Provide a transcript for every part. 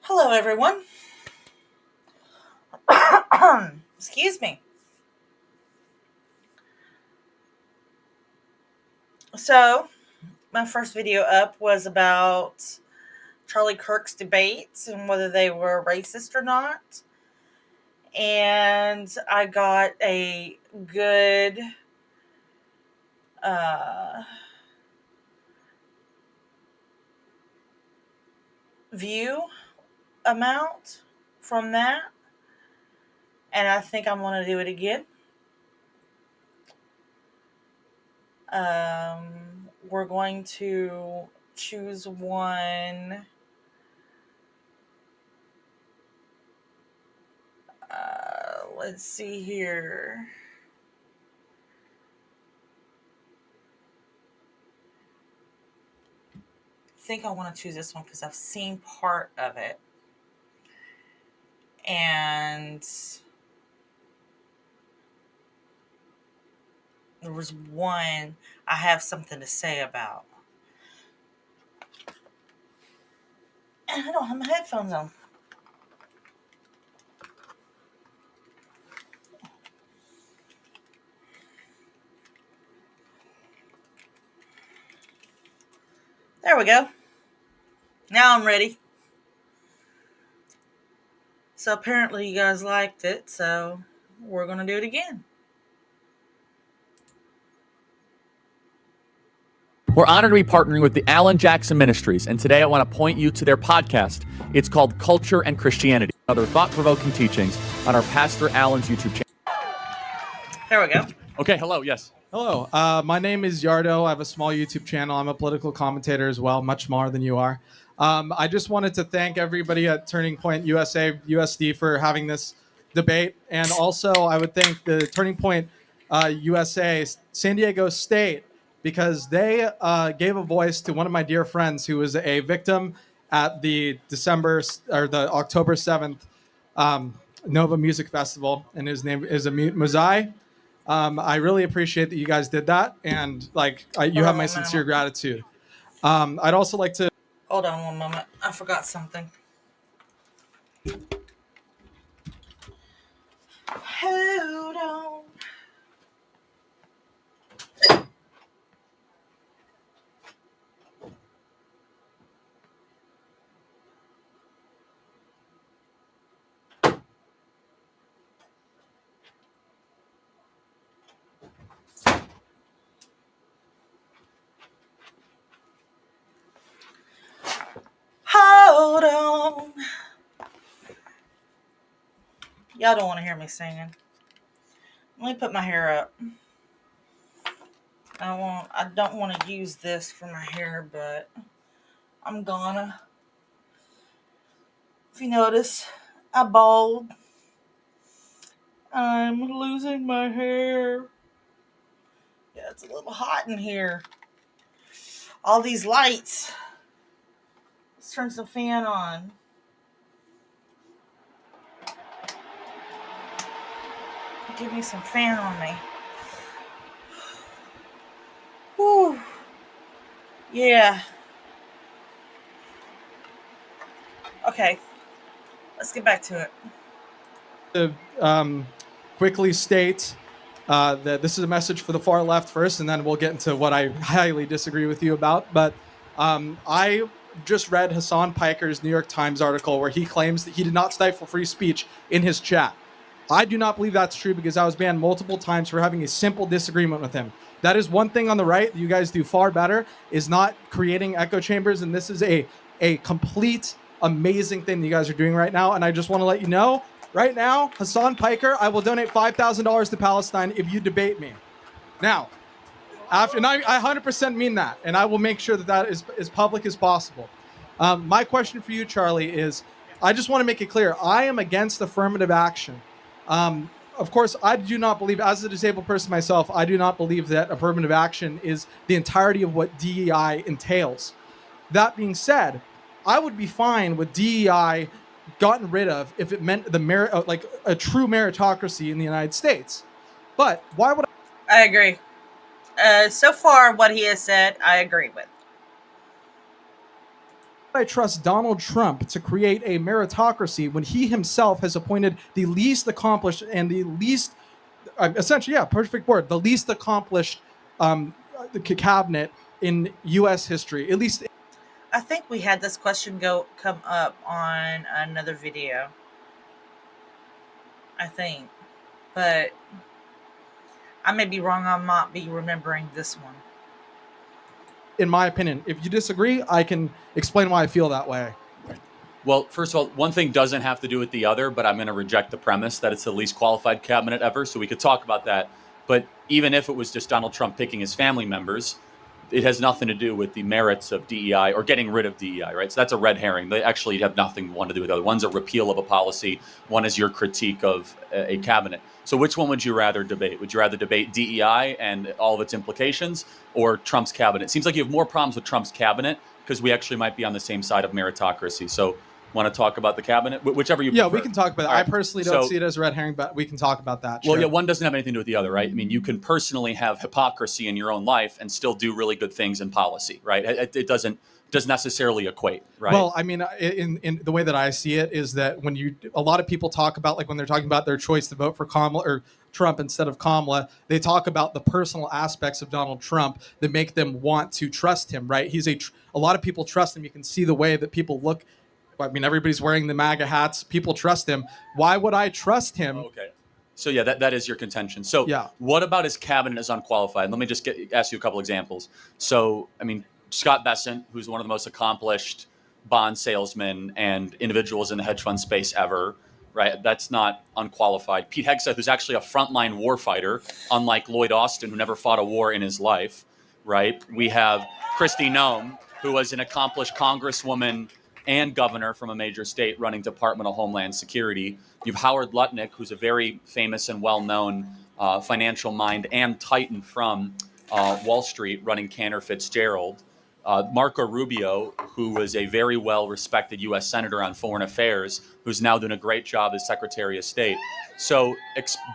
Hello, everyone. Excuse me. So, my first video up was about Charlie Kirk's debates and whether they were racist or not. And I got a good uh, view amount from that. And I think I'm going to do it again. We're going to choose one. Let's see here. I think I want to choose this one because I've seen part of it. And there was one I have something to say about. And I don't have my headphones on. There we go. Now I'm ready. So apparently you guys liked it, so we're going to do it again. We're honored to be partnering with the Alan Jackson Ministries, and today I want to point you to their podcast. It's called Culture and Christianity, other thought-provoking teachings on our Pastor Alan's YouTube channel. There we go. Okay, hello, yes. Hello, my name is Yardo. I have a small YouTube channel. I'm a political commentator as well, much smaller than you are. I just wanted to thank everybody at Turning Point USA, USD for having this debate. And also I would thank the Turning Point USA, San Diego State, because they gave a voice to one of my dear friends who was a victim at the October 7th Nova Music Festival. And his name is Muzai. I really appreciate that you guys did that, and you have my sincere gratitude. I'd also like to Hold on one moment. I forgot something. Hold on. Hold on. Y'all don't want to hear me singing. Let me put my hair up. I don't want to use this for my hair, but I'm gonna. If you notice, I bald. I'm losing my hair. Yeah, it's a little hot in here. All these lights. Let's turn some fan on. Give me some fan on me. Whew. Yeah. Okay. Let's get back to to quickly state that this is a message for the far left first, and then we'll get into what I highly disagree with you about. But I just read Hassan Piker's New York Times article where he claims that he did not stifle free speech in his chat. I do not believe that's true because I was banned multiple times for having a simple disagreement with him. That is one thing on the right that you guys do far better, is not creating echo chambers, and this is a complete amazing thing that you guys are doing right now. And I just want to let you know, right now, Hassan Piker, I will donate $5,000 to Palestine if you debate me. Now, and I 100% mean that, and I will make sure that that is as public as possible. My question for you, Charlie, is I just want to make it clear, I am against affirmative action. Of course, I do not believe, as a disabled person myself, I do not believe that affirmative action is the entirety of what DEI entails. That being said, I would be fine with DEI gotten rid of if it meant like a true meritocracy in the United States. But why would I agree. So far, what he has said, I agree with. I trust Donald Trump to create a meritocracy when he himself has appointed the least accomplished and the least, essentially, yeah, perfect word, the least accomplished cabinet in U.S. history, at least. I think we had this question come up on another video. I think, but I may be wrong. I might be remembering this one. In my opinion, if you disagree, I can explain why I feel that way. Well, first of all, one thing doesn't have to do with the other, but I'm going to reject the premise that it's the least qualified cabinet ever. So we could talk about that. But even if it was just Donald Trump picking his family members, it has nothing to do with the merits of DEI or getting rid of DEI, right? So that's a red herring. They actually have nothing one to do with the other. One's a repeal of a policy. One is your critique of a cabinet. So which one would you rather debate? Would you rather debate DEI and all of its implications or Trump's cabinet? It seems like you have more problems with Trump's cabinet because we actually might be on the same side of meritocracy. So want to talk about the cabinet? Whichever you prefer. Yeah, we can talk about it. I personally don't see it as a red herring, but we can talk about that. Well, yeah, one doesn't have anything to do with the other, right? I mean, you can personally have hypocrisy in your own life and still do really good things in policy, right? It doesn't necessarily equate, right? Well, I mean, in the way that I see it is that when a lot of people talk about, like when they're talking about their choice to vote for Kamala or Trump instead of Kamala, they talk about the personal aspects of Donald Trump that make them want to trust him, right? A lot of people trust him. You can see the way that people look. I mean, everybody's wearing the MAGA hats. People trust him. Why would I trust him? Oh, okay. So yeah, that is your contention. So yeah. What about his cabinet is unqualified? Let me just ask you a couple examples. So, I mean, Scott Bessent, who's one of the most accomplished bond salesmen and individuals in the hedge fund space ever, right? That's not unqualified. Pete Hegseth, who's actually a frontline warfighter, unlike Lloyd Austin, who never fought a war in his life, right? We have Kristi Noem, who was an accomplished congresswoman and governor from a major state running Department of Homeland Security. You have Howard Lutnick, who's a very famous and well-known financial mind and titan from Wall Street running Cantor Fitzgerald. Marco Rubio, who was a very well-respected U.S. Senator on Foreign Affairs, who's now doing a great job as Secretary of State. So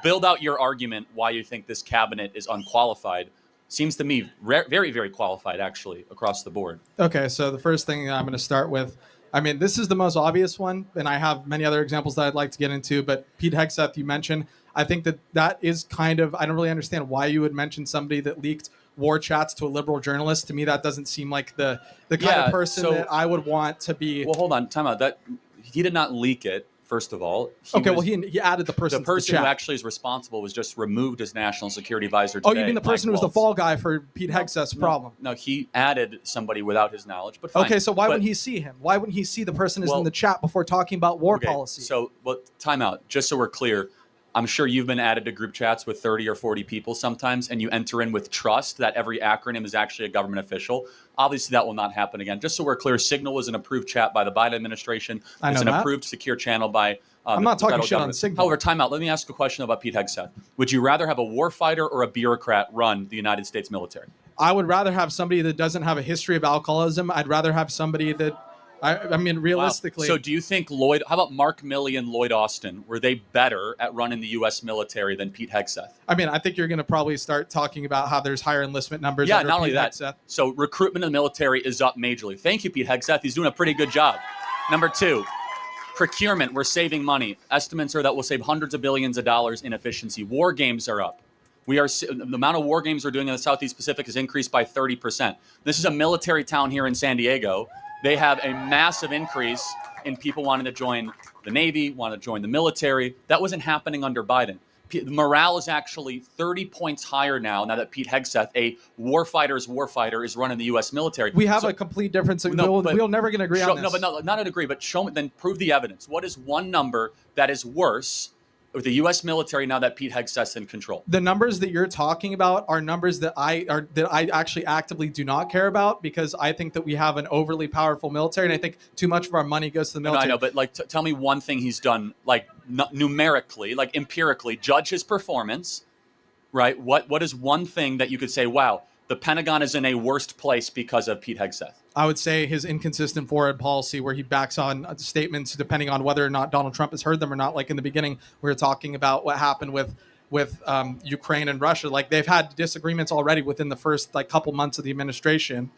build out your argument why you think this cabinet is unqualified. Seems to me very, very qualified, actually, across the board. Okay, so the first thing I'm going to start with, I mean, this is the most obvious one, and I have many other examples that I'd like to get into, but Pete Hegseth, you mentioned, I think that is kind of, I don't really understand why you would mention somebody that leaked war chats to a liberal journalist. To me, that doesn't seem like the kind of person that I would want to be. Well, hold on, time out. That he did not leak it. First of all, he added the person. The person who actually is responsible was just removed as national security advisor today. Oh, you mean the person who was the fall guy for Pete Hegseth's problem? No, he added somebody without his knowledge. But fine. Okay, so why wouldn't he see him? Why wouldn't he see the person who's in the chat before talking about war policy? So, time out. Just so we're clear, I'm sure you've been added to group chats with 30 or 40 people sometimes, and you enter in with trust that every acronym is actually a government official. Obviously, that will not happen again. Just so we're clear, Signal was an approved chat by the Biden administration. It's an approved secure channel by I'm not talking shit on Signal. However, time out. Let me ask a question about Pete Hegseth. Would you rather have a warfighter or a bureaucrat run the United States military? I would rather have somebody that doesn't have a history of alcoholism. I'd rather have somebody that, I mean, realistically. Wow. So do you think how about Mark Milley and Lloyd Austin? Were they better at running the U.S. military than Pete Hegseth? I mean, I think you're going to probably start talking about how there's higher enlistment numbers. Yeah, not only that. Hegseth. So recruitment in the military is up majorly. Thank you, Pete Hegseth. He's doing a pretty good job. Number two, procurement. We're saving money. Estimates are that we'll save hundreds of billions of dollars in efficiency. War games are up. The amount of war games we're doing in the Southeast Pacific has increased by 30%. This is a military town here in San Diego. They have a massive increase in people wanting to join the Navy, want to join the military. That wasn't happening under Biden. Morale is actually 30 points higher now that Pete Hegseth, a warfighter's warfighter, is running the U.S. military. We have a complete difference. We're never going to agree on this. No, but not an agree, but show me, then prove the evidence. What is one number that is worse with the U.S. military now that Pete Hegseth's in control? The numbers that you're talking about are numbers that I actually actively do not care about, because I think that we have an overly powerful military, and I think too much of our money goes to the military. No, I know, but tell me one thing he's done, numerically, empirically, judge his performance, right? What is one thing that you could say, wow, the Pentagon is in a worst place because of Pete Hegseth? I would say his inconsistent foreign policy, where he backs on statements depending on whether or not Donald Trump has heard them or not. Like in the beginning, we were talking about what happened with Ukraine and Russia. Like they've had disagreements already within the first couple months of the administration.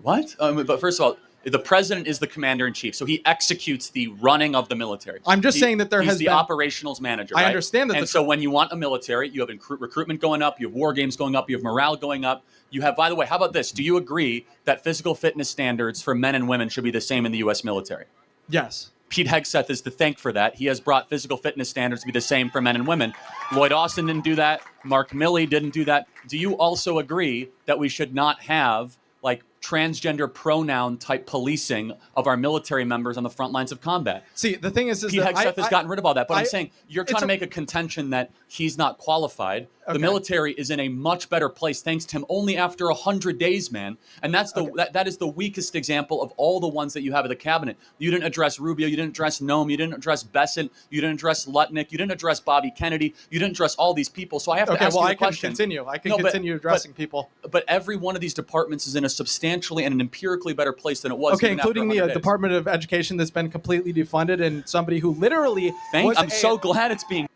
What? But first of all, The president is the commander in chief, so he executes the running of the military. I'm just saying that he's the operationals manager. Right? I understand that. And so when you want a military, you have recruitment going up, you have war games going up, you have morale going up. You have, by the way, how about this? Do you agree that physical fitness standards for men and women should be the same in the U.S. military? Yes. Pete Hegseth is to thank for that. He has brought physical fitness standards to be the same for men and women. Lloyd Austin didn't do that. Mark Milley didn't do that. Do you also agree that we should not have like transgender pronoun type policing of our military members on the front lines of combat? See, the thing is Pete Hegseth has gotten rid of all that, but I'm saying you're trying to make a contention that he's not qualified. Okay. The military is in a much better place thanks to him only after 100 days, man. And that's that is the weakest example of all the ones that you have in the cabinet. You didn't address Rubio, you didn't address Noem, you didn't address Bessent, you didn't address Lutnick, you didn't address Bobby Kennedy, you didn't address all these people. So I have to ask you a question. I can continue addressing people. But every one of these departments is in a substantially and an empirically better place than it was. Okay, including the Department of Education that's been completely defunded, and somebody who literally I'm so glad it's being.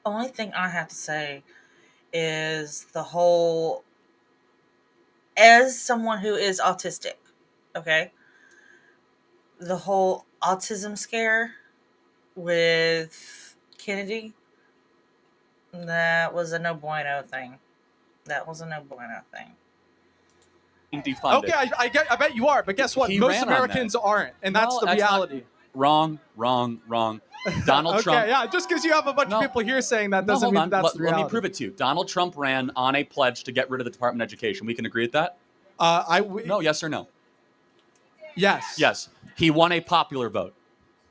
Only thing I have to say is the whole, as someone who is autistic, okay, the whole autism scare with Kennedy, that was a no bueno thing. That was a no bueno thing. Defunded. Okay, I bet you are, but guess what? Most Americans aren't, and that's the reality. Wrong. Donald Trump. Okay, yeah, just because you have a bunch of people here saying that doesn't mean that's the reality. Let me prove it to you. Donald Trump ran on a pledge to get rid of the Department of Education. We can agree with that? No, yes or no? Yes. Yes. He won a popular vote.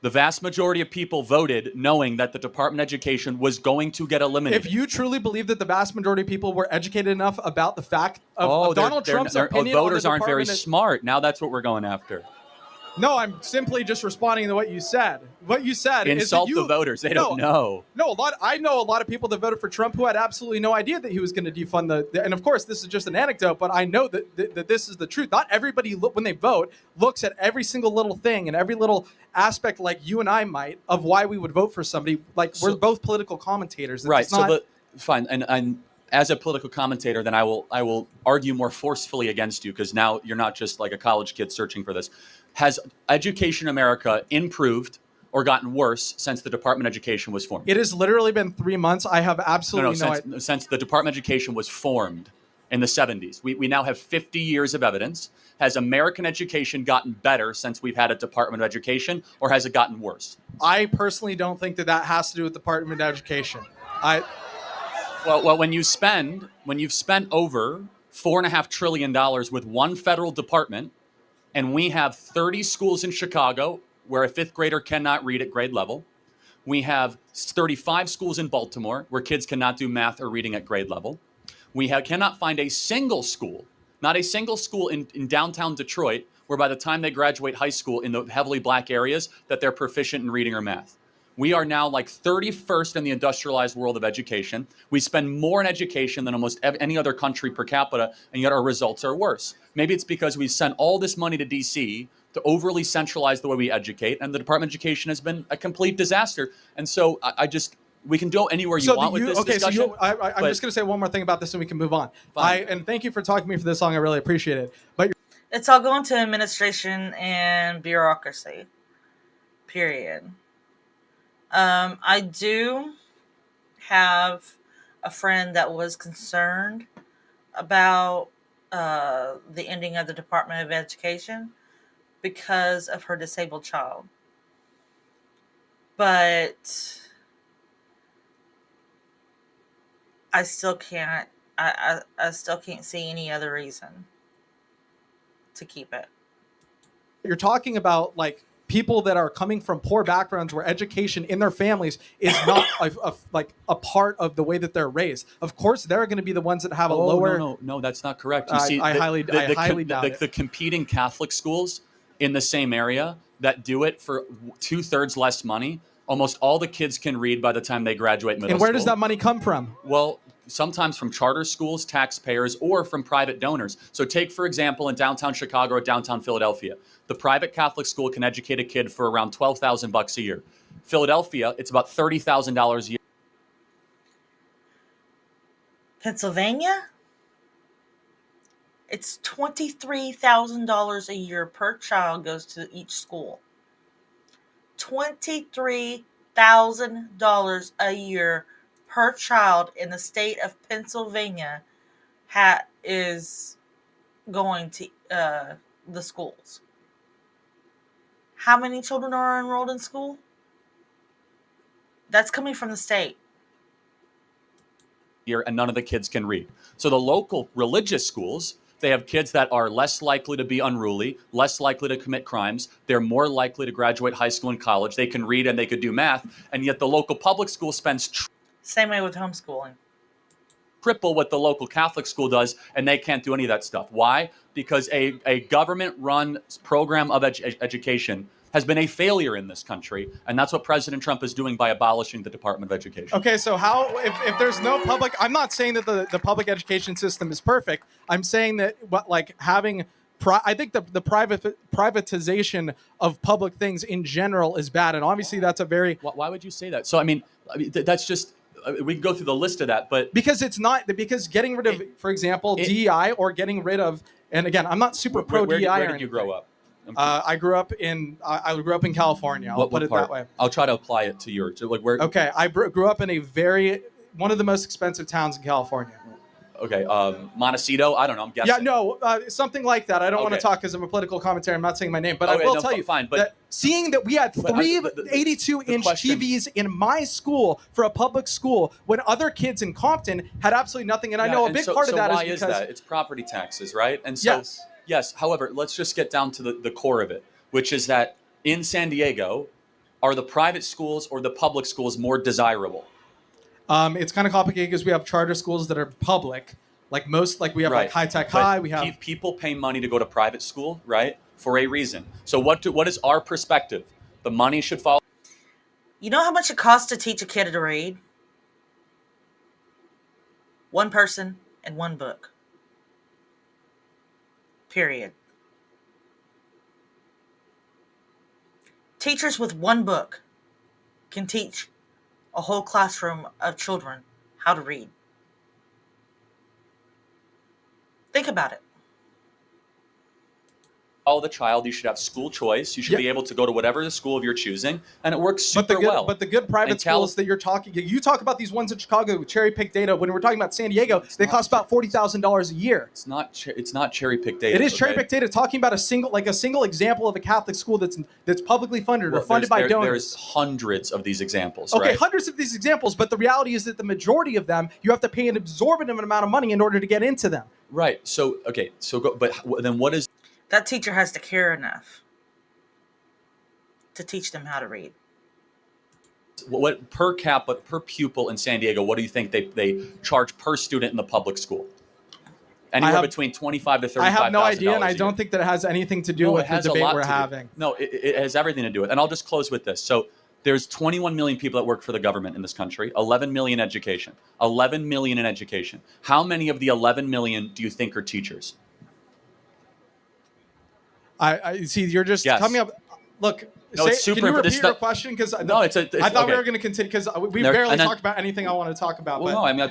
The vast majority of people voted knowing that the Department of Education was going to get eliminated. If you truly believe that the vast majority of people were educated enough about the fact of Donald Trump's opinion voters aren't very smart. Now that's what we're going after. No, I'm simply just responding to what you said. What you said insult the voters. They don't know. No, I know a lot of people that voted for Trump who had absolutely no idea that he was going to defund the. And of course, this is just an anecdote, but I know that this is the truth. Not everybody, when they vote, looks at every single little thing and every little aspect, like you and I might, of why we would vote for somebody. Like we're both political commentators. Right. Fine. And as a political commentator, then I will argue more forcefully against you because now you're not just like a college kid searching for this. Has education in America improved or gotten worse since the Department of Education was formed? It has literally been 3 months. I have absolutely since the Department of Education was formed in the 70s. We now have 50 years of evidence. Has American education gotten better since we've had a Department of Education, or has it gotten worse? I personally don't think that has to do with the Department of Education. Well, when you've spent over $4.5 trillion with one federal department, and we have 30 schools in Chicago where a fifth grader cannot read at grade level. We have 35 schools in Baltimore where kids cannot do math or reading at grade level. We cannot find a single school, not a single school in downtown Detroit, where by the time they graduate high school in the heavily black areas, that they're proficient in reading or math. We are now like 31st in the industrialized world of education. We spend more in education than almost any other country per capita, and yet our results are worse. Maybe it's because we sent all this money to D.C. to overly centralize the way we educate, and the Department of Education has been a complete disaster. And so we can go anywhere you want with this discussion. I'm just going to say one more thing about this and we can move on. And thank you for talking to me for this long. I really appreciate it. But it's all going to administration and bureaucracy, period. I do have a friend that was concerned about the ending of the Department of Education because of her disabled child. But I still can't see any other reason to keep it. You're talking about like people that are coming from poor backgrounds where education in their families is not a part of the way that they're raised. Of course, they're going to be the ones that have a lower. No, that's not correct. I highly doubt it. The competing Catholic schools in the same area that do it for 2/3 less money. Almost all the kids can read by the time they graduate middle school. And where does that money come from? Well, sometimes from charter schools, taxpayers, or from private donors. So take, for example, in downtown Chicago or downtown Philadelphia, the private Catholic school can educate a kid for around $12,000 a year. Philadelphia, it's about $30,000 a year. Pennsylvania? It's $23,000 a year per child goes to each school. $23,000 a year per child in the state of Pennsylvania is going to the schools. How many children are enrolled in school? That's coming from the state. Here, and none of the kids can read. So the local religious schools, they have kids that are less likely to be unruly, less likely to commit crimes. They're more likely to graduate high school and college. They can read and they could do math. And yet the local public school spends Same way with homeschooling. triple what the local Catholic school does, and they can't do any of that stuff. Why? Because a government-run program of education has been a failure in this country, and that's what President Trump is doing by abolishing the Department of Education. Okay, so how, if there's no public, I'm not saying that the public education system is perfect. I'm saying that having, I think the privatization of public things in general is bad, and obviously that's a very. Why would you say that? So I mean that's just. We can go through the list of that, but because getting rid of, for example, DEI, or getting rid of, and again, I'm not super pro DEI. Where did you grow up? I grew up in California. I'll put it that way. I'll try to apply it to yours. Like where? Okay, I grew up in one of the most expensive towns in California. Okay, Montecito. I don't know. I'm guessing. Yeah, no, something like that. I don't want to talk because I'm a political commentator. I'm not saying my name, but I will tell you. Fine, but that seeing that we had three 82-inch TVs in my school for a public school, when other kids in Compton had absolutely nothing, and I know a big part of that why is because that? It's property taxes, right? And so yes. However, let's just get down to the core of it, which is that in San Diego, are the private schools or the public schools more desirable? It's kind of complicated because we have charter schools that are public, we have like High Tech High. We have people pay money to go to private school, right, for a reason. So what is our perspective? The money should follow. You know how much it costs to teach a kid to read? One person and one book. Period. Teachers with one book can teach a whole classroom of children how to read. Think about it. Follow the child. You should have school choice. You should be able to go to whatever the school of your choosing, and it works super well. But the good private schools that you talk about these ones in Chicago, cherry pick data. When we're talking about San Diego, they cost about $40,000 a year. It's not cherry pick data. It is cherry pick data. Talking about a single example of a Catholic school that's publicly funded or funded by donors. There's hundreds of these exexamples. Okay, right? Hundreds of these examples, but the reality is that the majority of them, you have to pay an exorbitant amount of money in order to get into them. Right. So but then what is? That teacher has to care enough to teach them how to read. What per pupil in San Diego? What do you think they charge per student in the public school? Anywhere between $25,000 to $35,000. I have no idea, and I don't think that it has anything to do with the debate we're having. No, it has everything to do with. And I'll just close with this. So there's 21 million people that work for the government in this country. 11 million education. 11 million in education. How many of the 11 million do you think are teachers? I see. You're just coming up. Look, can you repeat your question? Because I thought we were going to continue because we barely talked about anything I want to talk about. Well, no, I mean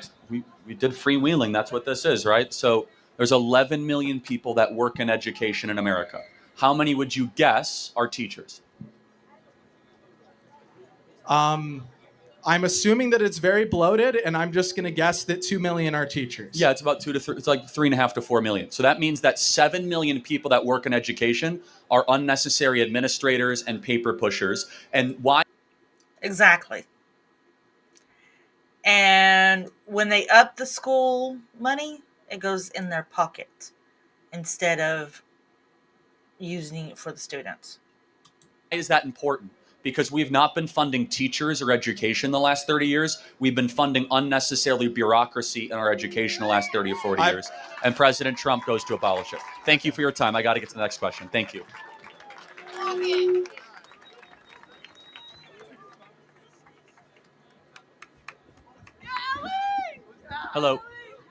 we did freewheeling. That's what this is, right? So there's 11 million people that work in education in America. How many would you guess are teachers? I'm assuming that it's very bloated, and I'm just going to guess that 2 million are teachers. Yeah, it's about 2 to 3. It's like 3.5 to 4 million. So that means that 7 million people that work in education are unnecessary administrators and paper pushers. And why? Exactly. And when they up the school money, it goes in their pocket instead of using it for the students. Why is that important? Because we've not been funding teachers or education the last 30 years. We've been funding unnecessarily bureaucracy in our education the last 30 or 40 years. And President Trump goes to abolish it. Thank you for your time. I got to get to the next question. Thank you. Hello.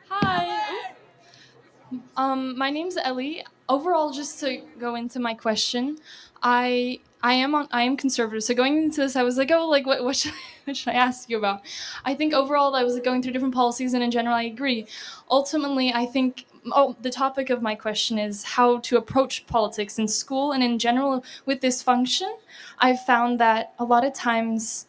Hi. My name's Ellie. Overall, just to go into my question, I am conservative. So going into this, I was like, what should I ask you about? I think overall, I was going through different policies, and in general, I agree. Ultimately, I think the topic of my question is how to approach politics in school and in general with this function. I've found that a lot of times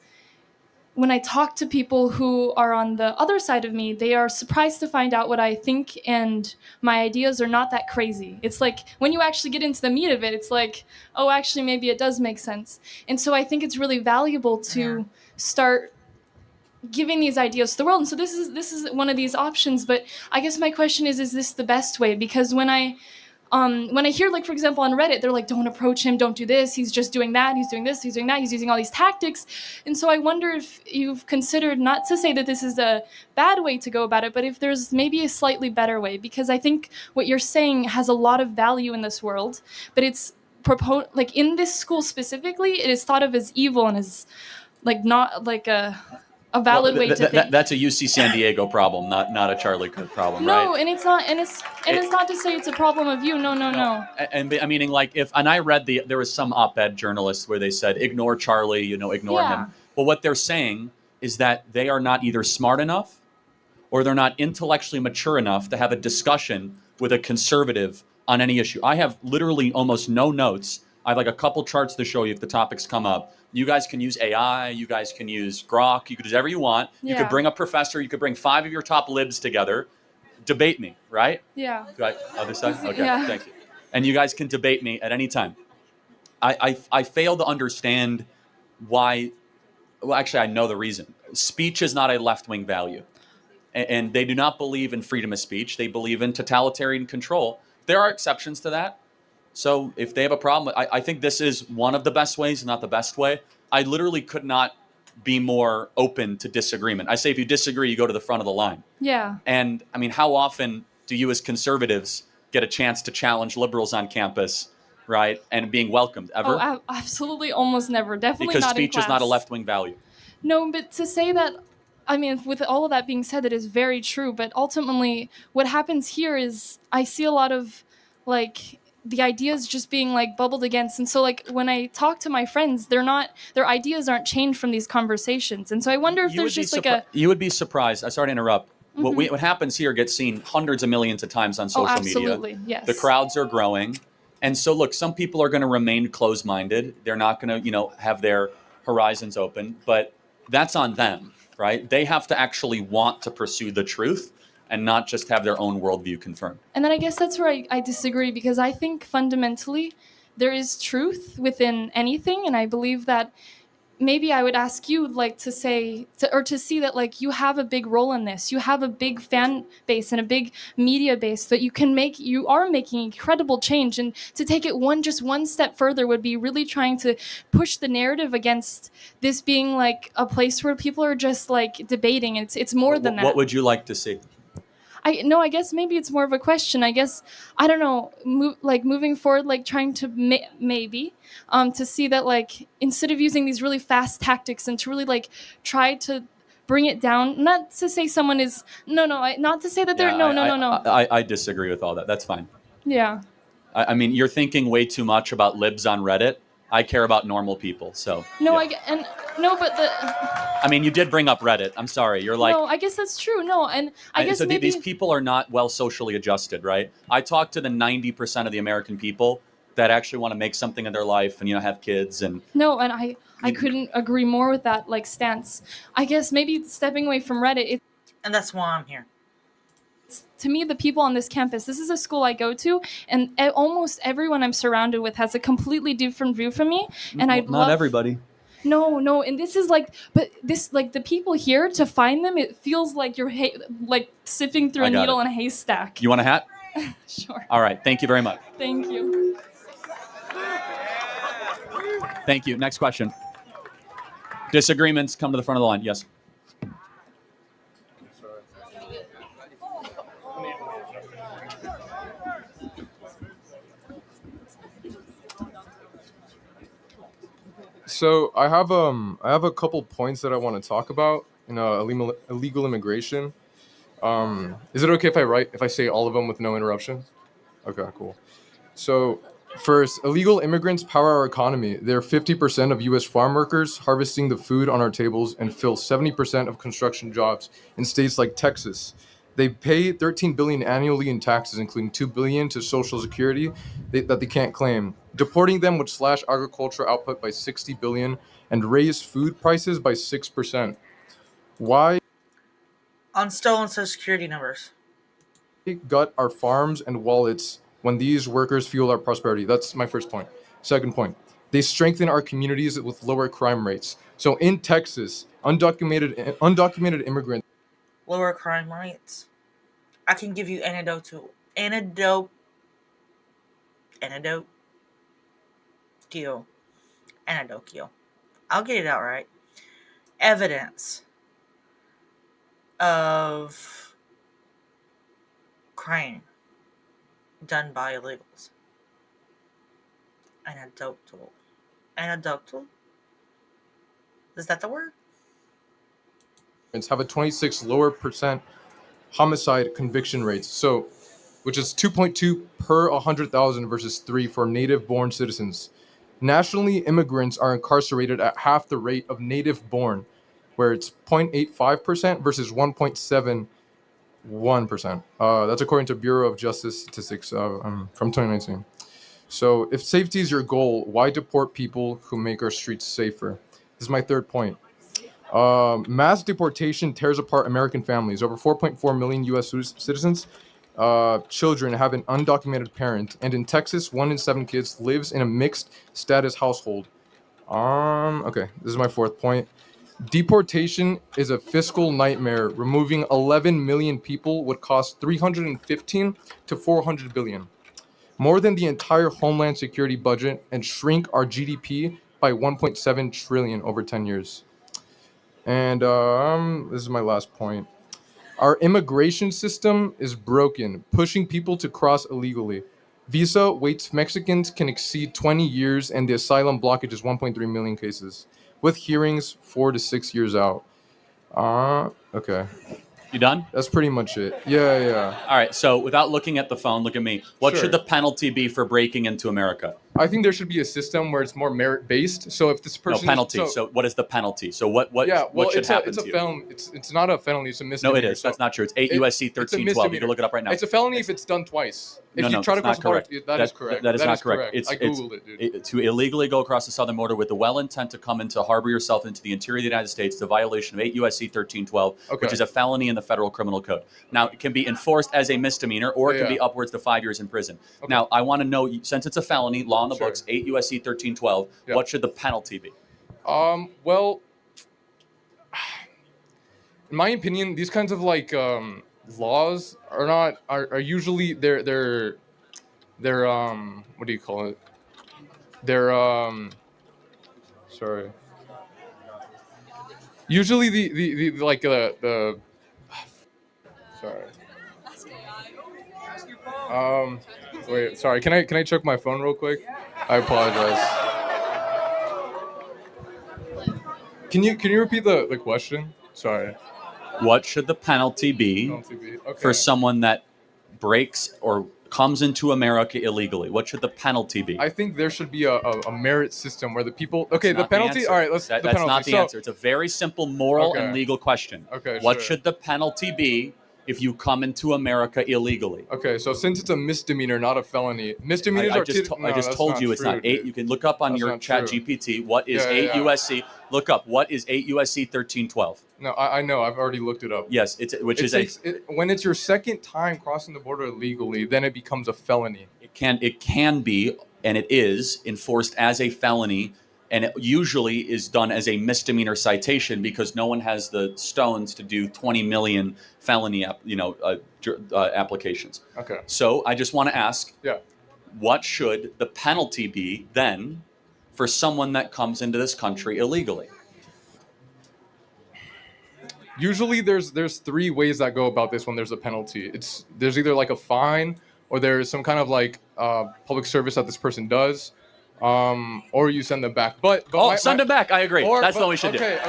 when I talk to people who are on the other side of me, they are surprised to find out what I think, and my ideas are not that crazy. It's like when you actually get into the meat of it, it's like, oh, actually, maybe it does make sense. And so I think it's really valuable to start giving these ideas to the world. And so this is one of these options. But I guess my question is this the best way? Because when I hear, like, for example, on Reddit, they're like, don't approach him, don't do this, he's just doing that, he's doing this, he's doing that, he's using all these tactics. And so I wonder if you've considered, not to say that this is a bad way to go about it, but if there's maybe a slightly better way, because I think what you're saying has a lot of value in this world, but it's like in this school specifically, it is thought of as evil and as like not like a valid way to think. That's a UC San Diego problem, not a Charlie Kirk problem, No, right? and it's not, and it's not to say it's a problem of you. No. And I meaning, like, and I read there was some op-ed journalists where they said ignore Charlie, ignore Yeah. him. But what they're saying is that they are not either smart enough or they're not intellectually mature enough to have a discussion with a conservative on any issue. I have literally almost no notes. I have like a couple charts to show you if the topics come up. You guys can use AI. You guys can use Grok. You could do whatever you want. You Yeah. could bring a professor. You could bring 5 of your top libs together. Debate me, right? Yeah. Other side? Okay, Yeah. thank you. And you guys can debate me at any time. I fail to understand why. Well, actually, I know the reason. Speech is not a left-wing value. And they do not believe in freedom of speech. They believe in totalitarian control. There are exceptions to that. So if they have a problem, I think this is one of the best ways, not the best way. I literally could not be more open to disagreement. I say if you disagree, you go to the front of the line. Yeah. And I mean, how often do you as conservatives get a chance to challenge liberals on campus, right? And being welcomed ever? Oh, absolutely, almost never. Definitely Because not in speech class. is not a left-wing value. No, but to say that, I mean, with all of that being said, it is very true. But ultimately, what happens here is I see a lot of, like, the ideas just being like bubbled against. And so, like, when I talk to my friends, their ideas aren't changed from these conversations. And so I wonder if there's just You would be surprised. I'm sorry to interrupt. What happens here gets seen hundreds of millions of times on social absolutely, media. yes. The crowds are growing. And so, look, some people are going to remain closed-minded. They're not going to, have their horizons open. But that's on them, right? They have to actually want to pursue the truth and not just have their own worldview confirmed. And then I guess that's where I disagree, because I think fundamentally there is truth within anything. And I believe that maybe I would ask you, like, to see that, like, you have a big role in this. You have a big fan base and a big media base that you are making incredible change. And to take it just one step further would be really trying to push the narrative against this being like a place where people are just like debating. It's more than that. What would you like to see? I guess maybe it's more of a question. I guess, I don't know, moving forward, like trying to maybe to see that, like, instead of using these really fast tactics and to really like try to bring it down, not to say someone is, not to say that they're, no. I disagree with all that. That's fine. Yeah. I mean, you're thinking way too much about libs on Reddit. I care about normal people, so. No, yeah. but I mean, you did bring up Reddit. I'm sorry. You're like. No, I guess that's true. No, and I guess so maybe these people are not well socially adjusted, right? I talk to the 90% of the American people that actually want to make something in their life and have kids and. No, and I couldn't agree more with that, like, stance. I guess maybe stepping away from Reddit. And that's why I'm here. To me, the people on this campus, this is a school I go to, and almost everyone I'm surrounded with has a completely different view from me. And Not everybody. No, and this is like, but this, like, the people here, to find them, it feels like you're like sifting through a needle in a haystack. You want a hat? Sure. All right. Thank you very much. Thank you. Thank you. Next question. Disagreements, come to the front of the line. Yes. So I have a couple points that I want to talk about in illegal immigration. Is it okay if I say all of them with no interruption? Okay, cool. So first, illegal immigrants power our economy. They're 50% of U.S. farm workers, harvesting the food on our tables, and fill 70% of construction jobs in states like Texas. They pay 13 billion annually in taxes, including 2 billion to Social Security that they can't claim. Deporting them would slash agricultural output by 60 billion and raise food prices by 6%. Why On stolen Social Security numbers. gut our farms and wallets when these workers fuel our prosperity? That's my first point. Second point, they strengthen our communities with lower crime rates. So in Texas, undocumented immigrants. Lower crime rates. I can give you anecdotal anecdotal. I'll get it out right. Evidence of crime done by illegals. Anecdotal. Anecdotal? Is that the word? Have a 26 lower percent homicide conviction rates. So, which is 2.2 per 100,000 versus 3 for native-born citizens. Nationally, immigrants are incarcerated at half the rate of native-born, where it's 0.85% versus 1.71%. That's according to Bureau of Justice Statistics from 2019. So, if safety is your goal, why deport people who make our streets safer? This is my third point. Mass deportation tears apart American families. Over 4.4 million U.S. citizens, children have an undocumented parent, and in Texas, 1 in 7 kids lives in a mixed status household. Okay, this is my fourth point. Deportation is a fiscal nightmare. Removing 11 million people would cost 315 to 400 billion, more than the entire Homeland Security budget, and shrink our GDP by 1.7 trillion over 10 years. And this is my last point. Our immigration system is broken, pushing people to cross illegally. Visa waits Mexicans can exceed 20 years, and the asylum blockage is 1.3 million cases, with hearings 4 to 6 years out. Okay. You done? That's pretty much it. Yeah. All right. So without looking at the phone, look at me. What Sure. should the penalty be for breaking into America? I think there should be a system where it's more merit based. So if this person No penalty. So what is the penalty? So what should happen to you? It's not a felony. It's a misdemeanor. No, it is. That's not true. It's 8 USC 1312. You can look it up right now. It's a felony if it's done twice. If No, you try to cross that's the not border, that is correct. That is not correct. I googled it, dude. To illegally go across the southern border with the well intent to come into harbor yourself into the interior of the United States, the violation of 8 USC 1312, which is a felony in the federal criminal code. Now, it can be enforced as a misdemeanor, or it can be upwards to 5 years in prison. Okay. Now, I want to know, since it's a felony, law in the books, 8 USC 1312, what should the penalty be? Well, in my opinion, these kinds of laws are usually they're what do you call it? They're sorry. Usually the sorry. Wait, sorry. Can I check my phone real quick? I apologize. Can you repeat the question? Sorry. What should the penalty be for someone that breaks or comes into America illegally? What should the penalty be? I think there should be a merit system where the people. Okay, the penalty. All right, that's not the answer. It's a very simple moral and legal question. Okay. What should the penalty be if you come into America illegally? Okay, so since it's a misdemeanor, not a felony, misdemeanors I just told you it's not 8. You can look up on your chat GPT what is 8 USC. Look up what is 8 USC 1312. No, I know. I've already looked it up. Yes, when it's your second time crossing the border illegally, then it becomes a felony. It can be, and it is enforced as a felony, and it usually is done as a misdemeanor citation because no one has the stones to do 20 million felony applications. Okay. So I just want to ask, what should the penalty be then for someone that comes into this country illegally? Usually there's 3 ways that go about this when there's a penalty. There's either like a fine, or there's some kind of public service that this person does, or you send them back. Send them back. I agree. That's what we should do. Okay.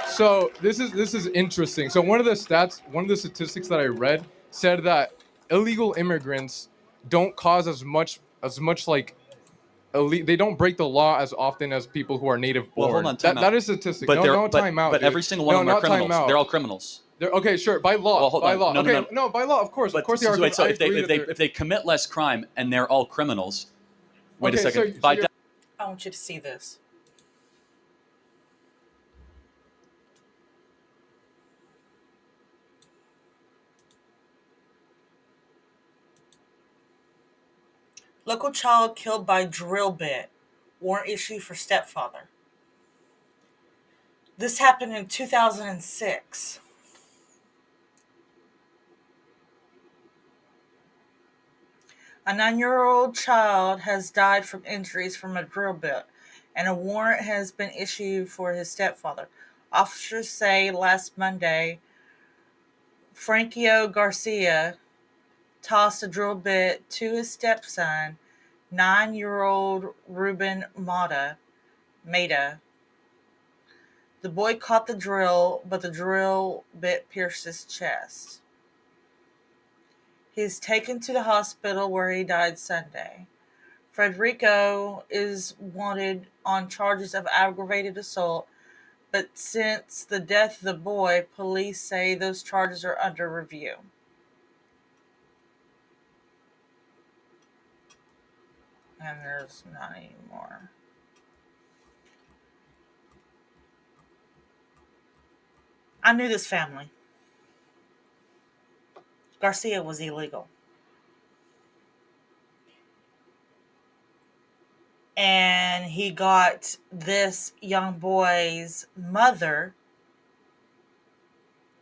So this is interesting. So one of the statistics that I read said that illegal immigrants don't cause as much they don't break the law as often as people who are native born. Well, hold on, that is a statistic. But no time out. But dude. every single one of them are criminals. Time out. They're all criminals. Okay, sure. By law. Well, hold by on. law. No, no, okay, no. by law, of course. But Of course they are. wait, so I if they agree if that they if they commit less crime and they're all criminals, wait a Okay, second. so By you're- I want you to see this. Local child killed by drill bit. Warrant issued for stepfather. This happened in 2006. A 9-year-old child has died from injuries from a drill bit, and a warrant has been issued for his stepfather. Officers say last Monday, Francio Garcia tossed a drill bit to his stepson, 9-year-old Ruben Mata. The boy caught the drill, but the drill bit pierced his chest. He is taken to the hospital where he died Sunday. Federico is wanted on charges of aggravated assault, but since the death of the boy, police say those charges are under review. And there's not any more. I knew this family. Garcia was illegal. And he got this young boy's mother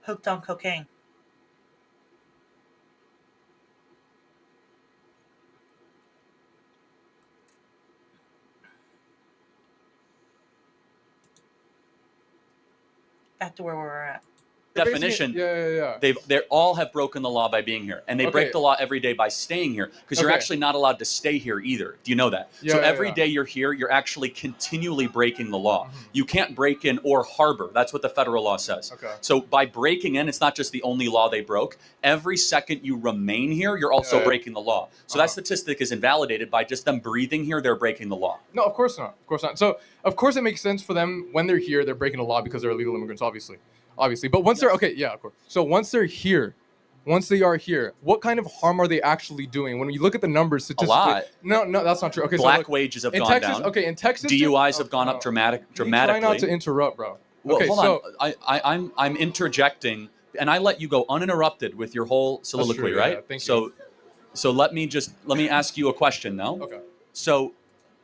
hooked on cocaine. Back to where we were at. definition, Yeah. they all have broken the law by being here, and they break Okay. the law every day by staying here, because you're Okay. actually not allowed to stay here either. Do you know that? Yeah, So yeah, every yeah. day you're here, you're actually continually breaking the law. Mhm. You can't break in or harbor. That's what the federal law says. Okay. So by breaking in, it's not just the only law they broke. Every second you remain here, you're also Yeah. breaking the law. So that statistic is invalidated by just them breathing here. They're breaking the law. No, of course not. Of course not. So, of course, it makes sense for them when they're here. They're breaking the law because they're illegal immigrants, obviously. But once they're okay, yeah, of course. So once they're here, once they are here, what kind of harm are they actually doing? When you look at the numbers statistically, lot. No, that's not true. Okay, Black so look, wages have in gone Texas, down. okay, in Texas, DUIs have gone up Can you dramatically. try not to interrupt, bro. Well, Okay, hold so on. I'm interjecting, and I let you go uninterrupted with your whole soliloquy, true, yeah, right? thank you. So let me ask you a question now. okay, So,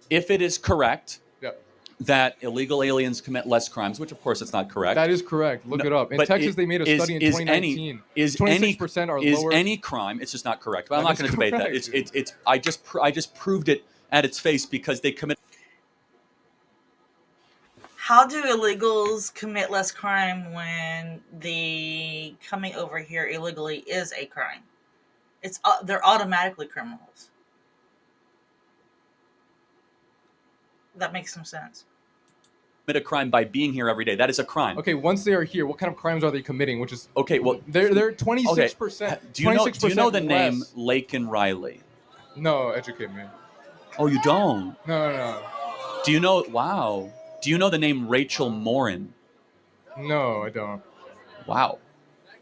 if it is correct yeah, that illegal aliens commit less crimes, which of course it's not correct. that is correct. Look No, it up. In but Texas, they made a study in 2019. 26% are is lower. any crime? It's just not correct. But I'm That not is going to debate that. correct, It's I just proved it at its face because they commit. How do illegals commit less crime when the coming over here illegally is a crime? They're automatically criminals. That makes some sense. Commit a crime by being here every day. That is a crime. Okay, once they are here, what kind of crimes are they committing? Which is Okay, well, they're okay. 26%. Do you know the name less. Laken Riley? No, educate me. Oh, you don't? No. Do you know? Wow. Do you know the name Rachel Morin? No, I don't. Wow.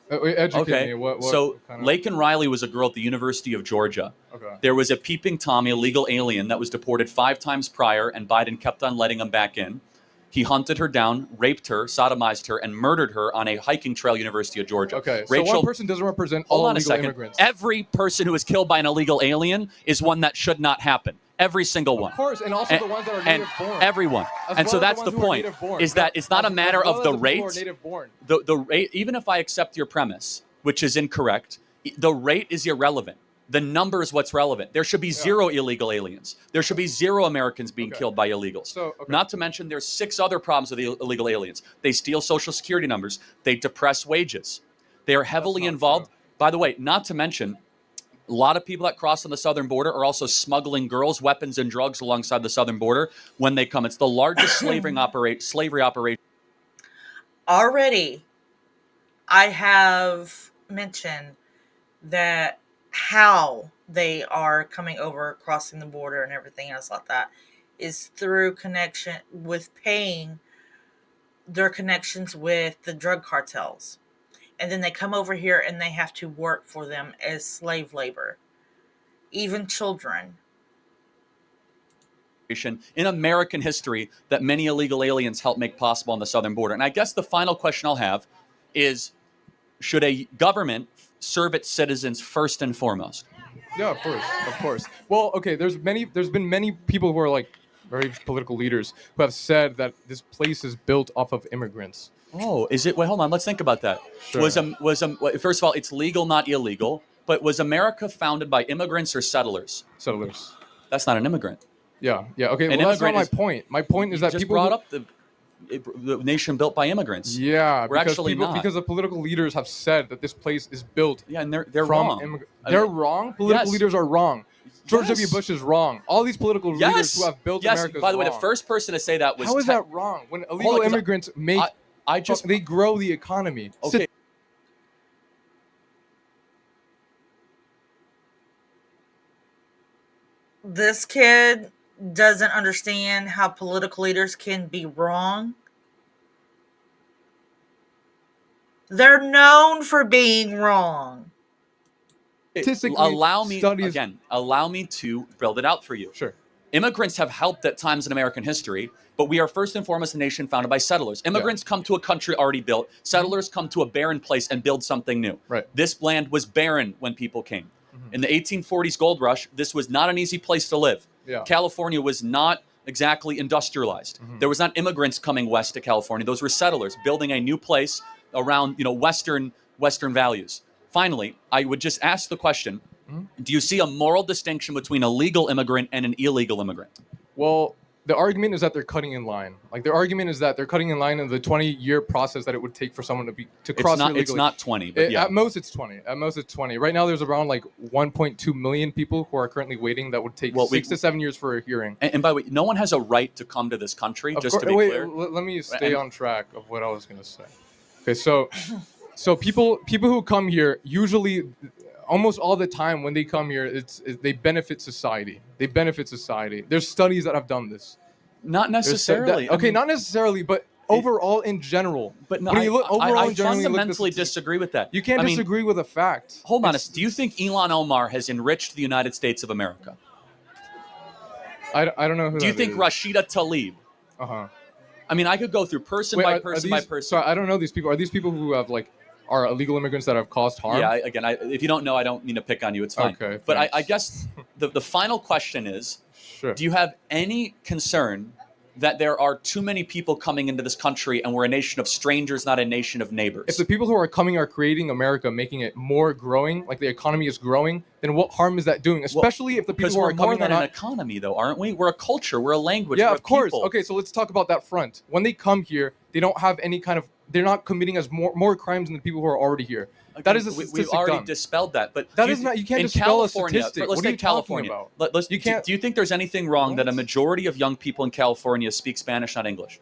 Wait, educate Okay. me. What So kind of... Laken Riley was a girl at the University of Georgia. Okay. There was a peeping Tommy, a legal alien that was deported 5 times prior, and Biden kept on letting him back in. He hunted her down, raped her, sodomized her, and murdered her on a hiking trail, University of Georgia. Okay, so Rachel, one person doesn't represent hold all on a illegal second. immigrants. Every person who is killed by an illegal alien is one that should not happen. Every single one. Of course, and also the ones that are native born. Everyone. As And well so as that's the the ones who are point. native born. Is that it's not a matter of the people who are rate. native born. The rate, even if I accept your premise, which is incorrect, the rate is irrelevant. The number is what's relevant. There should be 0 illegal aliens. There should be 0 Americans being killed by illegals. So, okay. Not to mention there's 6 other problems with the illegal aliens. They steal Social Security numbers. They depress wages. They are heavily involved. true. By the way, not to mention, a lot of people that cross on the southern border are also smuggling girls, weapons, and drugs alongside the southern border when they come. It's the largest slavery operation. Already, I have mentioned that how they are coming over, crossing the border, and everything else like that is through connection with paying their connections with the drug cartels. and then they come over here and they have to work for them as slave labor, even children. In American history that many illegal aliens helped make possible on the southern border. And I guess the final question I'll have is, should a government serve its citizens first and foremost? Yeah, of course. Well, okay, there's been many people who are like very political leaders who have said that this place is built off of immigrants. Oh, is it? Wait, hold on. Let's think about that. Sure. First of all, it's legal, not illegal. But was America founded by immigrants or settlers? Settlers. That's not an immigrant. Yeah. Okay. An Well, that's not immigrant my point. My point is that just people brought up the nation built by immigrants. Yeah, We're actually not. Because the political leaders have said that this place is built. Yeah, and they're from wrong. They're wrong. Political yes. leaders are wrong. George Yes. W. Bush is wrong. All these political leaders who have built America. By the way, wrong. the first person to say that was How is that wrong? When illegal Hold on, 'cause immigrants make, they grow the economy. Okay. This kid doesn't understand how political leaders can be wrong. They're known for being wrong. Allow me to build it out for you. Sure. Immigrants have helped at times in American history, but we are first and foremost a nation founded by settlers. Immigrants come to a country already built. Settlers come to a barren place and build something new. Right. This land was barren when people came. In the 1840s gold rush, this was not an easy place to live. Yeah. California was not exactly industrialized. There was not immigrants coming west to California. Those were settlers building a new place around, Western values. Finally, I would just ask the question, do you see a moral distinction between a legal immigrant and an illegal immigrant? Well, the argument is that they're cutting in line. Like their argument is that they're cutting in line in the 20-year process that it would take for someone to cross illegally. It's not 20, but yeah. At most it's 20. At most it's 20. Right now there's around like 1.2 million people who are currently waiting that would take 6 to 7 years for a hearing. And by the way, no one has a right to come to this country, to be clear. Let me stay on track of what I was going to say. Okay, so people who come here usually, almost all the time when they come here, they benefit society. There's studies that have done this. Not necessarily. Not necessarily, but overall in general. But no, when you look overall I in general, fundamentally disagree with that. You can't disagree with a fact. Hold on. Do you think Ilhan Omar has enriched the United States of America? I don't know who. Do you think Rashida Tlaib? I mean, I could go through person by person. So I don't know these people. Are these people who have are illegal immigrants that have caused harm? Yeah. If you don't know, I don't mean to pick on you. It's fine. Okay. But I guess the final question is: Sure. Do you have any concern that there are too many people coming into this country and we're a nation of strangers, not a nation of neighbors? If the people who are coming are creating America, making it more growing, like the economy is growing, then what harm is that doing? Especially if the people who are coming more than an economy, though, aren't we? We're a culture. We're a language. Yeah, we're of course. people. Okay, so let's talk about that front. When they come here, they don't have any kind of. They're not committing more crimes than the people who are already here. Again, that is a statistic. We've already dispelled that, but that is not. You can't dispel a statistic. Let's take California. Do you think there's anything wrong that a majority of young people in California speak Spanish, not English?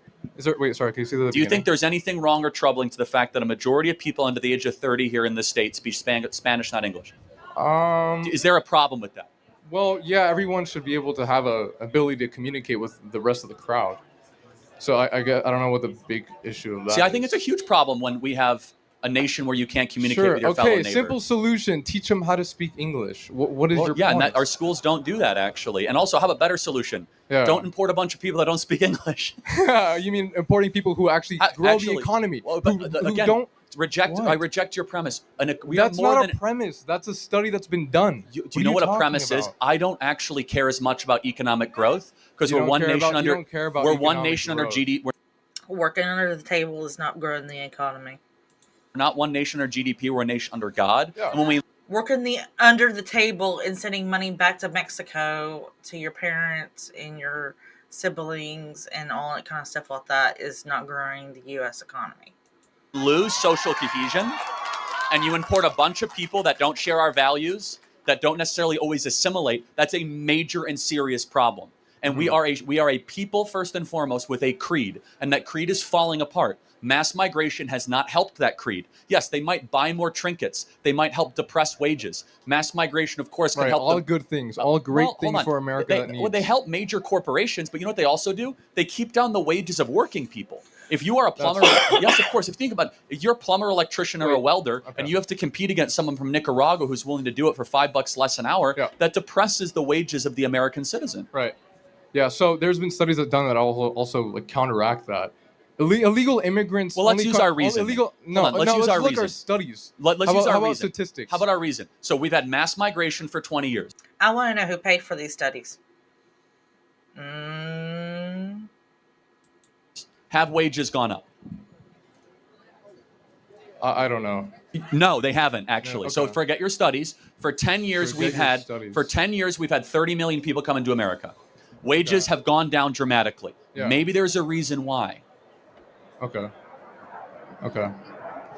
Wait, sorry. Can you see that? Do you think there's anything wrong or troubling to the fact that a majority of people under the age of 30 here in the state speak Spanish, not English? Is there a problem with that? Well, yeah, everyone should be able to have a ability to communicate with the rest of the crowd. So I don't know what the big issue of that. See, I think it's a huge problem when we have a nation where you can't communicate with your fellow neighbor. Simple solution: teach them how to speak English. What is your point? And our schools don't do that actually. And also, have a better solution. Yeah. Don't import a bunch of people that don't speak English. You mean importing people who actually grow the economy? Well, who don't reject. What? I reject your premise. That's not a premise. That's a study that's been done. Do you know what a premise is? I don't actually care as much about economic growth because we're one nation under. We're one nation under GDP. Working under the table is not growing the economy. We're not one nation under GDP. We're a nation under God. Yeah. And when we working under the table and sending money back to Mexico to your parents and your siblings and all that kind of stuff like that is not growing the U.S. economy. Lose social cohesion, and you import a bunch of people that don't share our values, that don't necessarily always assimilate. That's a major and serious problem. And we are a people first and foremost with a creed, and that creed is falling apart. Mass migration has not helped that creed. Yes, they might buy more trinkets. They might help depress wages. Mass migration, of course, can help all them. good things, all great things for America that needs. They help major corporations, but you know what they also do? They keep down the wages of working people. If you are a plumber, yes, of course. If you think about it, if you're a plumber, electrician, or a welder, and you have to compete against someone from Nicaragua who's willing to do it for $5 less an hour, that depresses the wages of the American citizen. Right. Yeah. So there's been studies that have done that also like counteract that. Illegal immigrants. Well, let's use our reason. Let's use our reason. Our studies. Let's use our reason. How about statistics? How about our reason? So we've had mass migration for 20 years. I want to know who paid for these studies. Have wages gone up? I don't know. No, they haven't actually. Yeah, okay. So forget your studies. For 10 years we've had 30 million people come into America. Wages have gone down dramatically. Yeah. Maybe there's a reason why. Okay.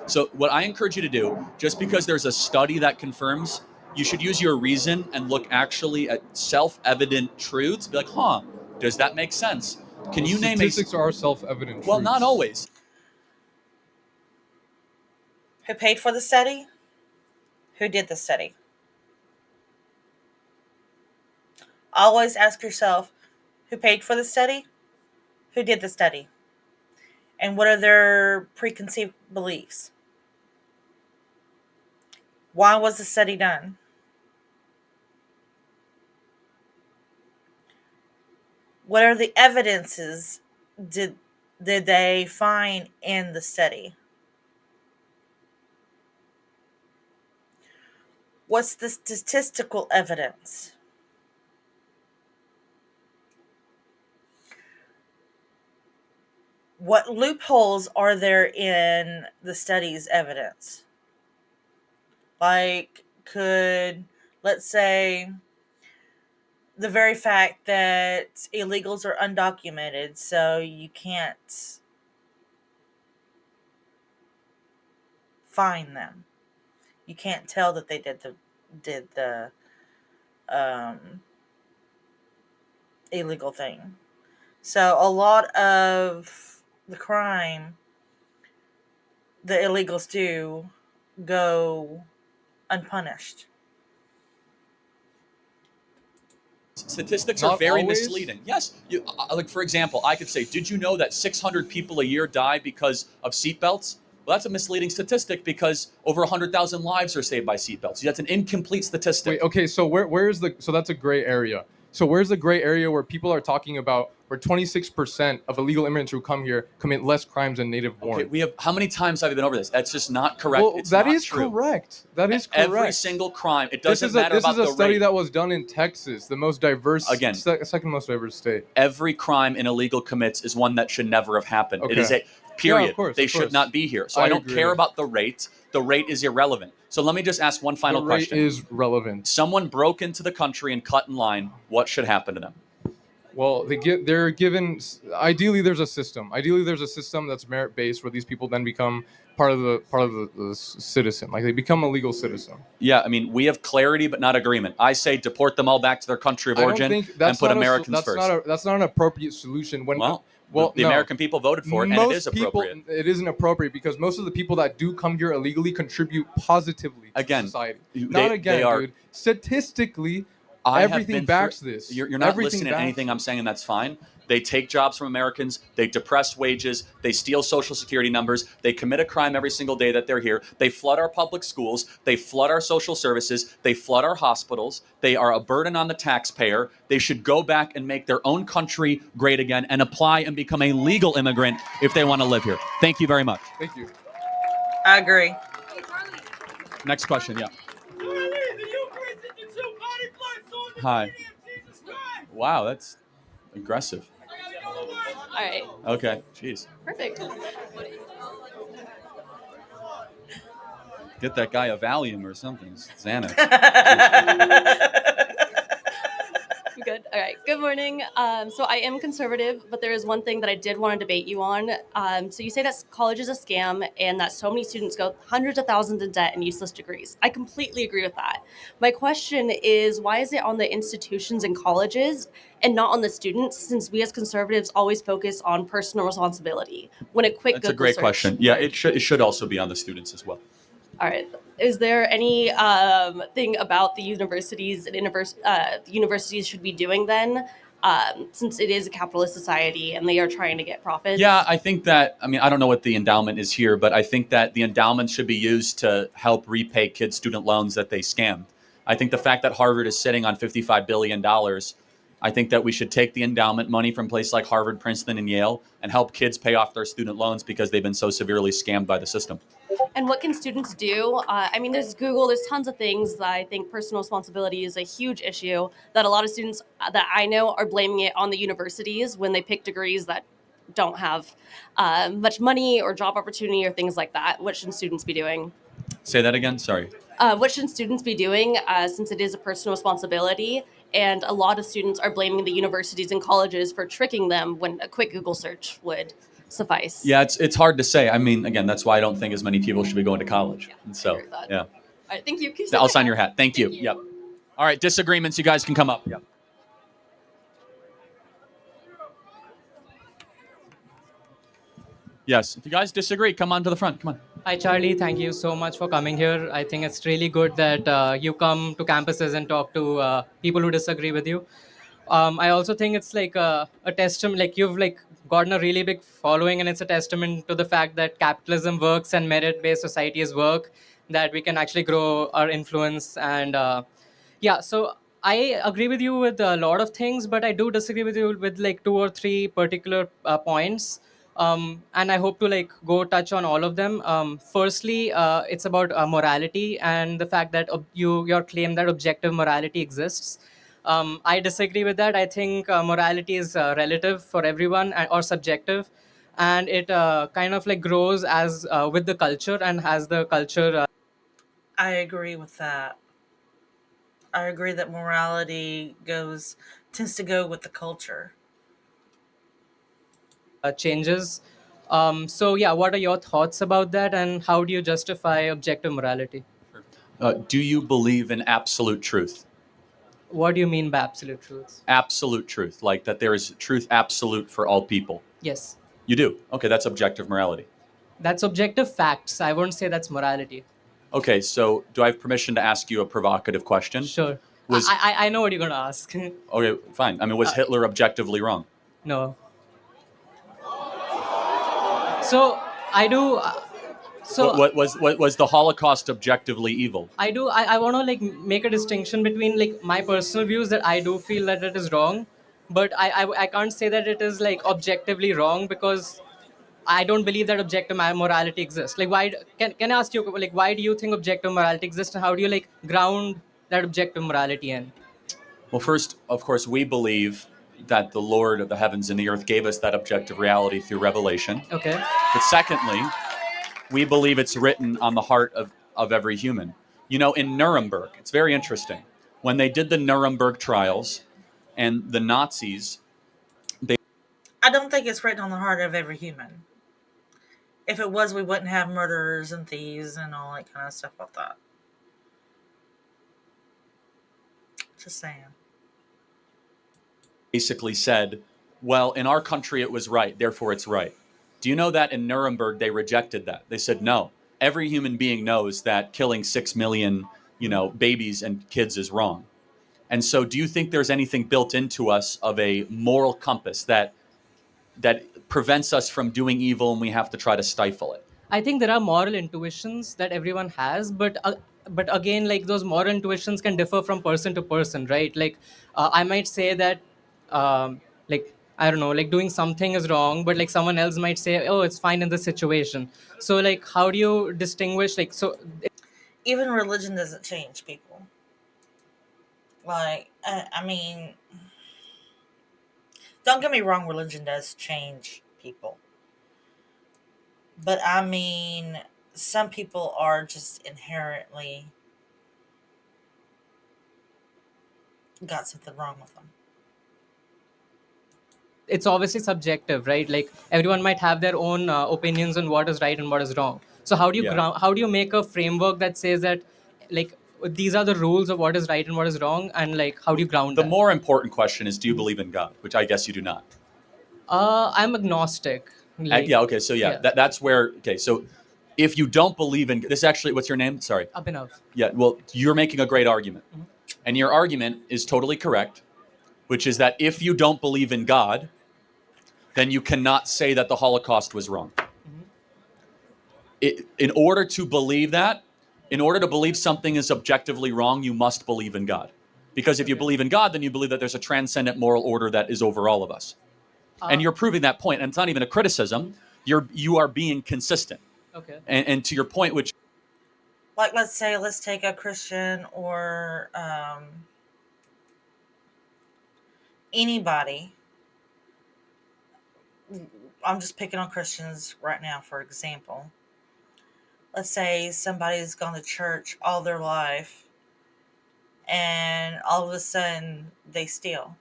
So what I encourage you to do, just because there's a study that confirms, you should use your reason and look actually at self-evident truths. Be like, does that make sense? Can you name statistics are self-evident? Well, not always. Who paid for the study? Who did the study? Always ask yourself, who paid for the study? Who did the study? And what are their preconceived beliefs? Why was the study done? What are the evidences did they find in the study? What's the statistical evidence? What loopholes are there in the study's evidence? Like, let's say, the very fact that illegals are undocumented, so you can't find them. You can't tell that they did the illegal thing. So a lot of the crime the illegals do go unpunished. Statistics are very misleading. Yes. Like, for example, I could say, did you know that 600 people a year die because of seatbelts? Well, that's a misleading statistic because over 100,000 lives are saved by seatbelts. That's an incomplete statistic. Wait, okay, so so that's a gray area. So where's the gray area where people are talking about where 26% of illegal immigrants who come here commit less crimes than native born? Okay, how many times have we been over this? That's just not correct. Well, that is correct. That is correct. Every single crime. It doesn't matter about the rate. This is a study that was done in Texas, the most diverse, second most diverse state. Every crime an illegal commits is one that should never have happened. Okay. It is a period. Yeah, of course, they should not be here. So I don't care about the rate. The rate is irrelevant. So let me just ask one final question. The rate is relevant. Someone broke into the country and cut in line. What should happen to them? Well, they're given. Ideally, there's a system. Ideally, there's a system that's merit based where these people then become part of the citizen. Like, they become a legal citizen. Yeah, I mean, we have clarity but not agreement. I say deport them all back to their country of origin and put Americans first. That's not an appropriate solution. Well, the American people voted for it, and it is appropriate. It isn't appropriate because most of the people that do come here illegally contribute positively to society. Dude. Statistically, everything backs this. You're not listening to anything I'm saying, and that's fine. They take jobs from Americans. They depress wages. They steal Social Security numbers. They commit a crime every single day that they're here. They flood our public schools. They flood our social services. They flood our hospitals. They are a burden on the taxpayer. They should go back and make their own country great again and apply and become a legal immigrant if they want to live here. Thank you very much. Thank you. I agree. Next question, yeah. Hi. Wow, that's aggressive. All right. Okay, jeez. Perfect. Get that guy a Valium or something. Xanax. You good? good. All right. Good morning. So I am conservative, but there is one thing that I did want to debate you on. So you say that college is a scam and that so many students go hundreds of thousands in debt and useless degrees. I completely agree with that. My question is, why is it on the institutions and colleges and not on the students? Since we as conservatives always focus on personal responsibility. When a quick That's a Google great search question. Yeah, would- it should also be on the students as well. All right. Is there any thing about the universities and the universities should be doing then, since it is a capitalist society and they are trying to get profits? Yeah, I think that, I mean, I don't know what the endowment is here, but I think that the endowment should be used to help repay kids' student loans that they scammed. I think the fact that Harvard is sitting on $55 billion, I think that we should take the endowment money from places like Harvard, Princeton, and Yale and help kids pay off their student loans because they've been so severely scammed by the system. And what can students do? I mean, there's Google, there's tons of things that I think personal responsibility is a huge issue that a lot of students that I know are blaming it on the universities when they pick degrees that don't have much money or job opportunity or things like that. What should students be doing? Say that again? Sorry. What should students be doing since it is a personal responsibility? And a lot of students are blaming the universities and colleges for tricking them when a quick Google search would suffice. Yeah, it's hard to say. I mean, again, that's why I don't think as many people should be going to college. Yeah, And I so, agree with that. yeah. All right, thank you. I'll sign your hat. Thank you. Yep. All right, disagreements, you guys can come up. Yep. Yes, if you guys disagree, come on to the front. Come on. Hi, Charlie. Thank you so much for coming here. I think it's really good that you come to campuses and talk to people who disagree with you. I also think it's like a testament, like you've like gotten a really big following, and it's a testament to the fact that capitalism works and merit-based societies work, that we can actually grow our influence. And yeah, so I agree with you with a lot of things, but I do disagree with you with like two or three particular points. And I hope to like go touch on all of them. Firstly, it's about morality and the fact that your claim that objective morality exists. I disagree with that. I think morality is relative for everyone or subjective, and it kind of like grows as with the culture, and as the culture I agree with that. I agree that morality tends to go with the culture. changes. So yeah, what are your thoughts about that, and how do you justify objective morality? Do you believe in absolute truth? What do you mean by absolute truth? Absolute truth, like that there is truth absolute for all people. Yes, You do. Okay, that's objective morality. that's objective facts. I won't say that's morality. Okay, so do I have permission to ask you a provocative question? Sure. Was I know what you're gonna ask. okay, fine. I mean, was Hitler objectively wrong? No. So I do. So What was the Holocaust objectively evil? I do. I want to like make a distinction between like my personal views that I do feel that it is wrong, but I can't say that it is like objectively wrong because I don't believe that objective morality exists. Like, can I ask you like why do you think objective morality exists, and how do you like ground that objective morality in? Well, first, of course, we believe that the Lord of the heavens and the earth gave us that objective reality through revelation. Okay. But secondly, we believe it's written on the heart of every human. You know, in Nuremberg, it's very interesting. When they did the Nuremberg trials and the Nazis, I don't think it's written on the heart of every human. If it was, we wouldn't have murderers and thieves and all that kind of stuff like that. Just saying. basically said, well, in our country it was right, therefore it's right. Do you know that in Nuremberg they rejected that? They said, no, every human being knows that killing 6 million, babies and kids is wrong. And so do you think there's anything built into us of a moral compass that prevents us from doing evil and we have to try to stifle it? I think there are moral intuitions that everyone has, but again, like those moral intuitions can differ from person to person, right? Like I might say that, like I don't know, like doing something is wrong, but like someone else might say, oh, it's fine in this situation. So like, how do you distinguish? Like, so Even religion doesn't change people. Like, I mean, don't get me wrong, religion does change people. But I mean, some people are just inherently got something wrong with them. it's obviously subjective, right? Like everyone might have their own opinions on what is right and what is wrong. So how do you Yeah. how do you make a framework that says that, like, these are the rules of what is right and what is wrong, and like how do you ground The that? more important question is, do you believe in God? Which I guess you do not. I'm agnostic. Like, Yeah. Okay. So yeah, yeah, that's where. Okay. So if you don't believe in this, actually, what's your name? Sorry. Abhinav. Yeah. Well, you're making a great argument, and your argument is totally correct, which is that if you don't believe in God, then you cannot say that the Holocaust was wrong. In order to believe that, in order to believe something is objectively wrong, you must believe in God. Because if you believe in God, then you believe that there's a transcendent moral order that is over all of us. And you're proving that point, and it's not even a criticism. You are being consistent. Okay. And to your point, which Like, let's say, let's take a Christian or anybody. I'm just picking on Christians right now, for example. Let's say somebody's gone to church all their life and all of a sudden they steal.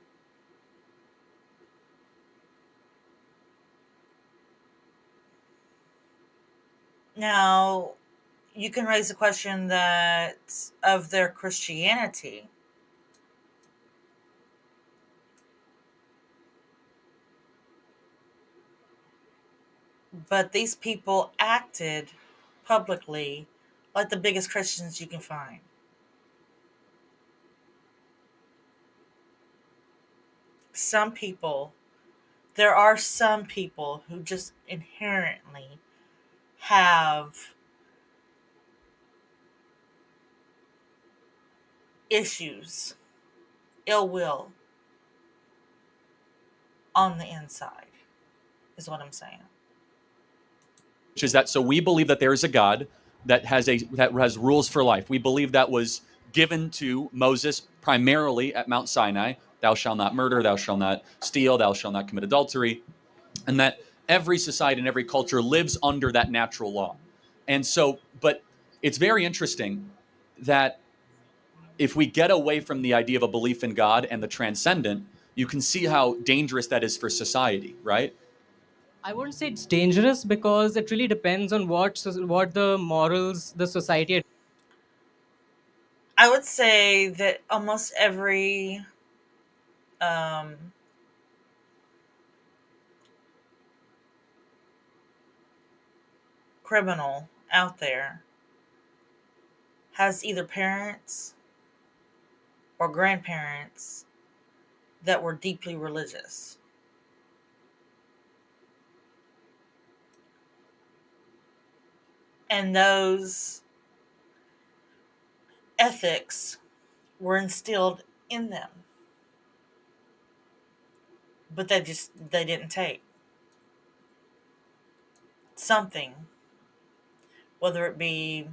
Now, you can raise the question that of their Christianity, but these people acted publicly like the biggest Christians you can find. Some people, there are some people who just inherently have issues, ill will on the inside, is what I'm saying. is that so we believe that there is a God that has rules for life. We believe that was given to Moses primarily at Mount Sinai. Thou shalt not murder, thou shalt not steal, thou shalt not commit adultery, and that every society and every culture lives under that natural law. And so, but it's very interesting that if we get away from the idea of a belief in God and the transcendent, you can see how dangerous that is for society, right? I wouldn't say it's dangerous because it really depends on what the morals the society. I would say that almost every um, criminal out there has either parents or grandparents that were deeply religious. And those ethics were instilled in them. But they didn't take something, whether it be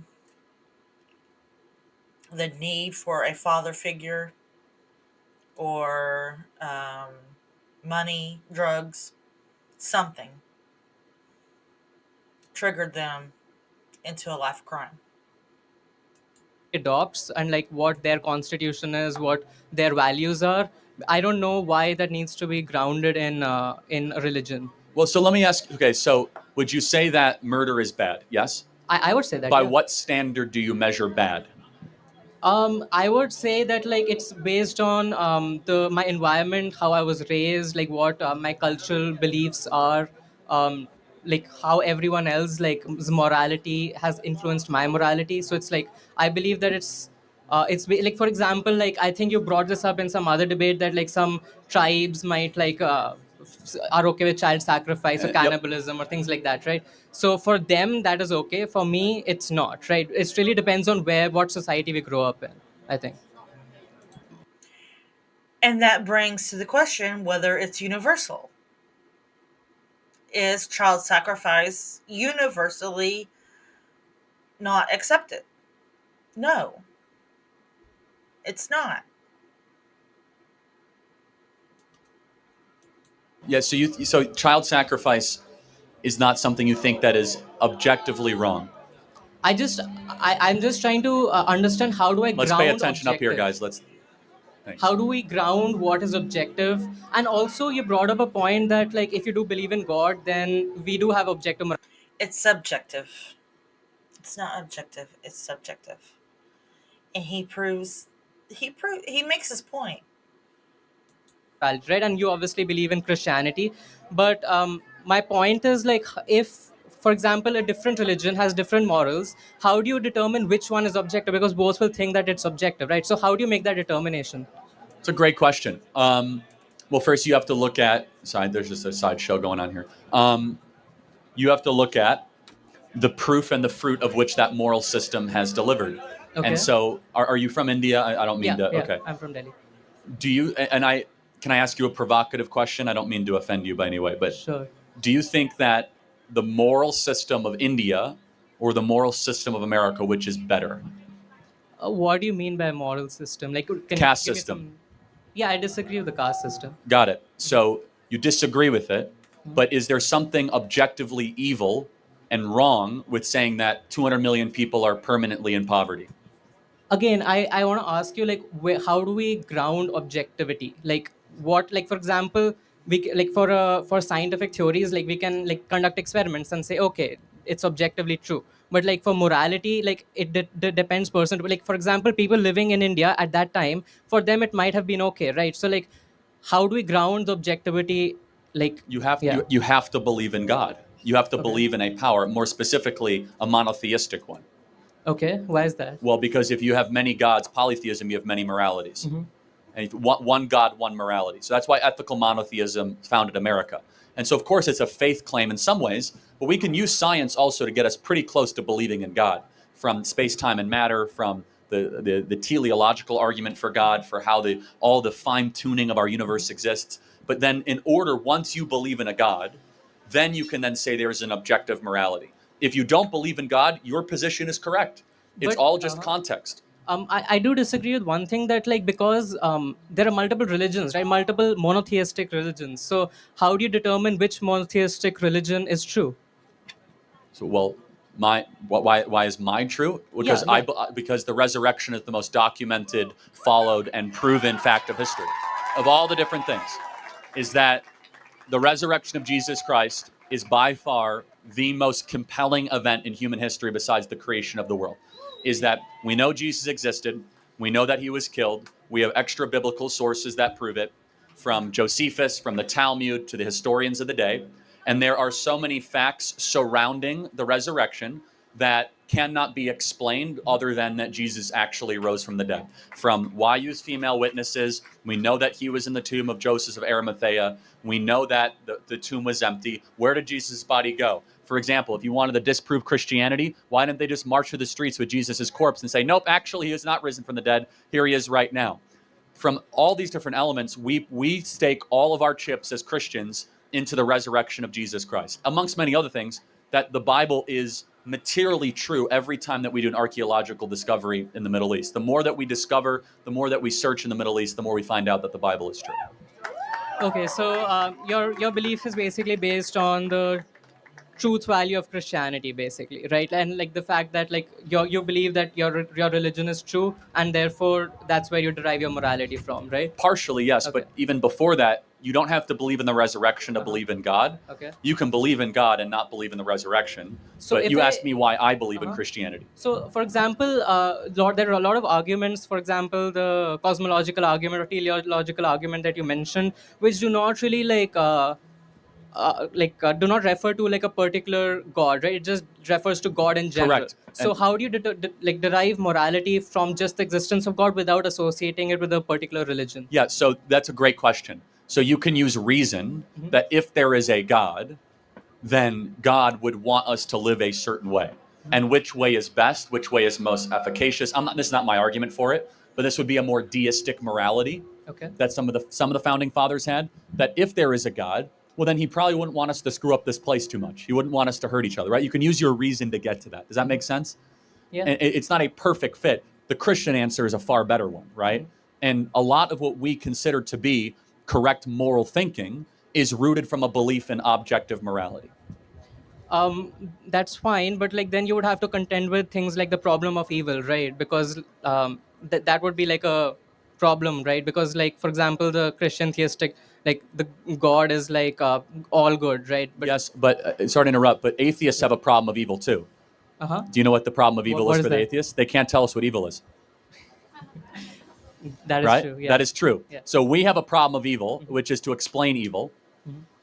the need for a father figure or money, drugs, something triggered them into a life of crime. Adopts and like what their constitution is, what their values are. I don't know why that needs to be grounded in a religion. Well, so let me ask. Okay, so would you say that murder is bad? Yes. I would say that. By Yeah. what standard do you measure bad? I would say that like it's based on the my environment, how I was raised, like what my cultural beliefs are, like how everyone else morality has influenced my morality. So it's like I believe that like for example, like I think you brought this up in some other debate that like some tribes might are okay with child sacrifice or Yep. cannibalism or things like that, right? So for them that is okay, for me it's not, right? It really depends on what society we grow up in, I think. And that brings to the question whether it's universal. Is child sacrifice universally not accepted? No, it's not. Yeah. So child sacrifice is not something you think that is objectively wrong. I'm just trying to understand how do I Let's pay ground attention up here, objective. guys. Let's. Thanks. How do we ground what is objective? And also, you brought up a point that like if you do believe in God, then we do have objective It's subjective. It's not objective. It's subjective. And he makes his point. morality, right? And you obviously believe in Christianity, but my point is like if, for example, a different religion has different morals, how do you determine which one is objective? Because both will think that it's objective, right? So how do you make that determination? It's a great question. Well, first you have to look at. Sorry, there's just a side show going on here. You have to look at the proof and the fruit of which that moral system has delivered. Okay. And so, are you from India? I don't mean Yeah, to. yeah. Okay. I'm from Delhi. Do you? And I can I ask you a provocative question? I don't mean to offend you by any way, but Sure. do you think that the moral system of India or the moral system of America, which is better? What do you mean by moral system? Like, can Caste you give me system. some? Yeah, I disagree with the caste system. Got it. So you disagree with it, but is there something objectively evil and wrong with saying that 200 million people are permanently in poverty? Again, I want to ask you like how do we ground objectivity? Like what, like for example, like for scientific theories, like we can like conduct experiments and say okay, it's objectively true. But like for morality, like it depends person to, like for example, people living in India at that time, for them it might have been okay, right? So like how do we ground the objectivity? Like You have yeah. you have to believe in God. You have to Okay. believe in a power, more specifically a monotheistic one. Okay, why is that? Well, because if you have many gods, polytheism, you have many moralities. Mm-hmm. And if one God, one morality. So that's why ethical monotheism founded America. And so, of course, it's a faith claim in some ways, but we can use science also to get us pretty close to believing in God, from space, time, and matter, from the teleological argument for God, for how all the fine tuning of our universe exists. But then, in order, once you believe in a God, then you can then say there's an objective morality. If you don't believe in God, your position is correct. It's But all just context. I do disagree with one thing that like because there are multiple religions, right? Multiple monotheistic religions. So how do you determine which monotheistic religion is true? So, well, why is mine true? Because Yeah, because the resurrection is the most documented, followed, and proven fact of history. Of all the different things, is that the resurrection of Jesus Christ is by far the most compelling event in human history besides the creation of the world. Is that we know Jesus existed, we know that he was killed, we have extra biblical sources that prove it, from Josephus, from the Talmud to the historians of the day. And there are so many facts surrounding the resurrection that cannot be explained other than that Jesus actually rose from the dead. From why use female witnesses? We know that he was in the tomb of Joseph of Arimathea. We know that the tomb was empty. Where did Jesus' body go? For example, if you wanted to disprove Christianity, why didn't they just march through the streets with Jesus' corpse and say, nope, actually, he is not risen from the dead. Here he is right now. From all these different elements, we stake all of our chips as Christians into the resurrection of Jesus Christ, amongst many other things, that the Bible is materially true every time that we do an archaeological discovery in the Middle East. The more that we discover, the more that we search in the Middle East, the more we find out that the Bible is true. Okay, so your belief is basically based on the truth value of Christianity, basically, right? And like the fact that like you believe that your religion is true, and therefore that's where you derive your morality from, right? Partially, yes, Okay. but even before that, you don't have to believe in the resurrection to believe in God. Okay. You can believe in God and not believe in the resurrection. So but if you I- asked me why I believe in Uh-huh. Christianity. So, for example, there are a lot of arguments. For example, the cosmological argument or teleological argument that you mentioned, which do not really do not refer to like a particular god, right? It just refers to God in general. Correct. So, And- how do you derive morality from just the existence of God without associating it with a particular religion? Yeah, so that's a great question. So you can use reason that if there is a God, then God would want us to live a certain way. And which way is best, which way is most efficacious. This is not my argument for it, but this would be a more deistic morality Okay. that some of the founding fathers had, that if there is a God, well then he probably wouldn't want us to screw up this place too much. He wouldn't want us to hurt each other, right? You can use your reason to get to that. Does that make sense? Yeah. And it's not a perfect fit. The Christian answer is a far better one, right? And a lot of what we consider to be correct moral thinking is rooted from a belief in objective morality. That's fine, but like then you would have to contend with things like the problem of evil, right? Because that would be like a problem, right? Because like for example, the Christian theistic, like the God is like all good, right? But Yes, but sorry to interrupt, but atheists have a problem of evil too. uh-huh. Do you know what the problem of evil What is is for the that? atheists? They can't tell us what evil is. That is Right? true. Yeah. That is true. Yeah. So we have a problem of evil, which is to explain evil.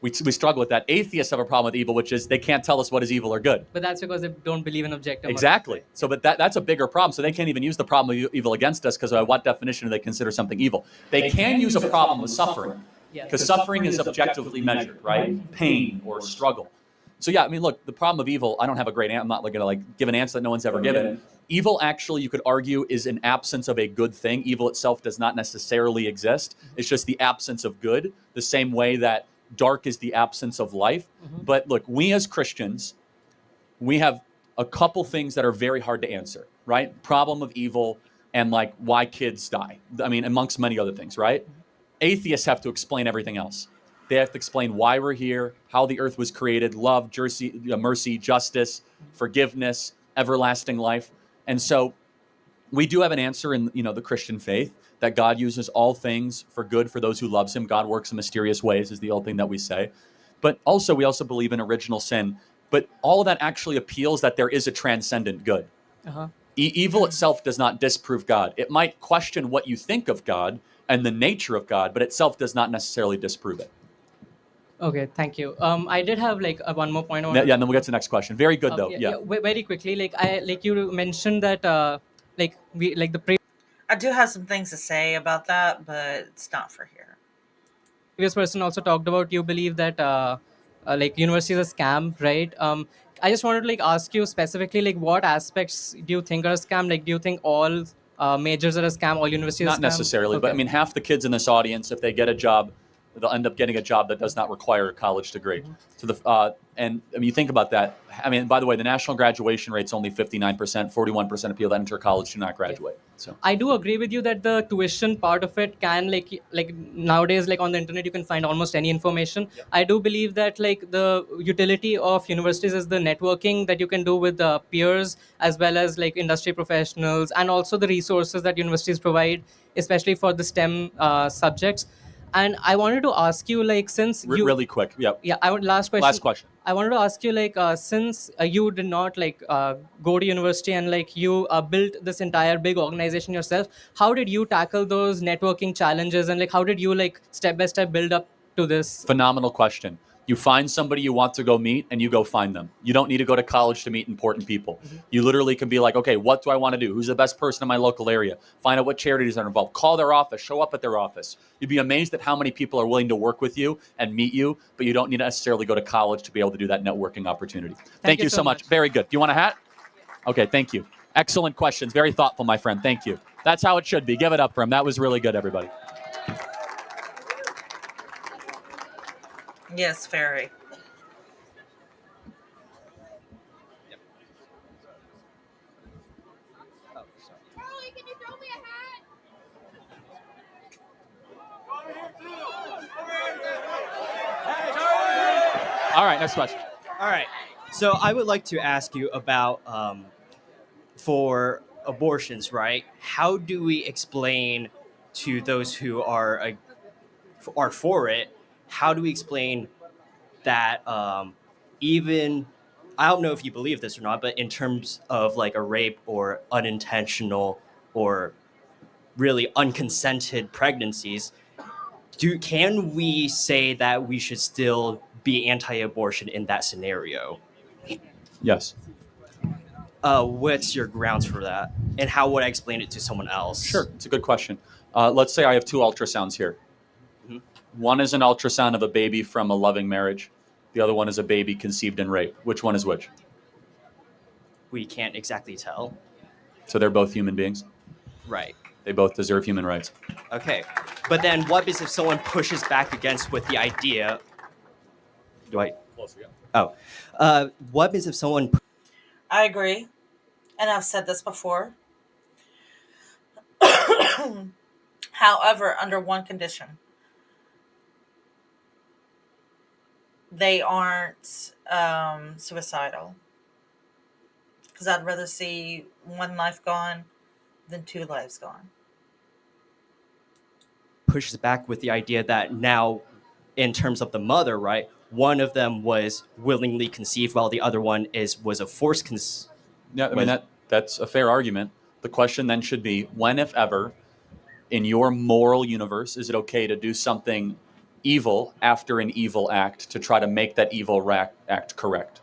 We struggle with that. Atheists have a problem with evil, which is they can't tell us what is evil or good. But that's because they don't believe in objective moral. Exactly. So, but that's a bigger problem. So they can't even use the problem of evil against us because by what definition do they consider something evil? They can use a problem with suffering Yeah. because suffering is objectively measured, right? Pain or struggle. So yeah, I mean, look, the problem of evil. I don't have a great. I'm not going to like give an answer that no one's ever given. Evil, actually, you could argue, is an absence of a good thing. Evil itself does not necessarily exist. It's just the absence of good, the same way that dark is the absence of life. But look, we as Christians, we have a couple things that are very hard to answer, right? Problem of evil and like why kids die. I mean, amongst many other things, right? Atheists have to explain everything else. They have to explain why we're here, how the earth was created, love, mercy, justice, forgiveness, everlasting life. And so we do have an answer in the Christian faith that God uses all things for good for those who loves him. God works in mysterious ways is the old thing that we say. But also we also believe in original sin. But all of that actually appeals that there is a transcendent good. Uh-huh. Evil itself does not disprove God. It might question what you think of God and the nature of God, but itself does not necessarily disprove it. Okay, thank you. I did have like one more point. Yeah, and then we'll get to the next question. Very good though. Yeah. Very quickly, like you mentioned that like we like the I do have some things to say about that, but it's not for here. previous person also talked about, you believe that like university is a scam, right? I just wanted to like ask you specifically, like what aspects do you think are a scam? Like do you think all majors are a scam, all universities are Not a scam? necessarily, but I mean, half the kids in this audience, if they get a job, they'll end up getting a job that does not require a college degree. So and I mean, you think about that. I mean, by the way, the national graduation rate's only 59%. 41% of people that enter college do not graduate. So I do agree with you that the tuition part of it can like nowadays, like on the internet you can find almost any information. Yep. I do believe that like the utility of universities is the networking that you can do with peers, as well as like industry professionals, and also the resources that universities provide, especially for the STEM subjects. And I wanted to ask you, like, since you really quick, yeah, I would last question. Last question. I wanted to ask you, like, since you did not like go to university and like you built this entire big organization yourself, how did you tackle those networking challenges, and like how did you like step by step build up to this? Phenomenal question. You find somebody you want to go meet and you go find them. You don't need to go to college to meet important people. You literally can be like, okay, what do I want to do? Who's the best person in my local area? Find out what charities are involved. Call their office. Show up at their office. You'd be amazed at how many people are willing to work with you and meet you, but you don't need to necessarily go to college to be able to do that networking opportunity. Thank you so much. Very good. Do you want a hat? Okay, thank you. Excellent questions. Very thoughtful, my friend. Thank you. That's how it should be. Give it up for him. That was really good, everybody. Yes, very. Charlie, can you throw me a hat? All right, next question. All right. So I would like to ask you about for abortions, right? How do we explain to those who are for it? How do we explain that even I don't know if you believe this or not, but in terms of like a rape or unintentional or really unconsented pregnancies, can we say that we should still be anti-abortion in that scenario? Yes. What's your grounds for that, and how would I explain it to someone else? Sure, it's a good question. Let's say I have two ultrasounds here. Mhm. One is an ultrasound of a baby from a loving marriage. The other one is a baby conceived in rape. Which one is which? We can't exactly tell. So they're both human beings. Right. They both deserve human rights. Okay. But then what is if someone pushes back against with the idea? Do I? Closer, yeah. Oh. What is if someone? I agree. And I've said this before. However, under one condition. They aren't suicidal. Because I'd rather see one life gone than two lives gone. pushes back with the idea that now, in terms of the mother, right, one of them was willingly conceived while the other one was a forced Yeah, I mean that's a fair argument. The question then should be, when, if ever, in your moral universe, is it okay to do something evil after an evil act to try to make that evil act correct?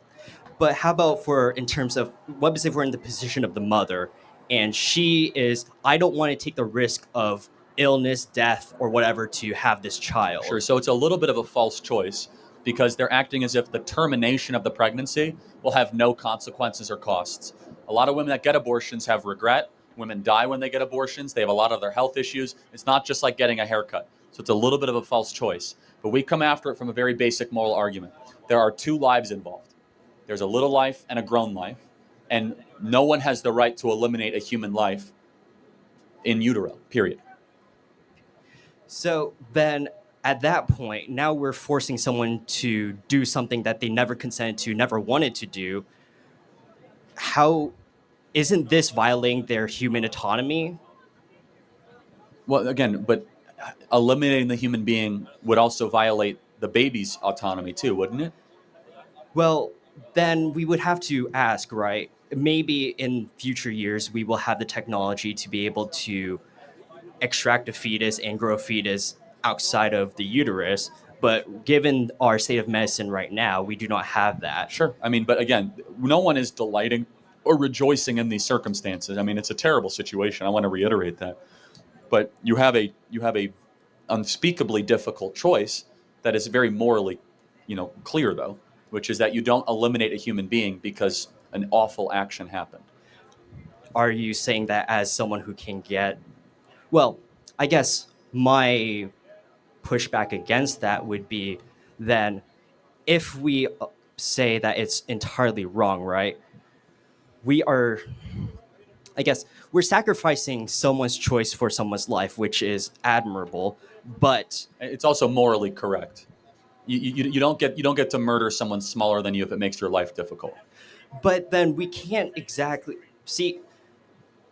But how about for in terms of what if we're in the position of the mother and she is, I don't want to take the risk of illness, death, or whatever to have this child. Sure. So it's a little bit of a false choice because they're acting as if the termination of the pregnancy will have no consequences or costs. A lot of women that get abortions have regret. Women die when they get abortions. They have a lot of their health issues. It's not just like getting a haircut. So it's a little bit of a false choice. But we come after it from a very basic moral argument. There are two lives involved. There's a little life and a grown life. And no one has the right to eliminate a human life in utero, period. So then at that point, now we're forcing someone to do something that they never consented to, never wanted to do. How isn't this violating their human autonomy? Well, again, but eliminating the human being would also violate the baby's autonomy too, wouldn't it? Well, then we would have to ask, right? Maybe in future years, we will have the technology to be able to extract a fetus and grow a fetus outside of the uterus. But given our state of medicine right now, we do not have that. Sure. I mean, but again, no one is delighting or rejoicing in these circumstances. I mean, it's a terrible situation. I want to reiterate that. But you have a unspeakably difficult choice that is very morally, clear though, which is that you don't eliminate a human being because an awful action happened. Are you saying that as someone who can get, well, I guess my pushback against that would be then if we say that it's entirely wrong, right? We are, I guess, we're sacrificing someone's choice for someone's life, which is admirable, but it's also morally correct. You don't get to murder someone smaller than you if it makes your life difficult. But then we can't exactly see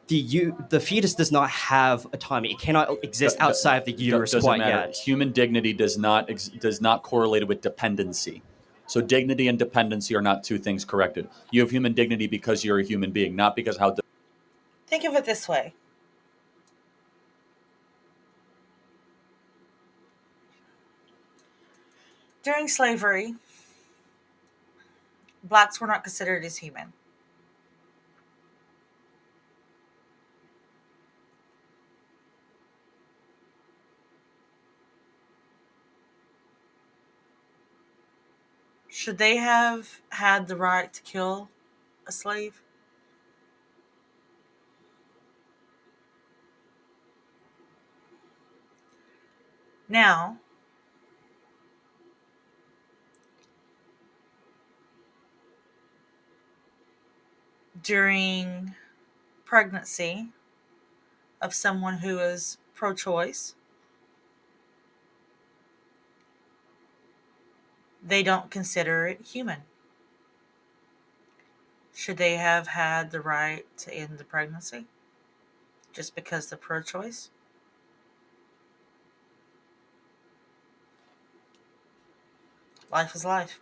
the fetus does not have autonomy. It cannot exist outside of the uterus quite yet. Human dignity does not correlate with dependency. So dignity and dependency are not two things corrected. You have human dignity because you're a human being, not because how. Think of it this way. During slavery, blacks were not considered as human. Should they have had the right to kill a slave? Now, during pregnancy of someone who is pro-choice, they don't consider it human. Should they have had the right to end the pregnancy just because they're pro-choice? Life is life.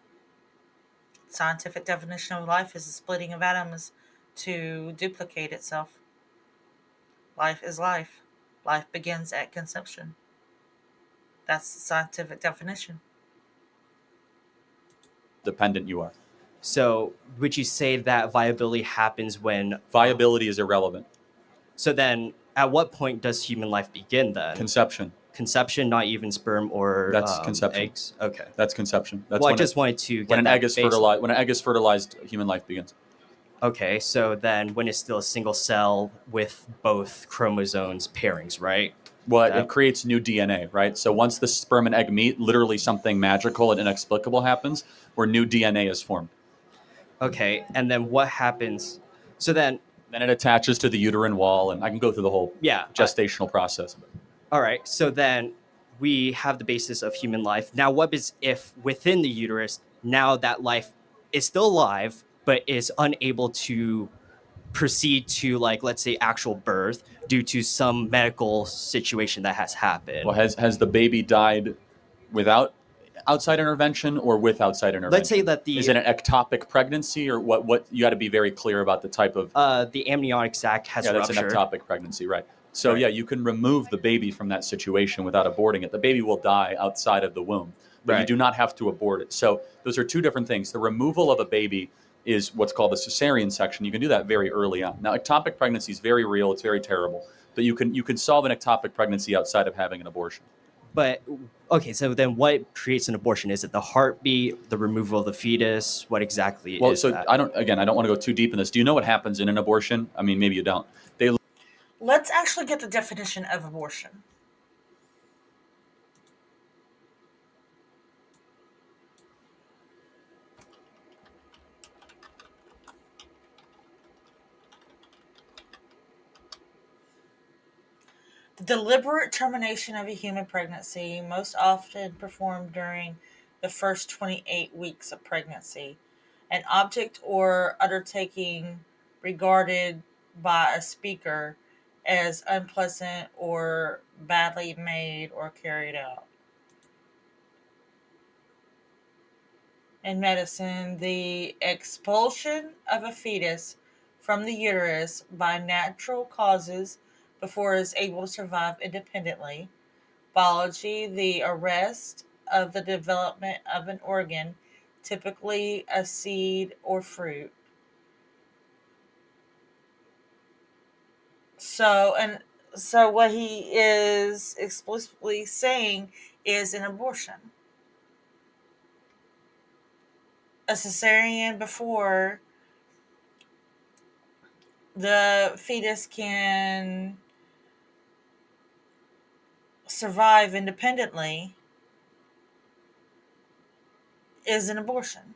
Scientific definition of life is the splitting of atoms to duplicate itself. Life is life. Life begins at conception. That's the scientific definition. Dependent you are. So would you say that viability happens when viability is irrelevant? So then at what point does human life begin then? Conception. Conception, not even sperm or that's conception. Eggs. Okay, that's conception. That's well, I just wanted to get when an egg is fertilized. When an egg is fertilized, human life begins. Okay, so then when it's still a single cell with both chromosomes pairings, right? Well, it creates new DNA, right? So once the sperm and egg meet, literally something magical and inexplicable happens where new DNA is formed. Okay, and then what happens? So then it attaches to the uterine wall, and I can go through the whole gestational process. All right, so then we have the basis of human life. Now, what is if within the uterus, now that life is still alive, but is unable to proceed to, like, let's say actual birth due to some medical situation that has happened. Well, has the baby died without outside intervention or with outside intervention? Let's say that is it an ectopic pregnancy or what? You got to be very clear about the type of. The amniotic sac has that's ruptured. an ectopic pregnancy, right? So Right. yeah, you can remove the baby from that situation without aborting it. The baby will die outside of the womb, but you Right. do not have to abort it. So those are two different things. The removal of a baby is what's called the cesarean section. You can do that very early on. Now, ectopic pregnancy is very real. It's very terrible, but you can solve an ectopic pregnancy outside of having an abortion. But okay, so then what creates an abortion? Is it the heartbeat, the removal of the fetus? What exactly Well, is so that? I don't want to go too deep in this. Do you know what happens in an abortion? I mean, maybe you don't. They Let's actually get the definition of abortion. The deliberate termination of a human pregnancy, most often performed during the first 28 weeks of pregnancy. An object or undertaking regarded by a speaker as unpleasant or badly made or carried out. In medicine, the expulsion of a fetus from the uterus by natural causes before it is able to survive independently. Biology, the arrest of the development of an organ, typically a seed or fruit. So what he is explicitly saying is an abortion. A cesarean before the fetus can survive independently is an abortion.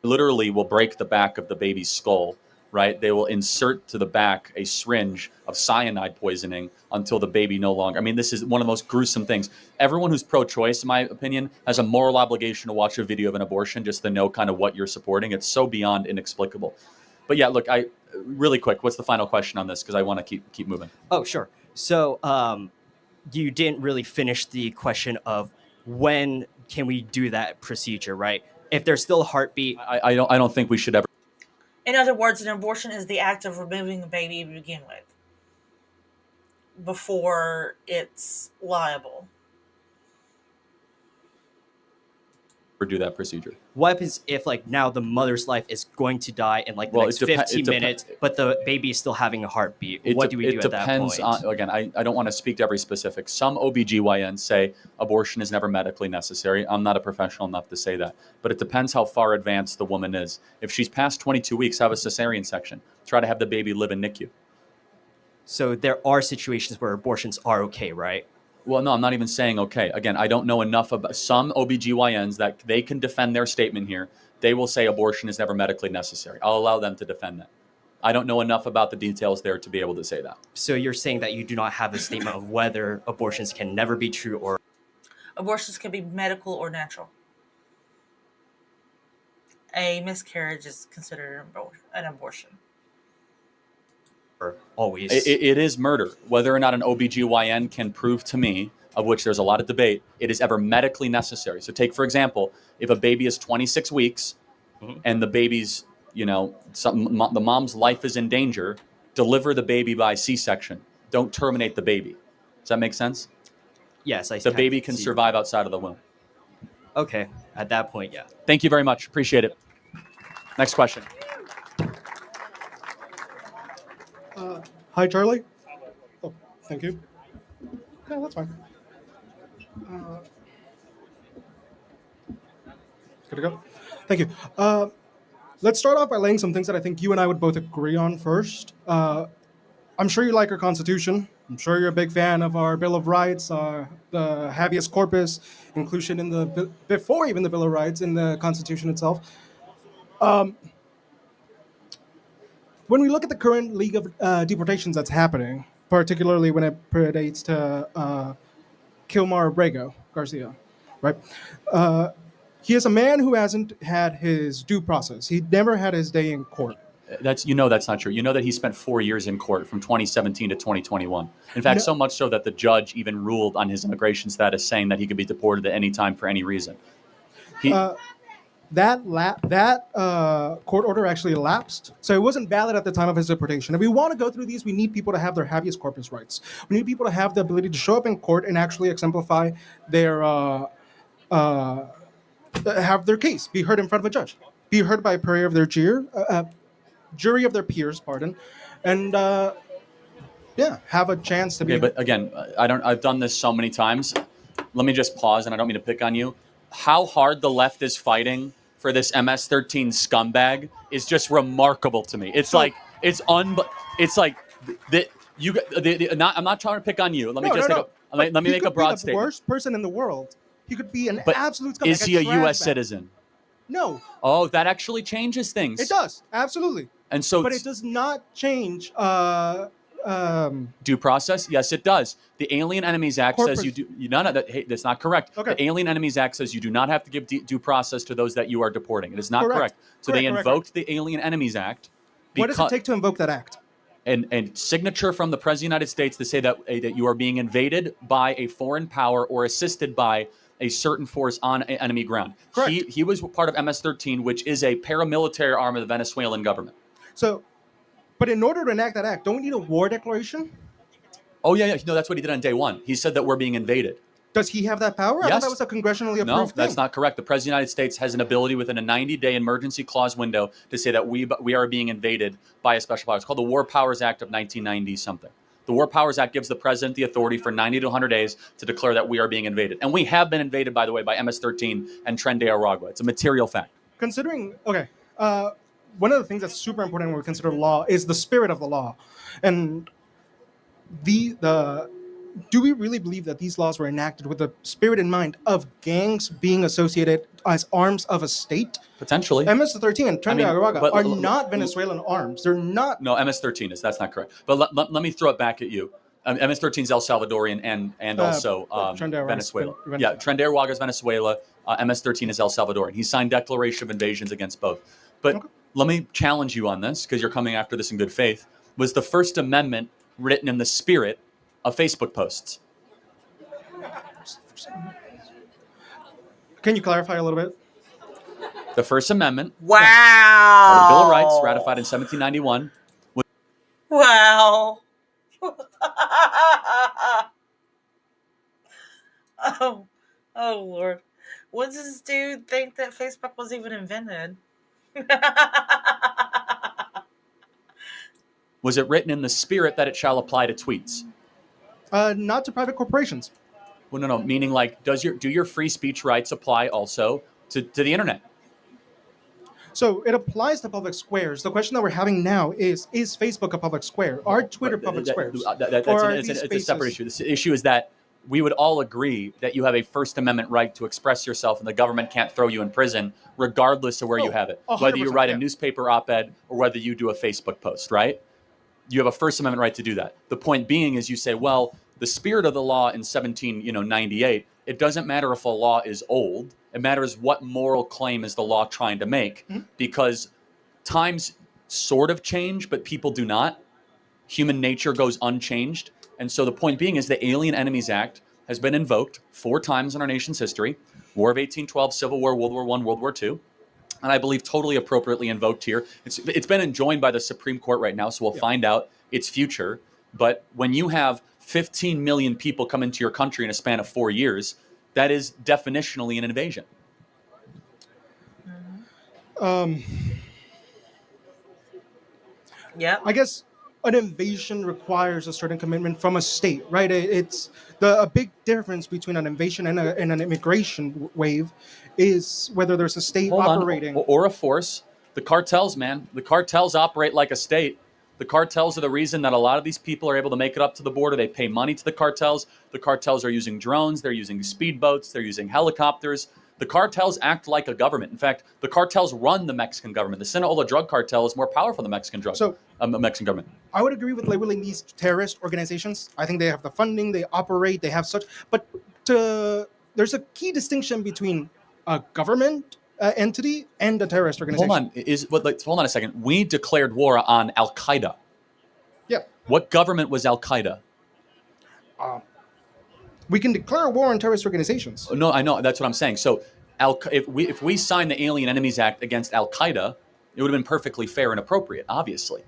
literally will break the back of the baby's skull, right? They will insert to the back a syringe of cyanide poisoning until the baby no longer. I mean, this is one of the most gruesome things. Everyone who's pro-choice, in my opinion, has a moral obligation to watch a video of an abortion just to know kind of what you're supporting. It's so beyond inexplicable. But yeah, look, I really quick. What's the final question on this? Because I want to keep moving. Oh, sure. So you didn't really finish the question of when can we do that procedure, right? If there's still a heartbeat. I don't think we should ever. In other words, an abortion is the act of removing a baby to begin with before it's liable. Do that procedure. What happens if, like, now the mother's life is going to die in like the Well, next it depe- 15 it depe- minutes, but the baby is still having a heartbeat? What do we do It at that depends point? on, again, I don't want to speak to every specific. Some OBGYNs say abortion is never medically necessary. I'm not a professional enough to say that. But it depends how far advanced the woman is. If she's past 22 weeks, have a cesarean section. Try to have the baby live in NICU. So there are situations where abortions are okay, right? Well, no, I'm not even saying okay. Again, I don't know enough about some OBGYNs that they can defend their statement here. They will say abortion is never medically necessary. I'll allow them to defend that. I don't know enough about the details there to be able to say that. So you're saying that you do not have a statement of whether abortions can never be true or... Abortions can be medical or natural. A miscarriage is considered an abortion. Always. It is murder. Whether or not an OBGYN can prove to me, of which there's a lot of debate, it is ever medically necessary. So take, for example, if a baby is 26 weeks and the baby's, the mom's life is in danger, deliver the baby by C-section. Don't terminate the baby. Does that make sense? Yes, The baby can survive outside of the womb. Okay, at that point, yeah. Thank you very much. Appreciate it. Next question. Hi, Charlie. Oh, thank you. Yeah, that's fine. Good to go. Thank you. Let's start off by laying some things that I think you and I would both agree on first. I'm sure you like our Constitution. I'm sure you're a big fan of our Bill of Rights, the habeas corpus inclusion in the before even the Bill of Rights in the Constitution itself. When we look at the current league of deportations that's happening, particularly when it predates to Kilmar Abrego Garcia, right? He is a man who hasn't had his due process. He never had his day in court. That's not true. You know that he spent 4 years in court from 2017 to 2021. In fact, No. so much so that the judge even ruled on his immigration status, saying that he could be deported at any time for any reason. He, That court order actually elapsed, so it wasn't valid at the time of his deportation. If we want to go through these, we need people to have their habeas corpus rights. We need people to have the ability to show up in court and actually exemplify their have their case be heard in front of a judge, be heard by a jury of their peers, pardon, and have a chance to be. Okay, but again, I've done this so many times. Let me just pause, and I don't mean to pick on you. How hard the left is fighting for this MS-13 scumbag is just remarkable to me. It's like it's like that you. I'm not trying to pick on you. Let me make a broad statement. The worst person in the world. He could be an But absolute scumbag. is he a U.S. citizen? No. Oh, that actually changes things. It does, absolutely. And so, but it does not change due process. Yes, it does. The Alien Enemies Act says you do. That's not correct. Okay. The Alien Enemies Act says you do not have to give due process to those that you are deporting. It is not correct. So they invoked the Alien Enemies Act. What does it take to invoke that act? And signature from the President of the United States to say that you are being invaded by a foreign power or assisted by a certain force on enemy ground. Correct. He was part of MS-13, which is a paramilitary arm of the Venezuelan government. So, but in order to enact that act, don't we need a war declaration? Oh, yeah. No, that's what he did on day one. He said that we're being invaded. Does he have that power? Yes. I thought that was a congressionally approved thing. No, that's not correct. The President of the United States has an ability within a 90-day emergency clause window to say that we are being invaded by a special power. It's called the War Powers Act of 1990-something. The War Powers Act gives the president the authority for 90 to 100 days to declare that we are being invaded. And we have been invaded, by the way, by MS-13 and Tren de Aragua. It's a material fact. Considering, one of the things that's super important when we consider law is the spirit of the law. And do we really believe that these laws were enacted with the spirit in mind of gangs being associated as arms of a state? Potentially. MS-13 and Tren de Aragua are not Venezuelan arms. They're not. No, MS-13 is. That's not correct. But let me throw it back at you. MS-13 is El Salvadorian and also Venezuela. Yeah, Tren de Aragua is Venezuela. MS-13 is El Salvadorian. He signed Declaration of Invasions against both. But let me challenge you on this, because you're coming after this in good faith. Was the First Amendment written in the spirit of Facebook posts? Can you clarify a little bit? The First Amendment. Wow. The Bill of Rights, ratified in 1791. Wow. oh Lord. When does this dude think that Facebook was even invented? Was it written in the spirit that it shall apply to tweets? Not to private corporations. Well, no. Meaning, like, do your free speech rights apply also to the internet? So it applies to public squares. The question that we're having now is Facebook a public square? Are Twitter public squares? It's a separate issue. The issue is that we would all agree that you have a First Amendment right to express yourself, and the government can't throw you in prison regardless of where you have it. Whether you write a newspaper op-ed or whether you do a Facebook post, right? You have a First Amendment right to do that. The point being is you say, well, the spirit of the law in 1798, it doesn't matter if a law is old. It matters what moral claim is the law trying to make, because times sort of change, but people do not. Human nature goes unchanged. And so the point being is the Alien Enemies Act has been invoked 4 times in our nation's history: War of 1812, Civil War, World War I, World War II. And I believe totally appropriately invoked here. It's been enjoined by the Supreme Court right now, so we'll find out its future. But when you have 15 million people come into your country in a span of 4 years, that is definitionally an invasion. Yeah. I guess an invasion requires a certain commitment from a state, right? It's a big difference between an invasion and an immigration wave is whether there's a state operating. Or a force. The cartels, man. The cartels operate like a state. The cartels are the reason that a lot of these people are able to make it up to the border. They pay money to the cartels. The cartels are using drones. They're using speedboats. They're using helicopters. The cartels act like a government. In fact, the cartels run the Mexican government. The Sinaloa drug cartel is more powerful than the Mexican Mexican government. I would agree with labeling these terrorist organizations. I think they have the funding, they operate, they have such. But there's a key distinction between a government entity and a terrorist organization. Hold on a second. We declared war on Al Qaeda. Yeah. What government was Al Qaeda? We can declare war on terrorist organizations. No, I know. That's what I'm saying. So, if we signed the Alien Enemies Act against Al Qaeda, it would have been perfectly fair and appropriate, obviously.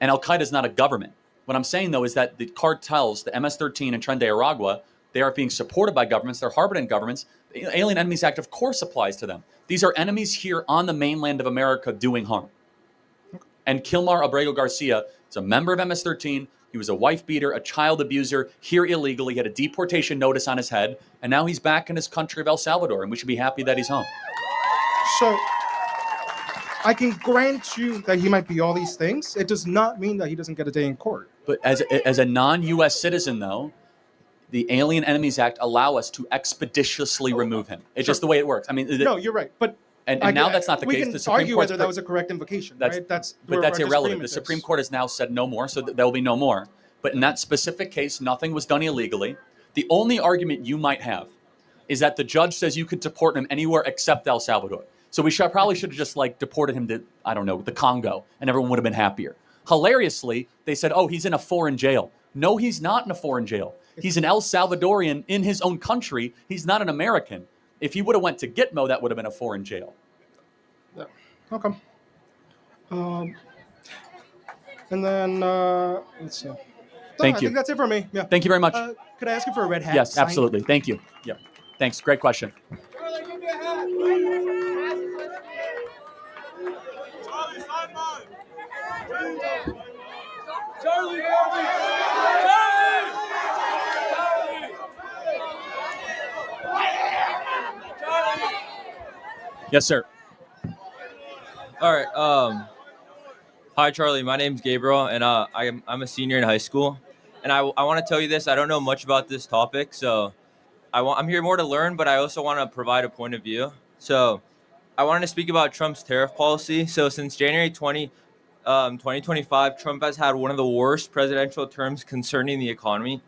And Al Qaeda is not a government. What I'm saying, though, is that the cartels, the MS-13 and Tren de Aragua, they are being supported by governments. They're harbored in governments. The Alien Enemies Act, of course, applies to them. These are enemies here on the mainland of America doing harm. And Kilmar Abrego Garcia is a member of MS-13. He was a wife beater, a child abuser, here illegally. He had a deportation notice on his head. And now he's back in his country of El Salvador. And we should be happy that he's home. So I can grant you that he might be all these things. It does not mean that he doesn't get a day in court. But as a non-U.S. citizen, though, the Alien Enemies Act allow us to expeditiously remove him. It's just the way it works. I mean, no, you're right. But and now that's not the case. We can The Supreme argue Court's whether that was a correct invocation, right? but that's irrelevant. The Supreme Court has now said no more, so there will be no more. But in that specific case, nothing was done illegally. The only argument you might have is that the judge says you could deport him anywhere except El Salvador. So we probably should have just deported him to, I don't know, the Congo, and everyone would have been happier. Hilariously, they said, oh, he's in a foreign jail. No, he's not in a foreign jail. He's an El Salvadorian in his own country. He's not an American. If he would have went to Gitmo, that would have been a foreign jail. Yeah. Okay. And then, let's see. Thank I you. think that's it for me. Yeah. Thank you very much. Could I ask you for a red hat? Yes, sign? absolutely. Thank you. Yeah. Thanks. Great question. Charlie! Yes, sir. All right. Hi, Charlie. My name's Gabriel, and I'm a senior in high school. And I want to tell you this. I don't know much about this topic, so I'm here more to learn, but I also want to provide a point of view. So I wanted to speak about Trump's tariff policy. So since January 2025, Trump has had one of the worst presidential terms concerning the economy.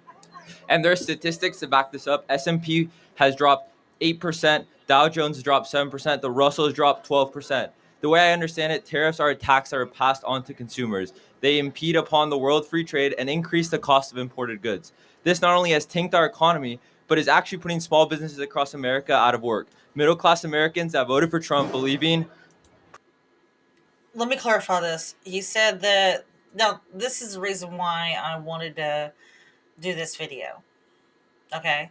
And there are statistics to back this up. S&P has dropped 8%. Dow Jones has dropped 7%. The Russell has dropped 12%. The way I understand it, tariffs are a tax that are passed on to consumers. They impede upon the world free trade and increase the cost of imported goods. This not only has tanked our economy, but is actually putting small businesses across America out of work. Middle-class Americans that voted for Trump believing... Let me clarify this. He said that... Now, this is the reason why I wanted to do this video. Okay?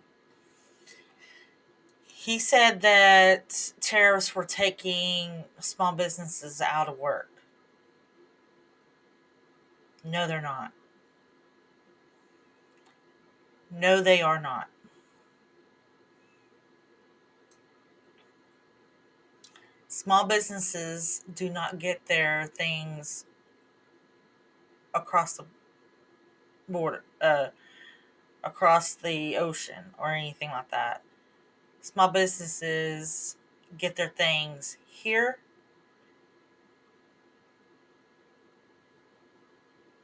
He said that tariffs were taking small businesses out of work. No, they're not. No, they are not. Small businesses do not get their things across the border, across the ocean or anything like that. Small businesses get their things here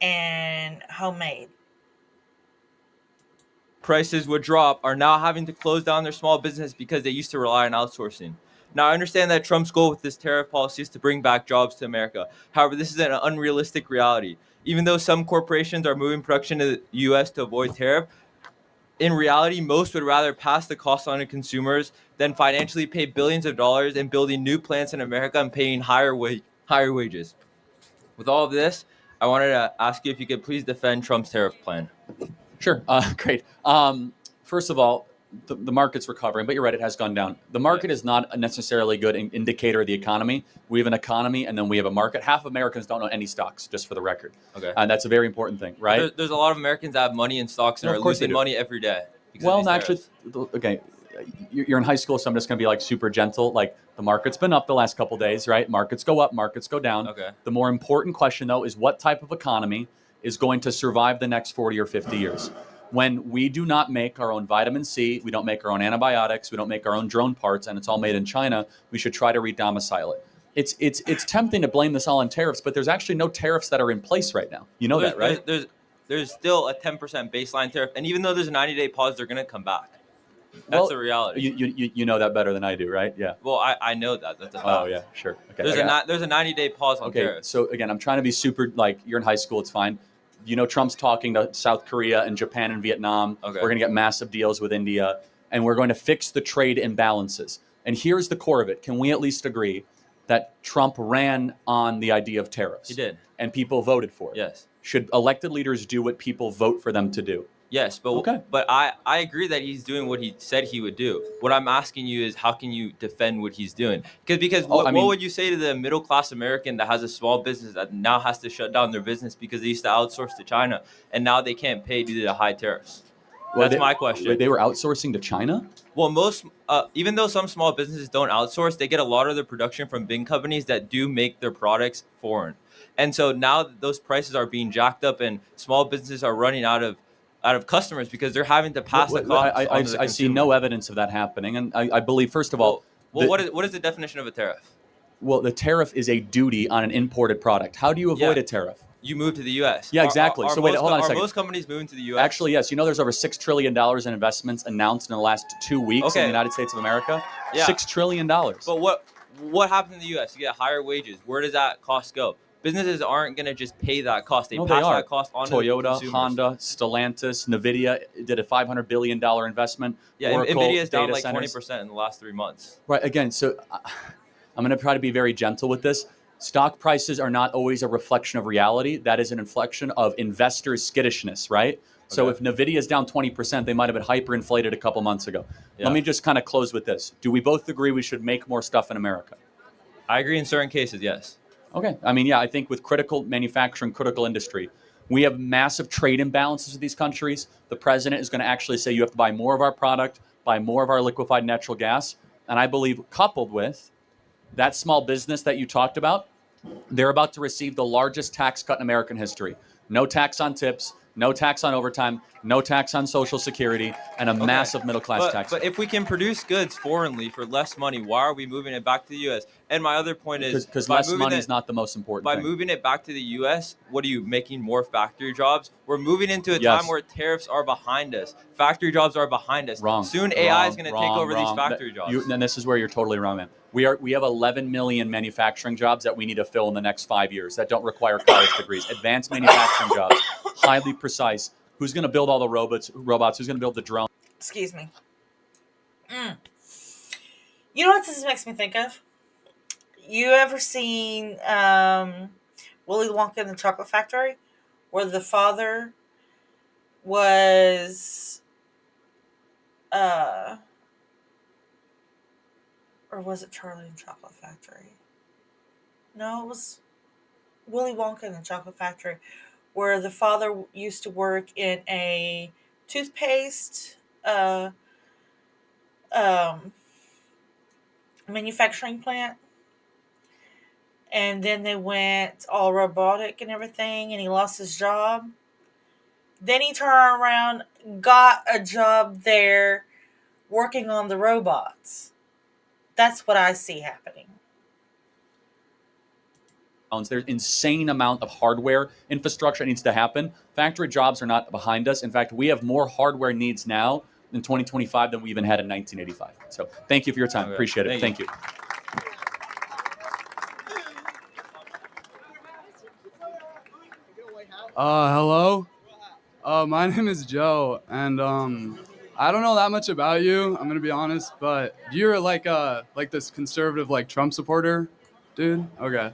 and homemade. Prices would drop are now having to close down their small business because they used to rely on outsourcing. Now, I understand that Trump's goal with this tariff policy is to bring back jobs to America. However, this is an unrealistic reality. Even though some corporations are moving production to the U.S. to avoid tariff, in reality, most would rather pass the cost on to consumers than financially pay billions of dollars in building new plants in America and paying higher wages. With all of this, I wanted to ask you if you could please defend Trump's tariff plan. Sure. Great. First of all, the market's recovering, but you're right, it has gone down. The market is not a necessarily good indicator of the economy. We have an economy, and then we have a market. Half of Americans don't own any stocks, just for the record. Okay. And that's a very important thing, right? There's a lot of Americans that have money in stocks and are losing money every day. Well, actually, okay, you're in high school, so I'm just going to be super gentle. The market's been up the last couple days, right? Markets go up, markets go down. Okay. The more important question, though, is what type of economy is going to survive the next 40 or 50 years? When we do not make our own vitamin C, we don't make our own antibiotics, we don't make our own drone parts, and it's all made in China, we should try to re-domicile it. It's tempting to blame this all on tariffs, but there's actually no tariffs that are in place right now. You know that, right? There's still a 10% baseline tariff, and even though there's a 90-day pause, they're going to come back. That's the reality. You know that better than I do, right? Yeah. Well, I know that. That's a fact. Oh yeah, sure. Okay. There's a 90-day pause on Okay. tariffs. So again, I'm trying to be super like you're in high school. It's fine. You know, Trump's talking to South Korea and Japan and Vietnam. Okay. We're going to get massive deals with India, and we're going to fix the trade imbalances. And here's the core of it. Can we at least agree that Trump ran on the idea of tariffs? He did. And people voted for it. Yes. Should elected leaders do what people vote for them to do? Yes, but I agree that he's doing what he said he would do. What I'm asking you is, how can you defend what he's doing? Because what would you say to the middle class American that has a small business that now has to shut down their business because they used to outsource to China and now they can't pay due to the high tariffs? That's my question. They were outsourcing to China? Well, even though some small businesses don't outsource, they get a lot of their production from big companies that do make their products foreign. And so now those prices are being jacked up and small businesses are running out of customers because they're having to pass the cost on to the consumer. I see no evidence of that happening. And I believe, first of all... what is the definition of a tariff? Well, the tariff is a duty on an imported product. How do you avoid a tariff? You move to the U.S. Yeah, exactly. So wait, hold on a second. Are most companies moving to the U.S.? Actually, yes. You know, there's over $6 trillion in investments announced in the last 2 weeks in the United States of America? Yeah. $6 trillion. But what happens in the U.S.? You get higher wages. Where does that cost go? Businesses aren't going to just pay that cost. They pass that cost on to the consumers. Toyota, Honda, Stellantis, NVIDIA did a $500 billion investment. Yeah, Oracle, NVIDIA is down like centers. 20% in the last 3 months. Right. Again, so I'm going to try to be very gentle with this. Stock prices are not always a reflection of reality. That is an inflection of investors' skittishness, right? Okay. So if NVIDIA is down 20%, they might have been hyperinflated a couple months ago. Yeah. Let me just kind of close with this. Do we both agree we should make more stuff in America? I agree in certain cases, yes. Okay. I mean, yeah, I think with critical manufacturing, critical industry, we have massive trade imbalances with these countries. The president is going to actually say you have to buy more of our product, buy more of our liquefied natural gas. And I believe coupled with that small business that you talked about, they're about to receive the largest tax cut in American history. No tax on tips, no tax on overtime, no tax on Social Security, and a massive middle-class tax. But if we can produce goods foreignly for less money, why are we moving it back to the U.S.? And my other point is... Because less money is not the most important thing. By moving it back to the U.S., what are you, making more factory jobs? We're moving into a time where tariffs are behind us. Factory jobs are behind us. Wrong. Soon AI is going to take over these factory jobs. And this is where you're totally wrong, man. We have 11 million manufacturing jobs that we need to fill in the next 5 years that don't require college degrees. Advanced manufacturing jobs, highly precise. Who's going to build all the robots? Who's going to build the drone? Excuse me. You know what this makes me think of? You ever seen Willy Wonka and the Chocolate Factory? Where the father was... or was it Charlie and the Chocolate Factory? No, it was Willy Wonka and the Chocolate Factory, where the father used to work in a toothpaste manufacturing plant. And then they went all robotic and everything, and he lost his job. Then he turned around, got a job there working on the robots. That's what I see happening. There's insane amount of hardware infrastructure that needs to happen. Factory jobs are not behind us. In fact, we have more hardware needs now in 2025 than we even had in 1985. So thank you for your time. Okay. Appreciate it. Thank you. Hello. My name is Joe, and I don't know that much about you. I'm gonna be honest, but you're like this conservative like Trump supporter, dude. Okay.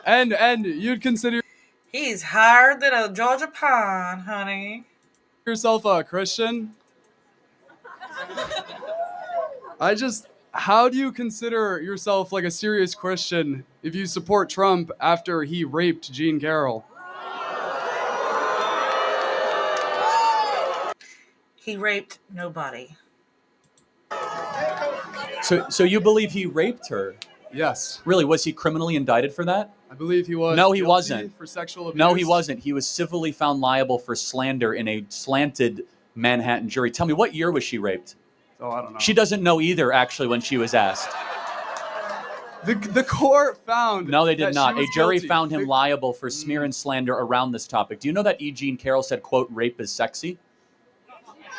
And you'd consider he's higher than a Georgia pine, honey. Yourself a Christian? How do you consider yourself like a serious Christian if you support Trump after he raped Jean Carroll? He raped nobody. So you believe he raped her? Yes. Really? Was he criminally indicted for that? I believe he was. No, he wasn't. For sexual abuse. No, he wasn't. He was civilly found liable for slander in a slanted Manhattan jury. Tell me, what year was she raped? Oh, I don't know. She doesn't know either, actually, when she was asked. The court found. No, they did not. A jury guilty. found him liable for smear and slander around this topic. Do you know that E. Jean Carroll said, quote, rape is sexy?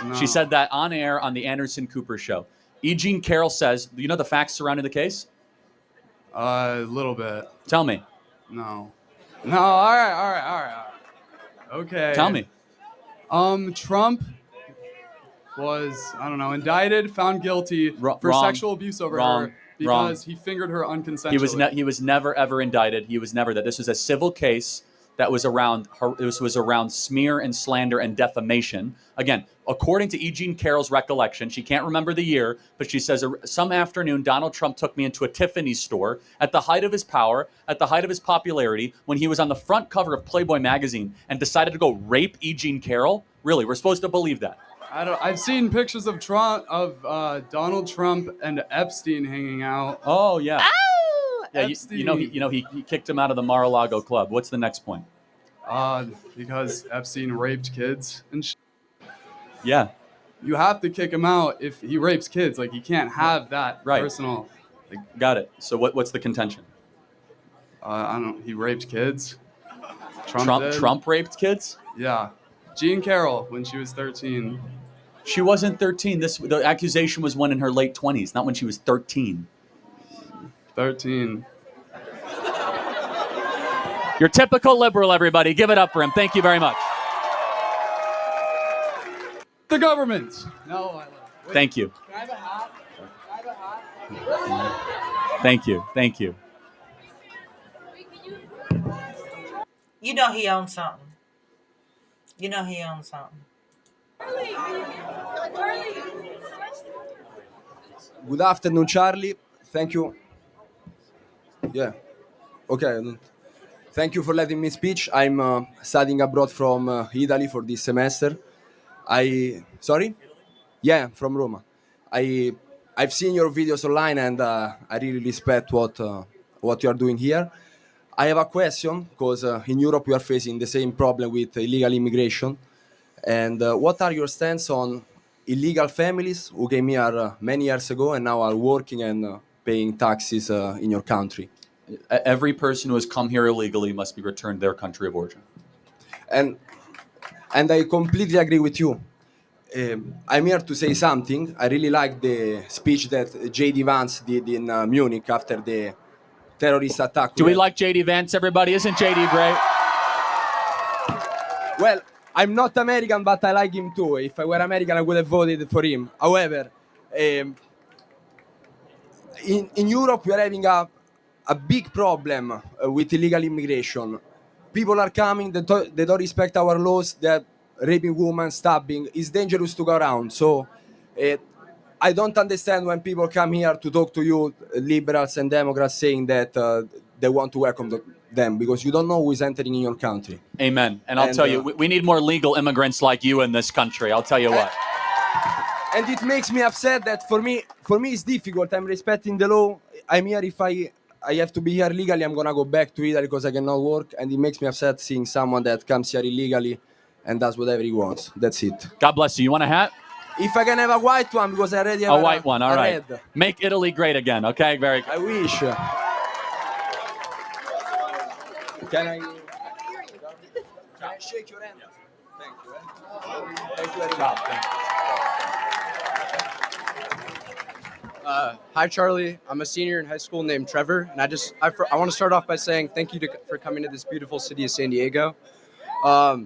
No. She said that on air on the Anderson Cooper show. E. Jean Carroll says, you know the facts surrounding the case? A little bit. Tell me. No. No, all right. Okay. Tell me. Trump was, I don't know, indicted, found guilty for wrong. sexual abuse over Wrong. her because he fingered her unconsensually. He was never ever indicted. He was never that. This was a civil case that was around her. This was around smear and slander and defamation. Again, according to E. Jean Carroll's recollection, she can't remember the year, but she says some afternoon Donald Trump took me into a Tiffany's store at the height of his power, at the height of his popularity, when he was on the front cover of Playboy magazine and decided to go rape E. Jean Carroll. Really, we're supposed to believe that? I've seen pictures of Donald Trump and Epstein hanging out. Oh yeah. Ow! Yeah, he kicked him out of the Mar-a-Lago club. What's the next point? Because Epstein raped kids and Yeah. You have to kick him out if he rapes kids. Like, he can't have that personal. Like, got it. So what's the contention? I don't. He raped kids. Trump raped kids? Yeah. Jean Carroll when she was 13. She wasn't 13. The accusation was when in her late 20s, not when she was 13. 13. Your typical liberal, everybody. Give it up for him. Thank you very much. The government. No. Thank you. Can I have a hat? Thank you. Thank you. You know he owns something. You know he owns something. Good afternoon, Charlie. Thank you. Yeah. Okay. Thank you for letting me speak. I'm studying abroad from Italy for this semester. Sorry? Yeah, from Roma. I've seen your videos online and I really respect what you are doing here. I have a question because in Europe we are facing the same problem with illegal immigration. And what are your stance on illegal families who came here many years ago and now are working and paying taxes in your country? Every person who has come here illegally must be returned to their country of origin. And I completely agree with you. I'm here to say something. I really like the speech that J.D. Vance did in Munich after the terrorist attack. Do we like J.D. Vance, everybody? Isn't J.D. great? Well, I'm not American, but I like him too. If I were American, I would have voted for him. However, in Europe, we are having a big problem with illegal immigration. People are coming, they don't respect our laws, they're raping women, stabbing. It's dangerous to go around. So I don't understand when people come here to talk to you, liberals and Democrats, saying that they want to welcome them because you don't know who is entering in your country. Amen. And I'll tell you, we need more legal immigrants like you in this country. I'll tell you what. And it makes me upset that for me it's difficult. I'm respecting the law. I'm here if I have to be here legally, I'm going to go back to Italy because I cannot work. And it makes me upset seeing someone that comes here illegally and does whatever he wants. That's it. God bless you. You want a hat? If I can have a white one, because I already have a white one. All right. Red. Make Italy great again. Okay. Very good. I wish. Can I shake your hand? Thank you. Thank you very much. Hi, Charlie. I'm a senior in high school named Trevor, and I want to start off by saying thank you for coming to this beautiful city of San Diego. I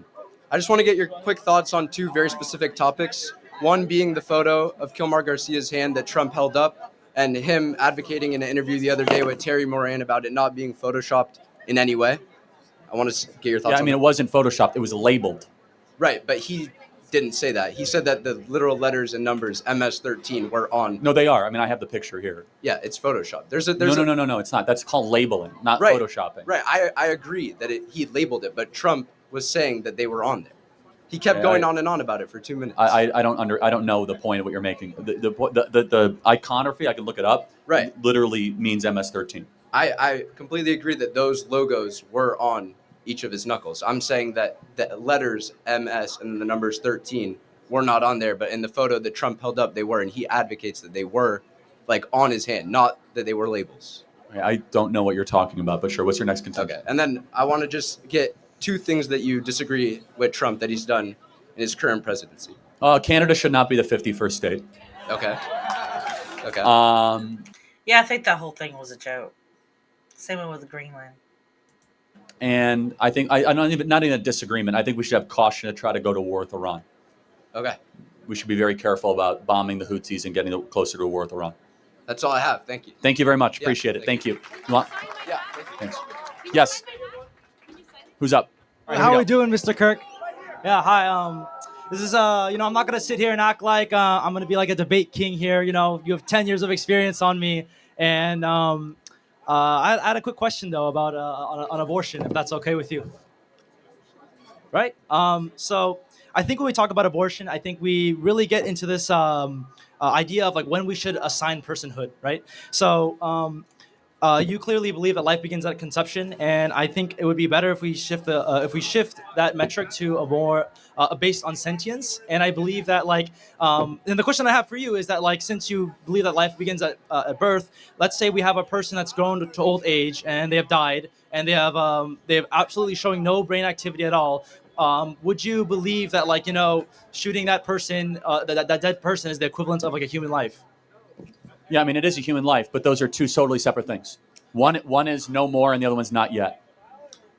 just want to get your quick thoughts on two very specific topics. One being the photo of Kilmar Garcia's hand that Trump held up, and him advocating in an interview the other day with Terry Moran about it not being photoshopped in any way. I want to get your thoughts on that. It wasn't photoshopped. It was labeled. Right, but he didn't say that. He said that the literal letters and numbers MS-13 were on. No, they are. I have the picture here. Yeah, it's photoshopped. No, it's not. That's called labeling, not right, photoshopping. Right, I agree that he labeled it, but Trump was saying that they were on there. He kept going on and on about it for 2 minutes. I don't know the point of what you're making. The iconography, I can look it up. Right, literally means MS-13. I completely agree that those logos were on each of his knuckles. I'm saying that the letters MS and the numbers 13 were not on there, but in the photo that Trump held up, they were, and he advocates that they were like on his hand, not that they were labels. I don't know what you're talking about, but sure. What's your next contention? Okay, and then I want to just get two things that you disagree with Trump that he's done in his current presidency. Canada should not be the 51st state. Okay. Okay. Yeah, I think that whole thing was a joke. Same with Greenland. And I think I'm not even a disagreement. I think we should have caution to try to go to war with Iran. Okay. We should be very careful about bombing the Houthis and getting closer to a war with Iran. That's all I have. Thank you. Thank you very much. Yeah, Appreciate it. Thank you. Yeah. Thanks. Yes. Who's up? All right, How here are we we doing, Mr. Kirk? Yeah, hi. This is I'm not gonna sit here and act like I'm gonna be like a debate king here. You have 10 years of experience on me, and I had a quick question though about on abortion, if that's okay with you. Right. So I think when we talk about abortion, I think we really get into this idea of like when we should assign personhood, right? So you clearly believe that life begins at conception, and I think it would be better if we shift that metric to a more based on sentience. And I believe that and the question I have for you is that since you believe that life begins at birth, let's say we have a person that's grown to old age and they have died and they have absolutely showing no brain activity at all. Would you believe that shooting that person, that dead person, is the equivalent of like a human life? Yeah, I mean, it is a human life, but those are two totally separate things. One is no more, and the other one's not yet.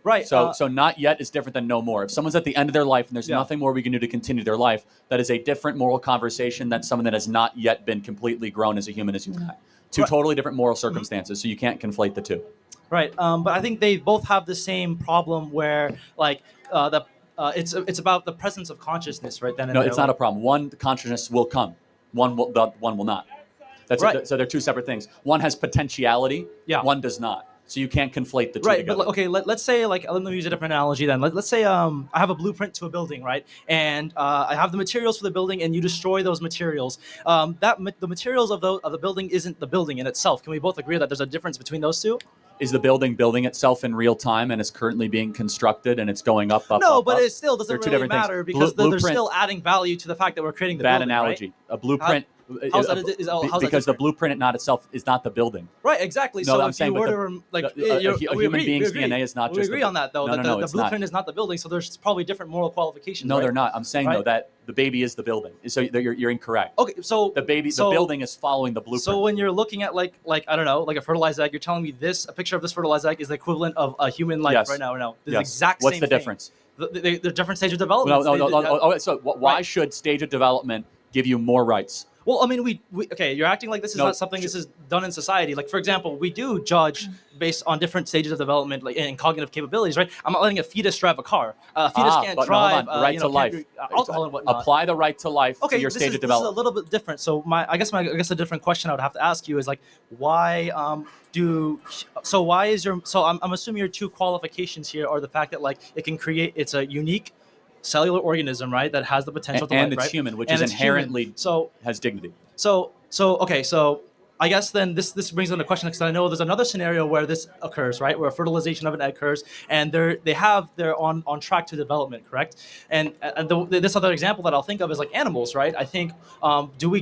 Right. So not yet is different than no more. If someone's at the end of their life and there's nothing more we can do to continue their life, that is a different moral conversation than someone that has not yet been completely grown as a human as you and I. Two totally different moral circumstances, so you can't conflate the two. Right. But I think they both have the same problem where it's about the presence of consciousness, right? No, it's not a problem. One, consciousness will come. One will not. So they're two separate things. One has potentiality. Yeah. One does not. So you can't conflate the two together. But okay, let's say let me use a different analogy then. Let's say I have a blueprint to a building, right? And I have the materials for the building, and you destroy those materials. The materials of the building isn't the building in itself. Can we both agree that there's a difference between those two? Is the building building itself in real time and is currently being constructed and it's going up? No, but up? it still doesn't really matter because they're still adding value to the fact that we're creating the building. Bad analogy. Right? A blueprint. Because the blueprint not itself is not the building. Right, exactly. No, so I'm if saying you were to a human being's DNA is not we just agree on that though. The blueprint is not the building, so there's probably different moral qualifications. No, right? they're not. I'm saying though that the baby is the building. So you're incorrect. Okay, so the building is following the blueprint. So when you're looking at like I don't know, like a fertilized egg, you're telling me a picture of this fertilized egg is the equivalent of a human life right now. No, the exact same. What's the difference? The different stage of development. No. So why should stage of development give you more rights? Well, I mean, we okay. You're acting like this is not something this is done in society. Like, for example, we do judge based on different stages of development, like in cognitive capabilities, right? I'm not letting a fetus drive a car. A fetus can't drive. No, right to life. Alcohol and whatnot. Apply the right to life to your stage of development. This is a little bit different. So I guess a different question I would have to ask you is like, why I'm assuming your two qualifications here are the fact that it's a unique cellular organism, right, that has the potential to and life, it's right? human, which is inherently has dignity. So I guess then this brings on the question, because I know there's another scenario where this occurs, right, where fertilization of an egg occurs, and they're on track to development, correct? And this other example that I'll think of is like animals, right? I think why do we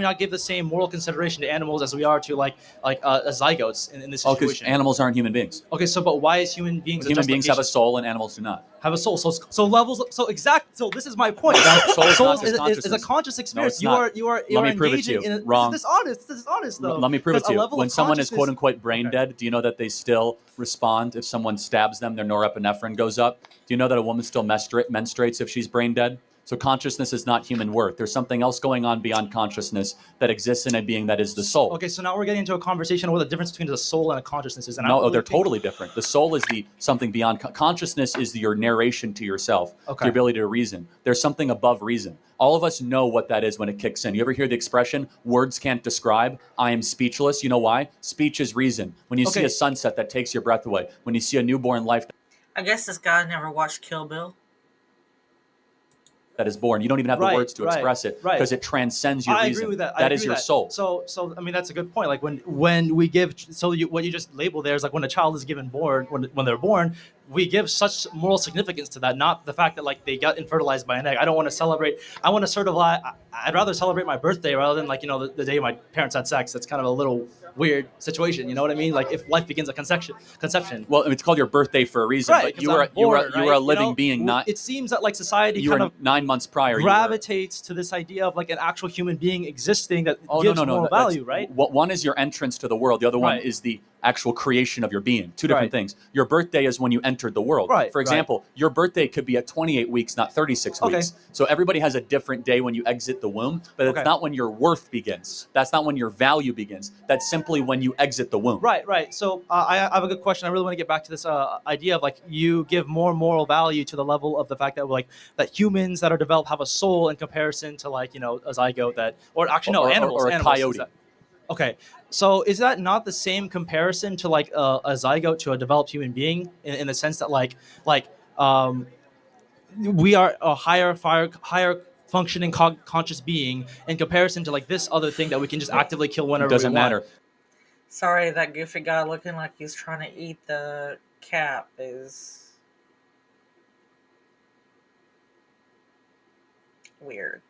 not give the same moral consideration to animals as we are to zygotes in this situation? Because animals aren't human beings. Okay, but why is human beings? Human beings have a soul, and animals do not have a soul. So this is my point. Soul is a conscious experience. No, you are Let me prove it to you. Wrong. This is honest though. Let me prove it to you. When someone is quote unquote brain dead, do you know that they still respond if someone stabs them? Their norepinephrine goes up. Do you know that a woman still menstruates if she's brain dead? So consciousness is not human worth. There's something else going on beyond consciousness that exists in a being that is the soul. Okay, so now we're getting into a conversation of what the difference between the soul and a consciousness is. And they're totally different. The soul is something beyond consciousness. Is your narration to yourself, the ability to reason. There's something above reason. All of us know what that is when it kicks in. You ever hear the expression, words can't describe? I am speechless. You know why? Speech is reason. When you see a sunset that takes your breath away, when you see a newborn life. I guess this guy never watched Kill Bill. That is born. You don't even have the words to express it because it transcends your reason. I agree with that. That is your soul. So I mean that's a good point. Like when we give what you just labeled there is like when a child is given born when they're born, we give such moral significance to that, not the fact that like they got infertilized by an egg. I don't want to celebrate. I want to sort of I'd rather celebrate my birthday rather than like the day my parents had sex. That's kind of a little weird situation. You know what I mean? Like if life begins at conception. Well, it's called your birthday for a reason, Right, but you were a living being, not. It seems that like society You kind were of 9 months prior. gravitates to this idea of like an actual human being existing that Oh, gives no. moral That's- value, right? One is your entrance to the world. The other one Right. is the actual creation of your being. Two different Right. things. Your birthday is when you entered the world. Right, For example, your birthday could be at 28 weeks, not 36 Okay. weeks. So everybody has a different day when you exit the womb, but it's Okay. not when your worth begins. That's not when your value begins. That's simply when you exit the womb. Right. So I have a good question. I really want to get back to this idea of like you give more moral value to the level of the fact that like that humans that are developed have a soul in comparison to like a zygote that, or actually no, animals or a animals, coyote. Okay, so is that not the same comparison to like a zygote to a developed human being in the sense that we are a higher functioning conscious being in comparison to like this other thing that we can just actively kill whenever It doesn't we want? matter. Sorry, that goofy guy looking like he's trying to eat the cap is weird.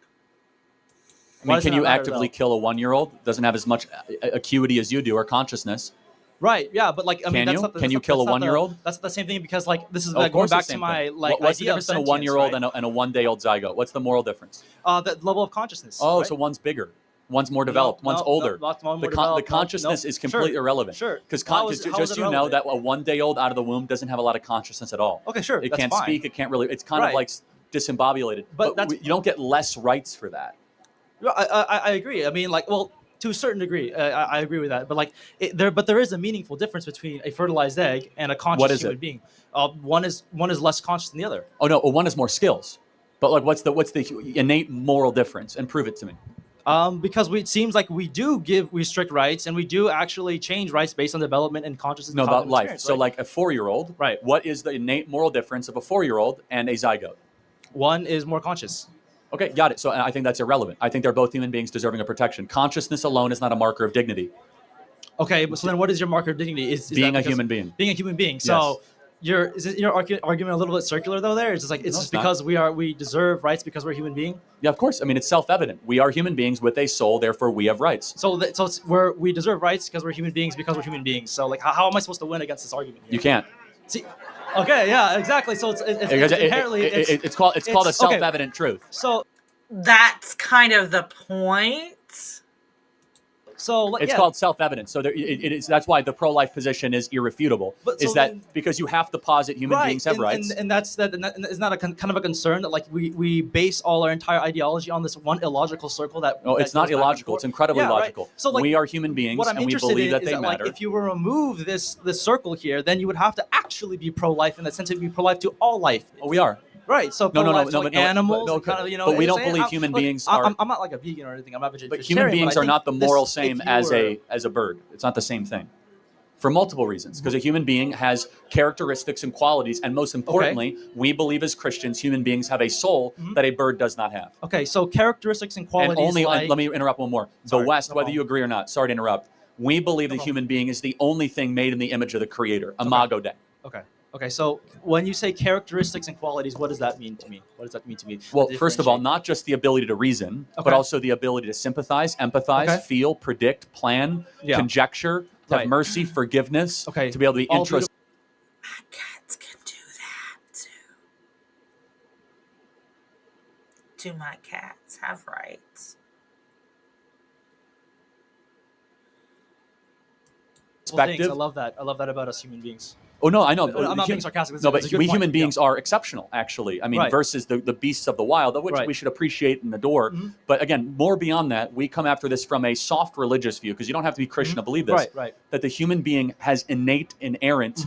I mean, can you actively kill a 1-year-old? Doesn't have as much acuity as you do or consciousness. Right. Yeah, but like I mean, Can you? Can you kill a 1-year-old? That's the same thing because like this is Of like, going course, the back to same my thing. like What's the idea of difference in a sentience, 1-year-old right? and a 1-day-old zygote? What's the moral difference? The level of consciousness. Oh, right? so one's bigger, one's more developed, one's older. The consciousness is completely irrelevant. Sure. Because How is just it you know relevant? that a 1-day-old out of the womb doesn't have a lot of consciousness at all. Okay, sure. It That's can't fine. speak. It can't really. It's kind of Right. like disembobulated. But you don't get less rights for that. I agree. I mean, like, well, to a certain degree, I agree with that. But like, there is a meaningful difference between a fertilized egg and a conscious What is human it? being. One is less conscious than the other. Oh no, one has more skills. But like, what's the innate moral difference? And prove it to me. Because it seems like we do restrict rights, and we do actually change rights based on development and consciousness. No, and about cognitive life. experience, So right? like a 4-year-old. Right. What is the innate moral difference of a 4-year-old and a zygote? One is more conscious. Okay, got it. So I think that's irrelevant. I think they're both human beings deserving of protection. Consciousness alone is not a marker of dignity. Okay, but so then what is your marker of dignity? Is Being that a because- human being. Being a human being. So is your argument a little bit circular though? There, it's just like it's No, just it's not. because we deserve rights because we're a human being. Yeah, of course. I mean, it's self-evident. We are human beings with a soul, therefore we have rights. So we deserve rights because we're human beings because we're human beings. So like, how am I supposed to win against this argument here? You can't. See, okay, yeah, exactly. So it's Because inherently it's called a okay. self-evident truth. So That's kind of the point. So like, It's yeah. called self-evident. So it is. That's why the pro-life position is irrefutable. But so is that then- because you have to posit human right, beings have and, rights? and that's that. And that is not a kind of a concern that like we base all our entire ideology on this one illogical circle that. No, that it's not goes back and illogical. forth. It's incredibly Yeah, right. logical. So like, we are human beings, what I'm and we interested believe in that is they that matter. like if you were to remove this circle here, then you would have to actually be pro-life in the sense of be pro-life to all life. Oh, we are. Right, so No, pro-life to but like animals, but and kind of, you know. but we don't saying, believe I'm- human look, beings I'm, are. I'm not like a vegan or anything. I'm not But vegetarian. human beings I are think not the moral this- same if you as were- a bird. It's not the same thing. For multiple reasons, because a human being has characteristics and qualities, and most importantly, we believe as Christians, human beings have a soul that a bird does not have. Okay, so characteristics and qualities. And only, like, let me interrupt one more. Sorry, the West, no whether problem. you agree or not, sorry to interrupt, we believe the human being is the only thing made in the image of the Creator, Imago Dei. Okay. So when you say characteristics and qualities, what does that mean to me? What does that mean to me? Well, first of all, not just the ability to reason, Okay. but also the ability to sympathize, empathize, Okay. feel, predict, plan, Yeah. conjecture, have Right. mercy, forgiveness, Okay. to be able to be All introspective. Cats can do that too. Do my cats have rights? Things. I love that. I love that about us human beings. Oh no, I know. I'm not being sarcastic. No, but It's a good we point. human beings Yeah. are exceptional, actually. I mean, Right. versus the beasts of the wild, of which Right. we should appreciate and adore. Mm-hmm. But again, more beyond that, we come after this from a soft religious view, because you don't have to be Christian to believe this. Right. That the human being has innate, inherent,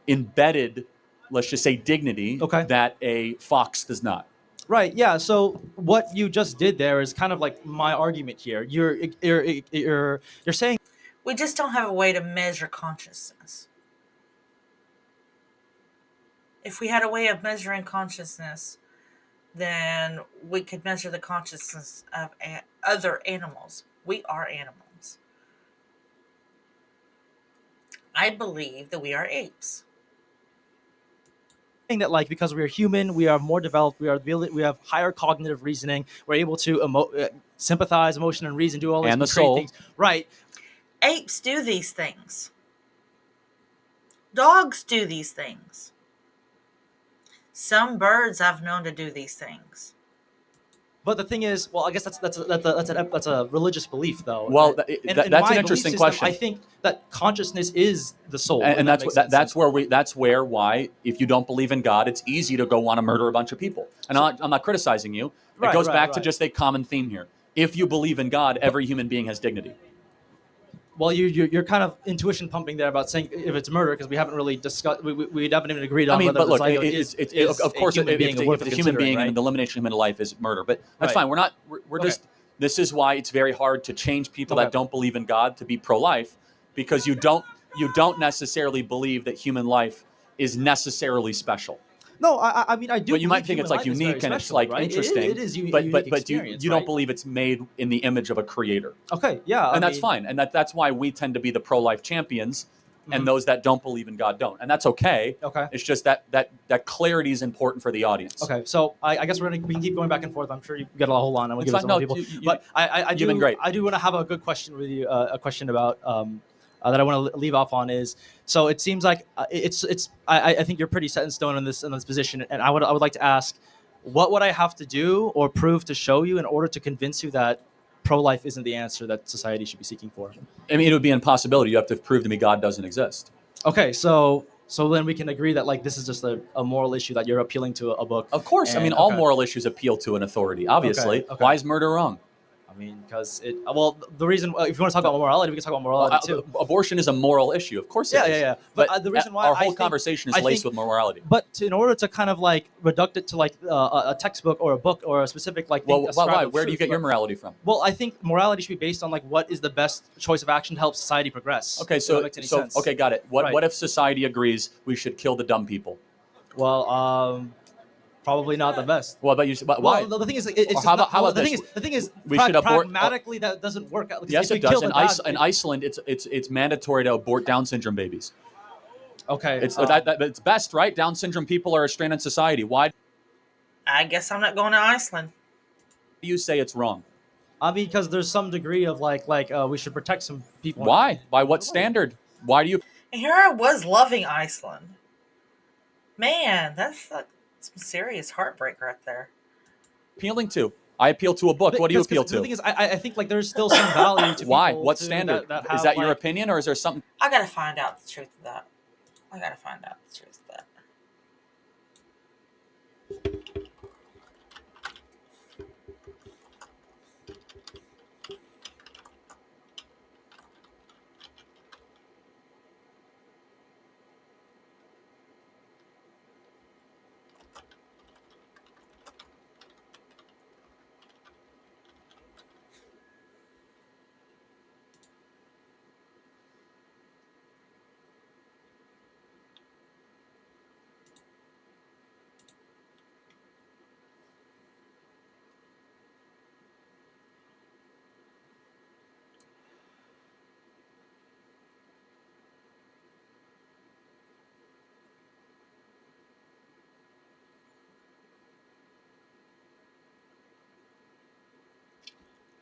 embedded, let's just say, dignity that a fox does not. Right. Yeah. So what you just did there is kind of like my argument here. You're saying We just don't have a way to measure consciousness. If we had a way of measuring consciousness, then we could measure the consciousness of other animals. We are animals. I believe that we are apes. saying that like because we are human, we are more developed, we have higher cognitive reasoning, we're able to sympathize, emotion, and reason, do all these And the great soul. things. Right. Apes do these things. Dogs do these things. Some birds I've known to do these things. But the thing is, well, I guess that's a religious belief, though. Well, in that's my an belief interesting system, question. I think that consciousness is the soul, And that that's makes what, sense. that's why if you don't believe in God, it's easy to go want to murder a bunch of people. And I'm not criticizing you. It goes back to just a common theme here. If you believe in God, every human being has dignity. Well, you're kind of intuition pumping there about saying if it's murder, because we haven't really discussed, we haven't even agreed on whether but look, the zygote is of course, a human being, if it's a human being and the elimination of human life is murder, but that's Right. fine. We're just, this is why it's very hard to change people that don't believe in God to be pro-life, because you don't necessarily believe that human life is necessarily special. No, I mean I do. But you might think human it's like life is very unique and it's special, like right? interesting. It is a but unique you experience, don't right? believe it's made in the image of a creator. Okay, yeah, And that's fine. And that's why we tend to be the pro-life champions, and Mhm. those that don't believe in God don't. And that's okay. Okay. It's just that clarity is important for the audience. Okay, so I guess we can keep going back and forth. I'm sure you got a whole lot. I'm gonna It's give it fine. to No, more people. you- But I you've do been great. I do want to have a good question with you. A question about that I want to leave off on is, so it seems like I think you're pretty set in stone in this position, and I would like to ask, what would I have to do or prove to show you in order to convince you that pro-life isn't the answer that society should be seeking for? I mean, it would be an impossibility. You have to prove to me God doesn't exist. Okay, so then we can agree that like this is just a moral issue that you're appealing to a book. Of course. I mean, all moral issues appeal to an authority, obviously. Okay. Why is murder wrong? I mean, because the reason, if you want to talk about morality, we can talk about morality too. Abortion is a moral issue. Of course it is. Yeah. But the reason why our I whole think- conversation is I laced think- with morality. But in order to kind of like reduct it to like a textbook or a book or a specific like thing, Well, a strand why? of Where do you truth, get your right? morality from? Well, I think morality should be based on like what is the best choice of action to help society progress. Okay, If that makes any sense. okay, got it. What Right. what if society agrees we should kill the dumb people? Well, probably not the best. Well, but why? Well, the thing is, it's Or just how not, about- how about the this? thing is, We should abort- pragmatically that doesn't work out. Because Yes, if we it does. kill In, the dog- in Iceland, it's mandatory to abort Down syndrome babies. Okay, It's best, right? Down syndrome people are a strain on society. Why do I guess I'm not going to Iceland. you say it's wrong? I mean, because there's some degree of like we should protect some people. Why? By what standard? Why do you? And here I was loving Iceland. Man, that's like some serious heartbreak right there. Appealing to? I appeal to a book. What do you appeal to? The thing is, I think like there's still some value to Why? people What too standard? that Is have, that your like- opinion, or is there something? I gotta find out the truth of that.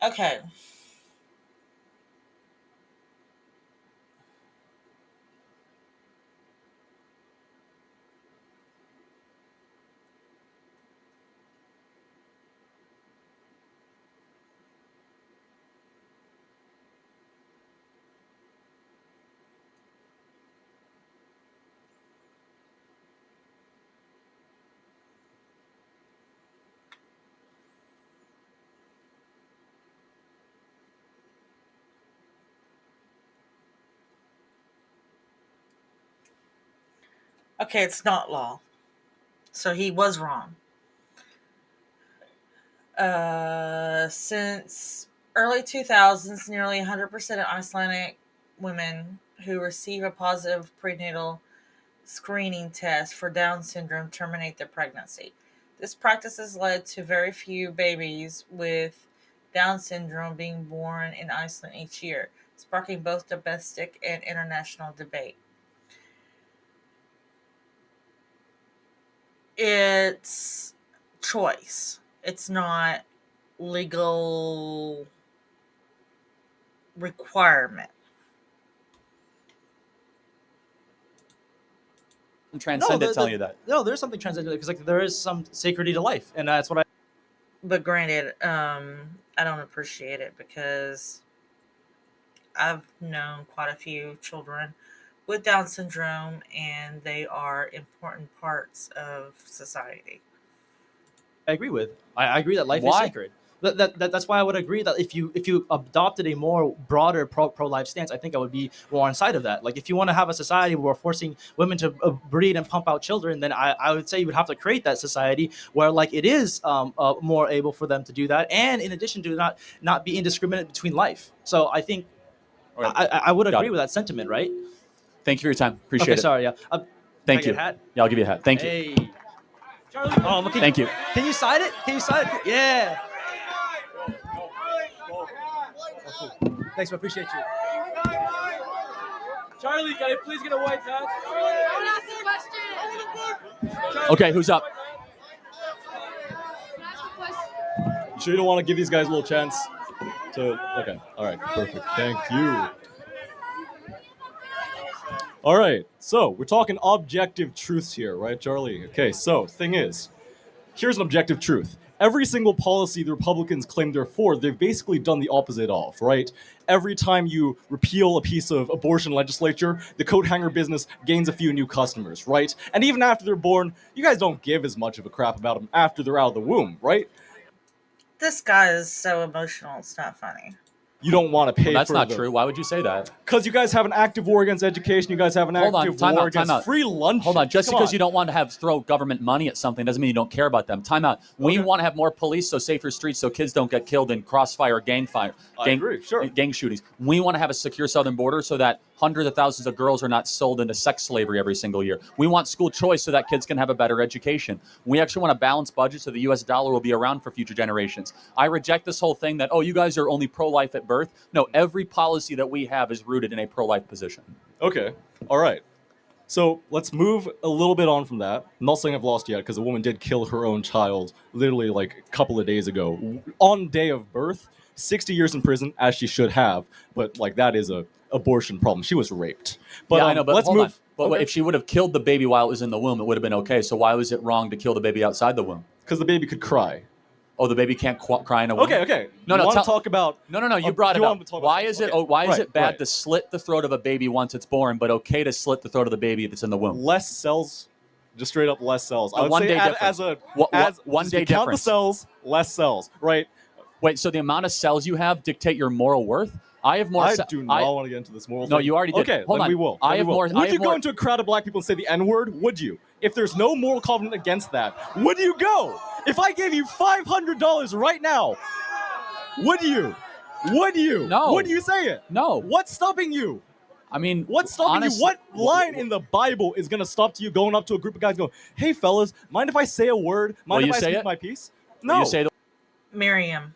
Okay. Okay, it's not law. So he was wrong. Since early 2000s, nearly 100% of Icelandic women who receive a positive prenatal screening test for Down syndrome terminate their pregnancy. This practice has led to very few babies with Down syndrome being born in Iceland each year, sparking both domestic and international debate. It's choice. It's not legal requirement. Transcendent telling you that. No, there's something transcendent because like there is some sacredity to life, and that's what I. But granted, I don't appreciate it because I've known quite a few children with Down syndrome, and they are important parts of society. I agree with. I agree that life is Why? sacred. That's why I would agree that if you adopted a more broader pro life stance, I think I would be more on side of that. Like if you want to have a society where we're forcing women to breed and pump out children, then I would say you would have to create that society where like it is more able for them to do that, and in addition to not be indiscriminate between life. So I think I would Got agree it. with that sentiment, right? Thank you for your time. Appreciate Okay, it. sorry. Yeah. Thank can I you. get a hat? Yeah, I'll give you a hat. Thank you. Hey. Charlie. Oh, okay. Thank you. Can you sign it? Can you sign it? Yeah. Thanks, I appreciate you. Charlie, can I please get a white hat? I want to ask a question. Okay, who's up? You sure you don't want to give these guys a little chance to? Okay, all right, perfect. Thank you. All right, so we're talking objective truths here, right, Charlie? Okay, so thing is, here's an objective truth. Every single policy the Republicans claim they're for, they've basically done the opposite of, right? Every time you repeal a piece of abortion legislature, the coat hanger business gains a few new customers, right? And even after they're born, you guys don't give as much of a crap about them after they're out of the womb, right? This guy is so emotional, it's not funny. You don't want to pay That's for not the- true. Why would you say that? Because you guys have an active war against education. You guys have an active war against free lunch. Hold on. Just Come because on. you don't want to throw government money at something doesn't mean you don't care about them. Time out. We want to have more police, so safer streets, so kids don't get killed in crossfire, gang agree, sure. gang shootings. We want to have a secure southern border so that hundreds of thousands of girls are not sold into sex slavery every single year. We want school choice so that kids can have a better education. We actually want a balanced budget so the U.S. dollar will be around for future generations. I reject this whole thing that, oh, you guys are only pro-life at birth. No, every policy that we have is rooted in a pro-life position. Okay. All right. So let's move a little bit on from that. I'm not saying I've lost yet because a woman did kill her own child literally like a couple of days ago on day of birth. 60 years in prison, as she should have. But like that is a abortion problem. She was raped. But yeah, I know, but let's hold move. on. But if she would have killed the baby while it was in the womb, it would have been okay. So why was it wrong to kill the baby outside the womb? Because the baby could cry. Oh, the baby can't cry in a womb? Okay. No, you want to talk about? No. You brought it up. Why is it? Why is it bad right. to slit the throat of a baby once it's born, but okay to slit the throat of the baby if it's in the womb? Less cells, just straight up less cells. I would one say day as difference. as one just day count the difference. cells, less cells, right? Wait, so the amount of cells you have dictate your moral worth? I have more. I do not want to get into this moral. No, thing. you already did. Okay, Hold then on. we will. I Then have we will. more. Would you go into a crowd of black people and say the N-word? Would you? If there's no moral covenant against that, would you go? If I gave you $500 right now, would you? Would you? No. Would you say it? No. What's stopping you? I mean, what's stopping honestly, you? What line in the Bible is gonna stop you going up to a group of guys going, "Hey, fellas, mind if I say a word? Mind Will if you I say speak it? my piece?" Will No. you say the Miriam.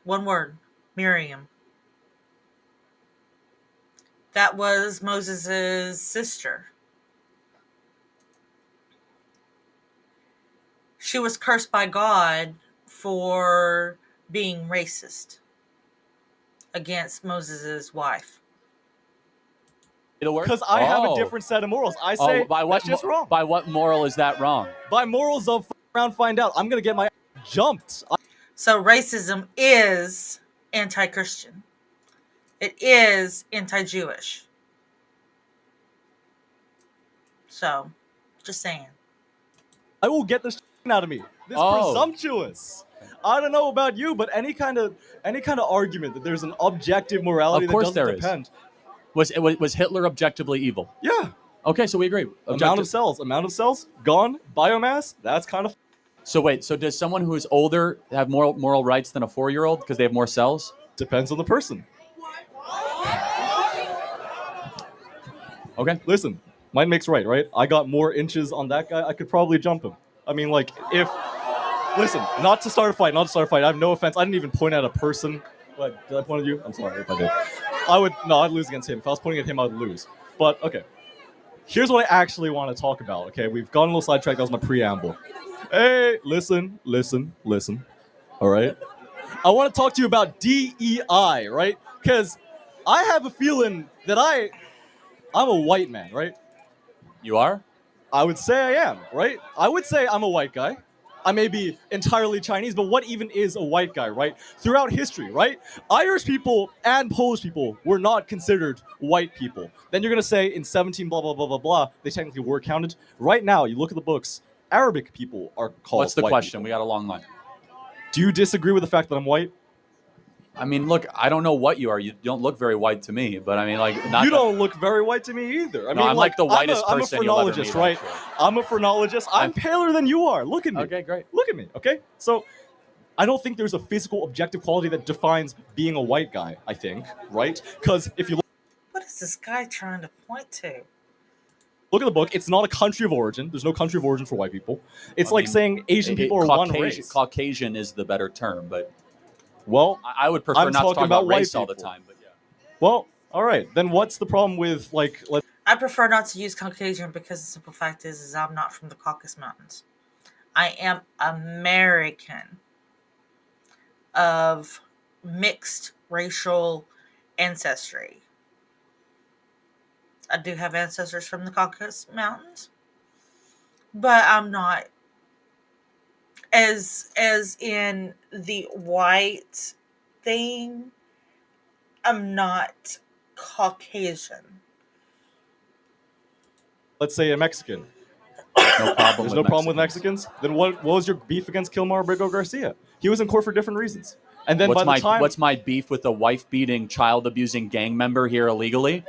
One word. Miriam. That was Moses' sister. She was cursed by God for being racist against Moses' wife. Because I have a different set of morals. I say by what that's just wrong. By what moral is that wrong? By morals of around find out. I'm gonna get my jumped. So racism is anti-Christian. It is anti-Jewish. So, just saying. I will get this out of me. This presumptuous. I don't know about you, but any kind of argument that there's an objective morality Of course that doesn't there is. depend. Was Hitler objectively evil? Yeah. Okay, so we agree. Amount of cells gone. Biomass. That's kind of. So wait. So does someone who is older have moral rights than a 4-year-old because they have more cells? Depends on the person. Okay. Listen, mine makes right? I got more inches on that guy. I could probably jump him. I mean, like, if... Listen, not to start a fight. I have no offense. I didn't even point at a person. What, did I point at you? I'm sorry if I did. I'd lose against him. If I was pointing at him, I would lose. But, okay. here's what I actually want to talk about. Okay, we've gone a little sidetracked. That was my preamble. Hey, listen. All right. I want to talk to you about DEI, right? Because I have a feeling that I'm a white man, right? You are? I would say I am, right? I would say I'm a white guy. I may be entirely Chinese, but what even is a white guy, right? Throughout history, right? Irish people and Polish people were not considered white people. Then you're going to say in 17 blah, blah, blah, blah, blah, they technically were counted. Right now, you look at the books, Arabic people are called What's the white question? people. We got a long line. Do you disagree with the fact that I'm white? I mean, look, I don't know what you are. You don't look very white to me, but I mean, like, You don't look very white to me either. I No, mean, I'm like the whitest I'm person a you'll ever phrenologist, meet, right? actually. I'm a phrenologist. I'm paler than you are. Look at me. Okay, great. Look at me. Okay, so I don't think there's a physical objective quality that defines being a white guy. I think, right? Because if you What is this guy trying to point to? look at the book, it's not a country of origin. There's no country of origin for white people. It's like saying Asian people are one race. Caucasian is the better term, but well, I would prefer I'm not to talking talk about white race all the people. time. But yeah, Well, all right. Then what's the problem with like? I prefer not to use Caucasian because the simple fact is I'm not from the Caucasus Mountains. I am American of mixed racial ancestry. I do have ancestors from the Caucasus Mountains, but I'm not as in the white thing. I'm not Caucasian. Let's say a Mexican. no problem. There's no problem with Mexicans. Then what was your beef against Kilmar Brigo Garcia? He was in court for different reasons. And then what's my beef with a wife-beating, child-abusing gang member here illegally?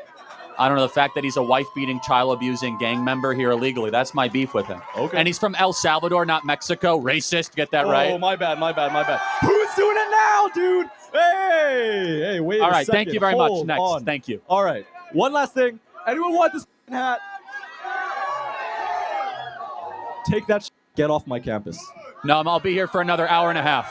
I don't know, the fact that he's a wife-beating, child-abusing gang member here illegally. That's my beef with him. Okay. And he's from El Salvador, not Mexico. Racist. Get that right? Oh, my bad. Who's doing it now, dude? Hey, wait. All a right. second. Thank you very much. Hold Next. on. Thank you. All right. One last thing. Anyone want this hat? Take that. Get off my campus. No, I'll be here for another hour and a half.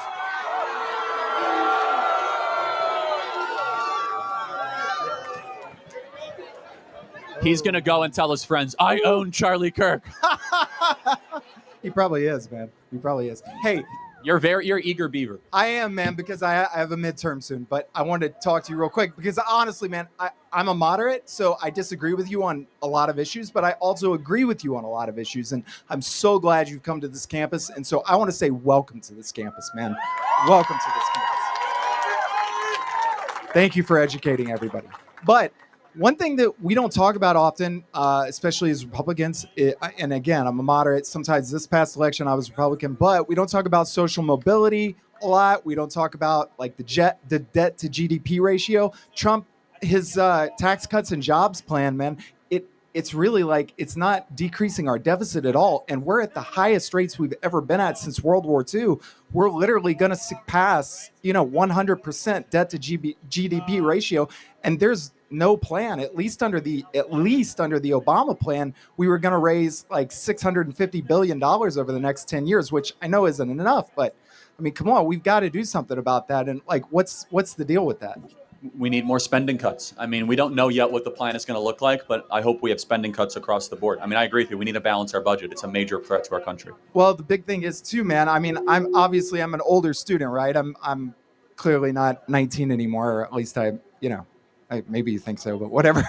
He's going to go and tell his friends, I own Charlie Kirk. He probably is, man. He probably is. Hey, you're eager beaver. I am, man, because I have a midterm soon. But I wanted to talk to you real quick because honestly, man, I'm a moderate, so I disagree with you on a lot of issues, but I also agree with you on a lot of issues. And I'm so glad you've come to this campus. And so I want to say welcome to this campus, man. Welcome to this campus. Thank you for educating everybody. But one thing that we don't talk about often, especially as Republicans, and again, I'm a moderate. Sometimes this past election, I was Republican, but we don't talk about social mobility a lot. We don't talk about like the debt to GDP ratio. Trump, his tax cuts and jobs plan, man, it's really like it's not decreasing our deficit at all. And we're at the highest rates we've ever been at since World War II. We're literally going to surpass, 100% debt to GDP ratio. And there's no plan, at least under the Obama plan, we were going to raise like $650 billion over the next 10 years, which I know isn't enough, but I mean, come on, we've got to do something about that. And like, what's the deal with that? We need more spending cuts. I mean, we don't know yet what the plan is going to look like, but I hope we have spending cuts across the board. I mean, I agree with you. We need to balance our budget. It's a major threat to our country. Well, the big thing is too, man. I mean, I'm an older student, right? I'm clearly not 19 anymore, or at least maybe you think so, but whatever.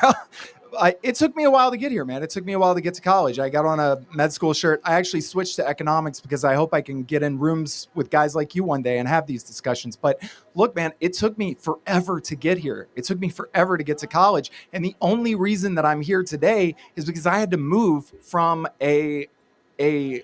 It took me a while to get here, man. It took me a while to get to college. I got on a med school shirt. I actually switched to economics because I hope I can get in rooms with guys like you one day and have these discussions. But look, man, it took me forever to get here. It took me forever to get to college. And the only reason that I'm here today is because I had to move from a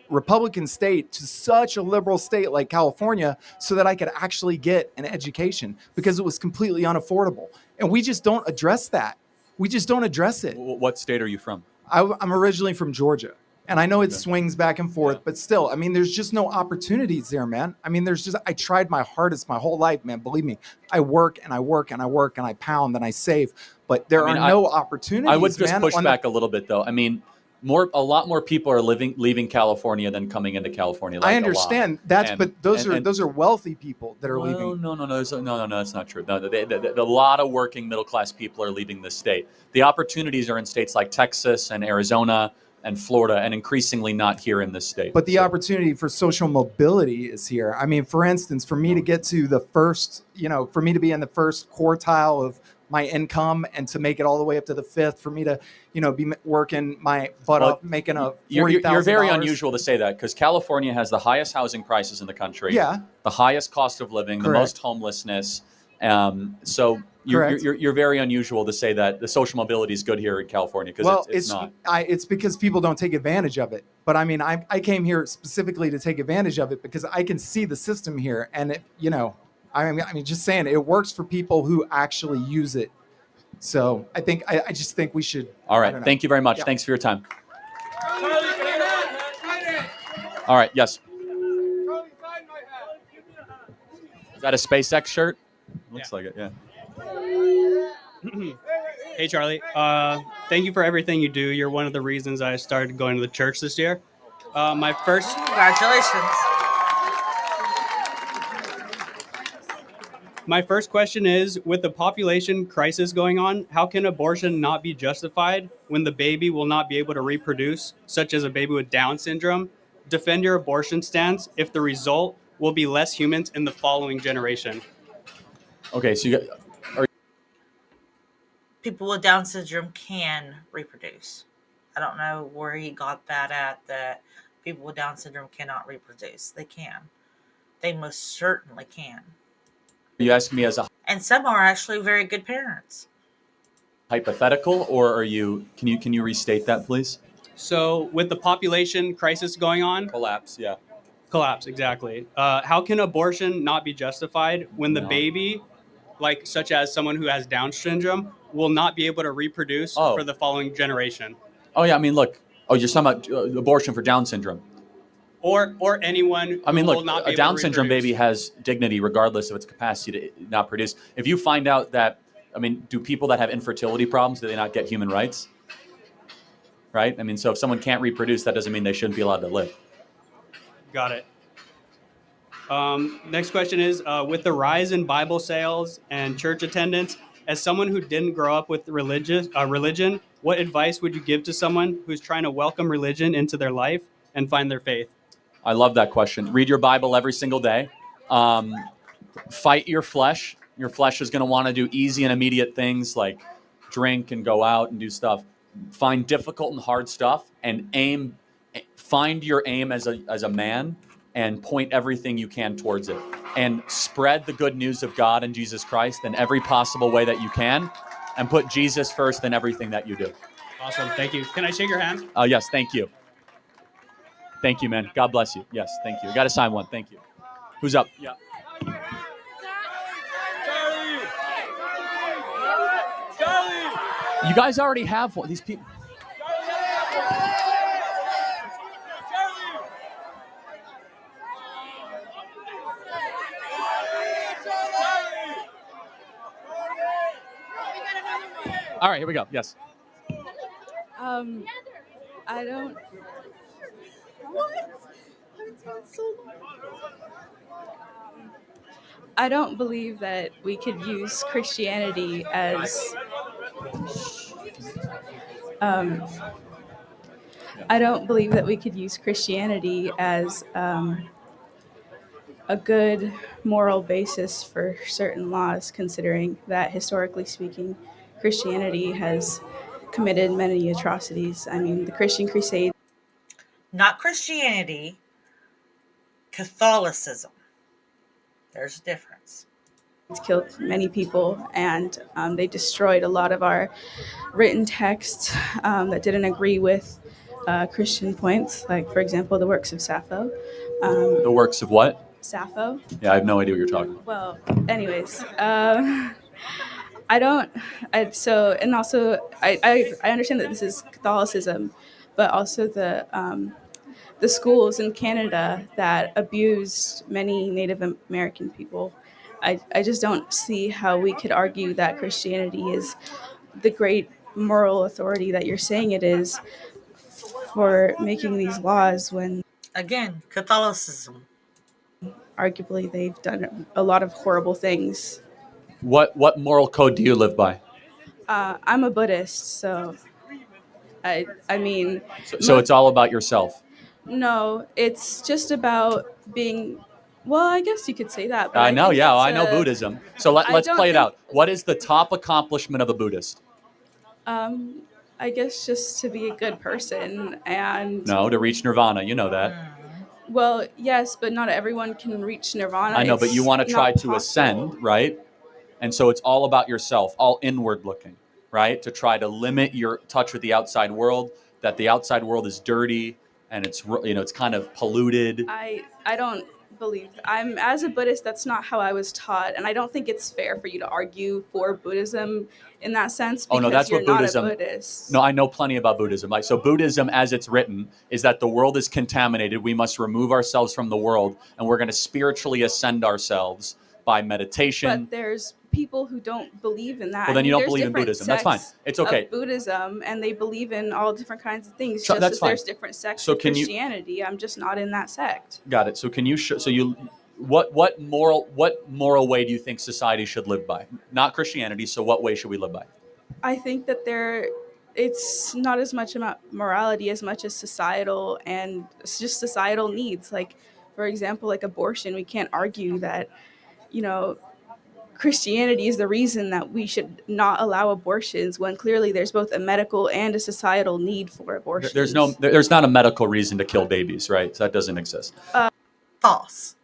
Republican state to such a liberal state like California so that I could actually get an education because it was completely unaffordable. And we just don't address that. We just don't address it. What state are you from? I'm originally from Georgia. And I know it swings back and forth, but still, I mean, there's just no opportunities there, man. I mean, I tried my hardest my whole life, man. Believe me, I work and I work and I work and I pound and I save, but there are no opportunities. I would just push back a little bit, though. I mean, a lot more people are leaving California than coming into California. Like I understand that, but those are wealthy people that are well, leaving. No, that's not true. No, a lot of working middle class people are leaving this state. The opportunities are in states like Texas and Arizona and Florida, and increasingly not here in this state. But the opportunity for social mobility is here. I mean, for instance, for me to get to the first, for me to be in the first quartile of my income and to make it all the way up to the fifth, for me to, be working my butt off, making a $40,000. You're very unusual to say that, because California has the highest housing prices in the country. Yeah. The highest cost of living, Correct. the most homelessness. So you're very unusual to say that the social mobility is good here in California, because it's not. It's because people don't take advantage of it. But I mean, I came here specifically to take advantage of it because I can see the system here, and I mean, just saying, it works for people who actually use it. So I just think we should. All right. Thank you very much. Yeah. Thanks for your time. All right. Yes. Is that a SpaceX shirt? Looks like it. Yeah. Hey, Charlie. Thank you for everything you do. You're one of the reasons I started going to the church this year. Congratulations. My first question is, with the population crisis going on, how can abortion not be justified when the baby will not be able to reproduce, such as a baby with Down syndrome? Defend your abortion stance if the result will be less humans in the following generation. Okay, so People with Down syndrome can reproduce. I don't know where he got that at, that people with Down syndrome cannot reproduce. They can. They most certainly can. you asking me as a And some are actually very good parents. hypothetical, or are you? Can you restate that, please? So, with the population crisis going on, collapse, yeah. Collapse, exactly. How can abortion not be justified when the baby, such as someone who has Down syndrome, will not be able to reproduce for the following generation? Oh yeah, I mean, look. Oh, you're talking about abortion for Down syndrome. Or anyone who I mean, will look, not be a able Down to syndrome reproduce. baby has dignity regardless of its capacity to not produce. If you find out that, I mean, do people that have infertility problems, do they not get human rights? Right? I mean, so if someone can't reproduce, that doesn't mean they shouldn't be allowed to live. Got it. Next question is, with the rise in Bible sales and church attendance, as someone who didn't grow up with religion, what advice would you give to someone who's trying to welcome religion into their life and find their faith? I love that question. Read your Bible every single day. Fight your flesh. Your flesh is going to want to do easy and immediate things like drink and go out and do stuff. Find difficult and hard stuff and aim. Find your aim as a man and point everything you can towards it. And spread the good news of God and Jesus Christ in every possible way that you can. And put Jesus first in everything that you do. Awesome. Thank you. Can I shake your hand? Yes, thank you. Thank you, man. God bless you. Yes, thank you. Got to sign one. Thank you. Who's up? Yeah. Charlie! You guys already have one. These people. All right, here we go. Yes. I don't. I don't believe that we could use Christianity as. I don't believe that we could use Christianity as a good moral basis for certain laws, considering that historically speaking, Christianity has committed many atrocities. I mean, the Christian Crusade. Not Christianity, Catholicism. There's a difference. It's killed many people, and they destroyed a lot of our written texts that didn't agree with Christian points, like, for example, the works of Sappho. The works of what? Sappho. Yeah, I have no idea what you're talking about. Well, anyways, I don't. And also, I understand that this is Catholicism, but also the schools in Canada that abused many Native American people. I just don't see how we could argue that Christianity is the great moral authority that you're saying it is for making these laws when Again, Catholicism. arguably they've done a lot of horrible things. What moral code do you live by? I'm a Buddhist, so I mean, So it's all about yourself. no, it's just about being. Well, I guess you could say that, but I I know, think yeah, it's I know Buddhism. So I let's don't play it think, out. What is the top accomplishment of a Buddhist? Um, I guess just to be a good person and. No, to reach nirvana. You know that. Well, yes, but not everyone can reach nirvana. I know, but you It's want to try not to possible. ascend, right? And so it's all about yourself, all inward looking, right? To try to limit your touch with the outside world, that the outside world is dirty and it's, it's kind of polluted. I don't believe I'm as a Buddhist. That's not how I was taught, and I don't think it's fair for you to argue for Buddhism in that sense Oh because no, that's you're what not Buddhism. a Buddhist. No, I know plenty about Buddhism. Like, so Buddhism, as it's written, is that the world is contaminated. We must remove ourselves from the world, and we're going to spiritually ascend ourselves by meditation. But there's people who don't believe in that. Well, then you don't there's believe in different Buddhism. That's fine. sects It's okay. Of Buddhism, and they believe in all different kinds of things. So Just that's as fine. there's different sects So of can you- Christianity. I'm just not in that sect. Got it. So can you? What moral way do you think society should live by? Not Christianity. So what way should we live by? I think that it's not as much about morality as much as societal and it's just societal needs. Like, for example, like abortion, we can't argue that, you know, Christianity is the reason that we should not allow abortions when clearly there's both a medical and a societal need for abortions. There's not a medical reason to kill babies, right? So that doesn't exist. False.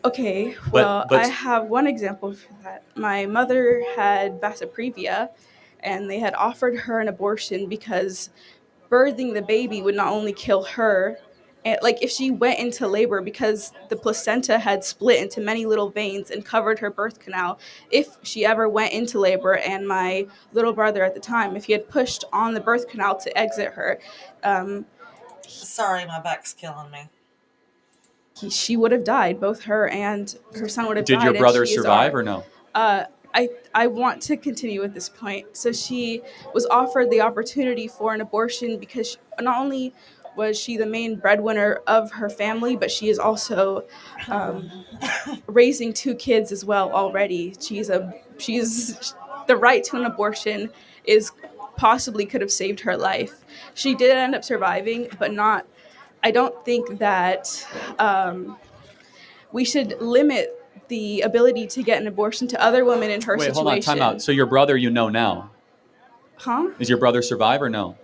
Okay, But- well, but- I have one example for that. My mother had vasoprevia, and they had offered her an abortion because birthing the baby would not only kill her, and, like if she went into labor because the placenta had split into many little veins and covered her birth canal, if she ever went into labor and my little brother at the time, if he had pushed on the birth canal to exit her, Sorry, my back's killing me. she would have died. Both her and her son would have died. Did your and brother she is survive our- or no? I want to continue with this point. So she was offered the opportunity for an abortion because not only was she the main breadwinner of her family, but she is also raising 2 kids as well already. She's the right to an abortion is possibly could have saved her life. She did end up surviving, but not. I don't think that we should limit the ability to get an abortion to other women in her Wait, situation. hold on, time out. So your brother, you know now. Huh? Is your brother survive or no?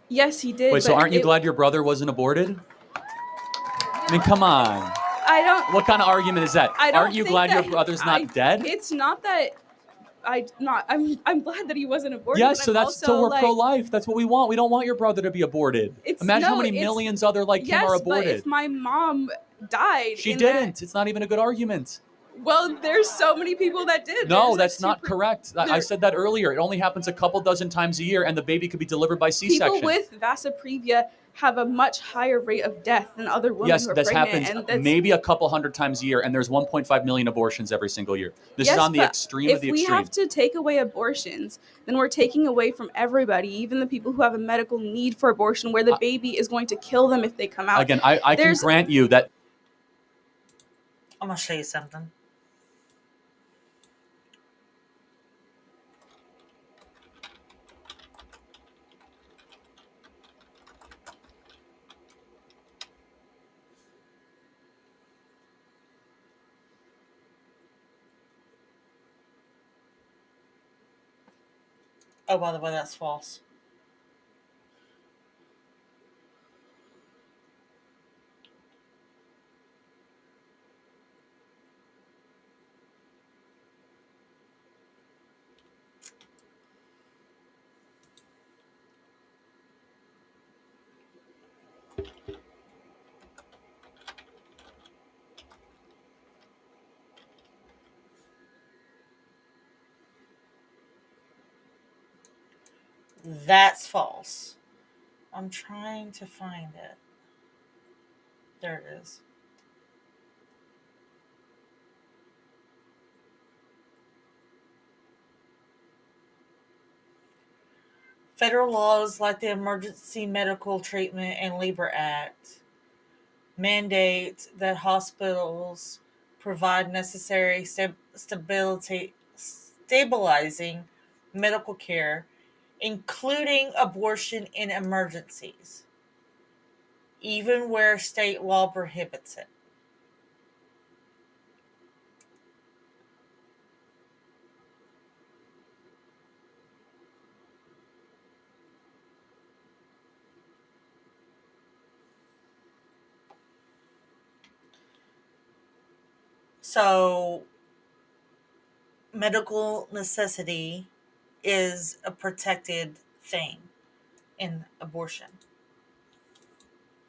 Yes, he did. Wait, so but aren't you glad your brother wasn't aborted? I mean, come on. I don't. What kind of argument is that? I don't Aren't you think glad your that- brother's not dead? It's not that. I'm glad that he wasn't aborted. Yes, but so I'm that's also, so we're like, pro-life. That's what we want. We don't want your brother to be aborted. Imagine how many millions other like him are But aborted. if my mom died, She in didn't. It's not even a good argument. well, there's so many people that did. No, There's, that's like, not correct. I said that earlier. It only happens a couple dozen times a year, and the baby could be delivered by C-section. People with vasoprevia have a much higher rate of death than other women Yes, who are this pregnant. happens and that's, maybe a couple hundred times a year, and there's 1.5 million abortions every single year. This is Yes, on the but extreme of the If we extreme. have to take away abortions, then we're taking away from everybody, even the people who have a medical need for abortion, where the baby is going to kill them if they come out. Again, I can There's- grant you that. I'm gonna show you something. Oh, by the way, that's false. That's false. I'm trying to find it. There it is. Federal laws like the Emergency Medical Treatment and Labor Act mandate that hospitals provide necessary stabilizing medical care, including abortion in emergencies, even where state law prohibits it. So, medical necessity is a protected thing in abortion.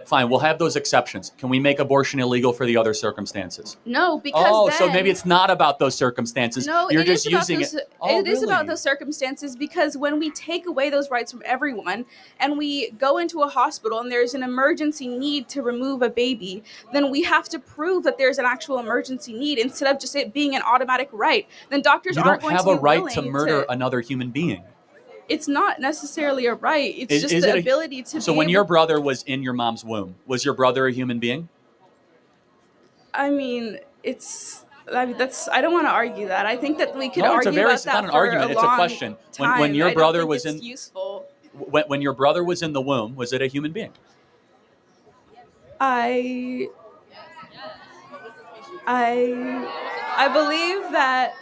Fine, we'll have those exceptions. Can we make abortion illegal for the other circumstances? No, because so maybe then- it's not about those circumstances. No, You're it just is about using those, it. it is about really? those circumstances, because when we take away those rights from everyone and we go into a hospital and there's an emergency need to remove a baby, then we have to prove that there's an actual emergency need instead of just it being an automatic right. Then doctors You aren't don't going have to a be right willing to murder another human being. It's not necessarily a right. It's just Is the it a- ability to So be when able, your brother was in your mom's womb, was your brother a human being? I mean, I don't want to argue that. I think that we could No, it's argue about that not an for argument. a It's a long question. time. When your I don't brother think was it's in useful. when your brother was in the womb, was it a human being? I believe that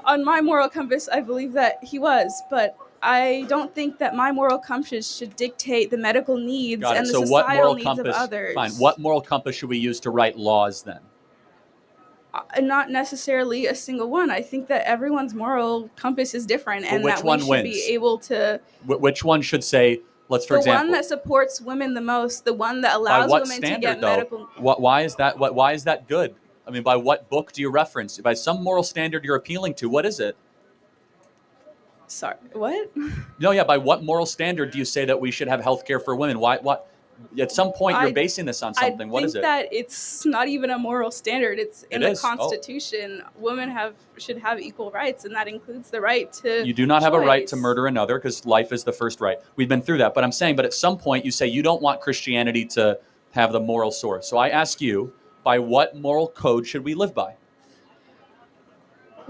on my moral compass, I believe that he was, but I don't think that my moral compass should dictate the medical needs Got it. and the So what societal moral needs compass? of others. Fine. What moral compass should we use to write laws then? Not necessarily a single one. I think that everyone's moral compass is different, But and which that we one should wins? be able to. Which one should say? Let's, for The example, one that supports women the most, the one that by allows what women to standard get though? medical. Why is that? Why is that good? I mean, by what book do you reference? By some moral standard you're appealing to. What is it? Sorry, what? No, yeah. By what moral standard do you say that we should have health care for women? Why? What? At some point, you're basing this on something. What is I it? think that it's not even a moral standard. It's in It the is. Oh. Constitution. Women should have equal rights, and that includes the right to. You do not have a right to choice. murder another because life is the first right. We've been through that. But I'm saying, but at some point you say you don't want Christianity to have the moral source. So I ask you, by what moral code should we live by?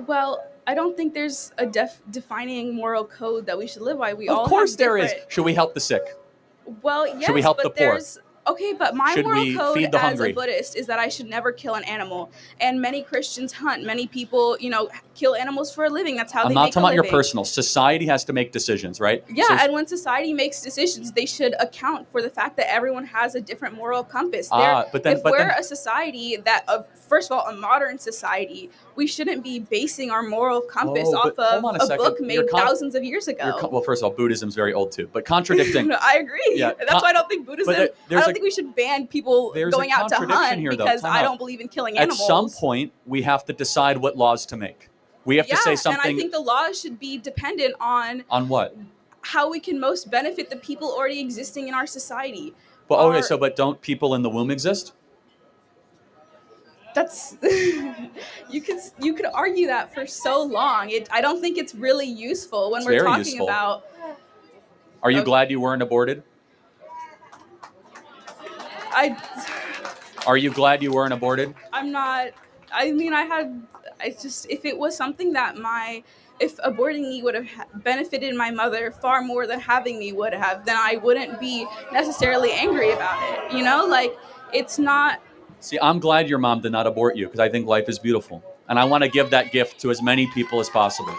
Well, I don't think there's a defining moral code that we should live by. We Of all course have there is. different. Should we help the sick? Well, yes, Should we help but the poor? there's okay, but my Should moral we code feed the as hungry? a Buddhist is that I should never kill an animal. And many Christians hunt. Many people, kill animals for a living. That's how I'm they not make talking a about your living. personal. Society has to make decisions, right? Yeah, So- and when society makes decisions, they should account for the fact that everyone has a different moral compass. but then- if but we're then- a society that, first of all, a modern society, we shouldn't be basing our moral compass Oh, off but hold of on a a second. book You're made thousands of years ago. well, first of all, Buddhism's very old too, but contradicting. No, I agree. Yeah, That's why I don't think Buddhism. but I don't think we should ban people there's going a out to contradiction hunt here, though. because Time I out. don't believe in killing At animals. some point, we have to decide what laws to make. We have to say and something I think the laws should be dependent on on what. how we can most benefit the people already existing in our society. But okay, but don't people in the womb exist? That's you could argue that for so long. I don't think it's really useful when It's we're very talking useful. about. Are you glad you weren't aborted? Are you glad you weren't aborted? I'm not. I mean, if it was something that if aborting me would have benefited my mother far more than having me would have, then I wouldn't be necessarily angry about it. It's not. See, I'm glad your mom did not abort you because I think life is beautiful. And I want to give that gift to as many people as possible.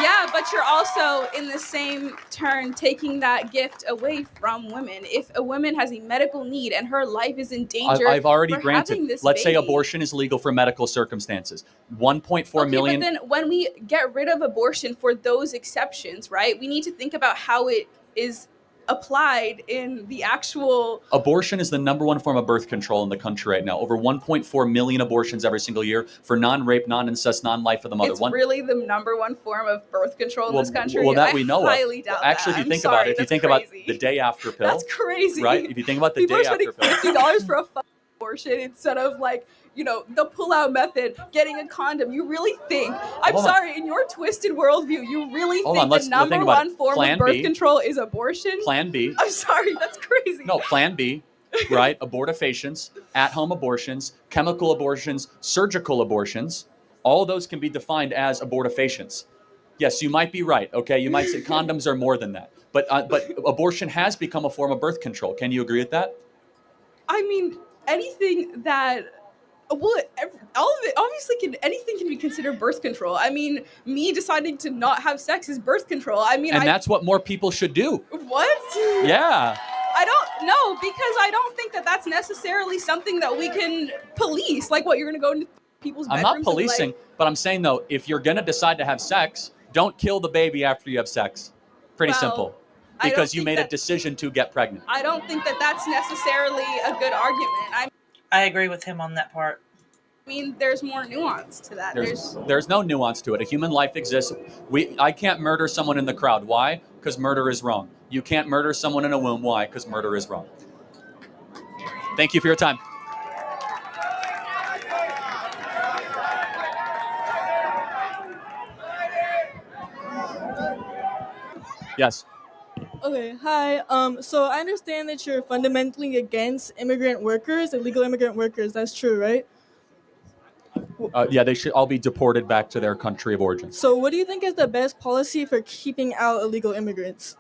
Yeah, but you're also in the same turn taking that gift away from women. If a woman has a medical need and her life is in danger, I've already for having granted. this Let's say baby. abortion is legal for medical circumstances. 1.4 million. But then when we get rid of abortion for those exceptions, right, we need to think about how it is applied in the actual. Abortion is the number one form of birth control in the country right now. Over 1.4 million abortions every single year for non-rape, non-incest, non-life of the mother. It's really the number one form of birth control in this country. Well, that we know I of. highly doubt Actually, that. if you I'm think sorry, about it, if you that's think crazy. about the day after pill. That's crazy. Right? If you think about the People day are spending after pill. $50 for a abortion instead of like, the pull-out method, getting a condom. You really think, I'm Hold on. sorry, in your twisted worldview, you really Hold think on, the let's number think about one it. form Plan of birth B. control is abortion? Plan B. I'm sorry, that's crazy. No, Plan B, right? Abortifacients, at-home abortions, chemical abortions, surgical abortions. All those can be defined as abortifacients. Yes, you might be right. Okay, you might say condoms are more than that, but abortion has become a form of birth control. Can you agree with that? I mean, anything that all of it obviously anything can be considered birth control. I mean, me deciding to not have sex is birth control. I mean, And that's what more people should do. What? Yeah. I don't know, because I don't think that that's necessarily something that we can police. Like, what, you're gonna go into people's I'm bedrooms not and policing, but I'm saying though, if you're gonna decide to have sex, don't kill the baby after you have sex. Pretty Well, simple. I don't Because you think made a that- decision to get pregnant. I don't think that that's necessarily a good argument. I agree with him on that part. I mean, there's more nuance to that. There's no nuance to it. A human life exists. I can't murder someone in the crowd. Why? Because murder is wrong. You can't murder someone in a womb. Why? Because murder is wrong. Thank you for your time. Yes. Okay, hi. So I understand that you're fundamentally against immigrant workers, illegal immigrant workers. That's true, right? Yeah, they should all be deported back to their country of origin. So what do you think is the best policy for keeping out illegal immigrants?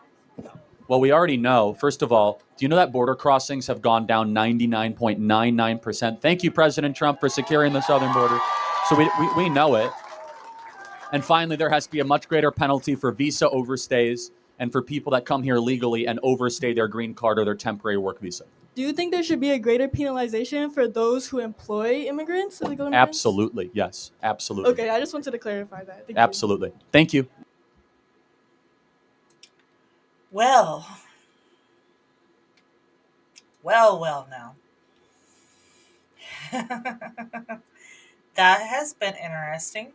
Well, we already know. First of all, do you know that border crossings have gone down 99.99%? Thank you, President Trump, for securing the southern border. So we know it. And finally, there has to be a much greater penalty for visa overstays and for people that come here legally and overstay their green card or their temporary work visa. Do you think there should be a greater penalization for those who employ immigrants, illegal immigrants? Absolutely. Yes, absolutely. Okay, I just wanted to clarify that. Thank you. Absolutely. Thank you. Well now. That has been interesting.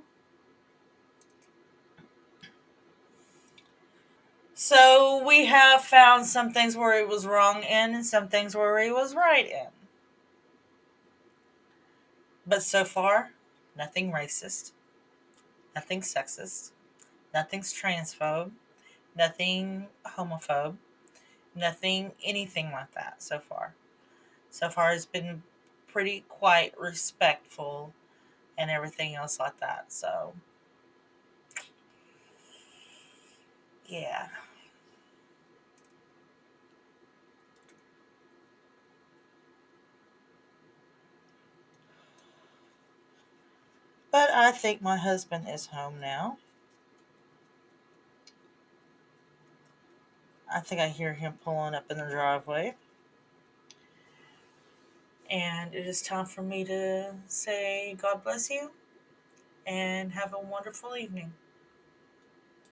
So we have found some things where he was wrong in and some things where he was right in. But so far, nothing racist, nothing sexist, nothing's transphobe, nothing homophobe, nothing anything like that so far. So far it's been pretty quite respectful and everything else like that. So yeah. But I think my husband is home now. I think I hear him pulling up in the driveway. And it is time for me to say God bless you and have a wonderful evening.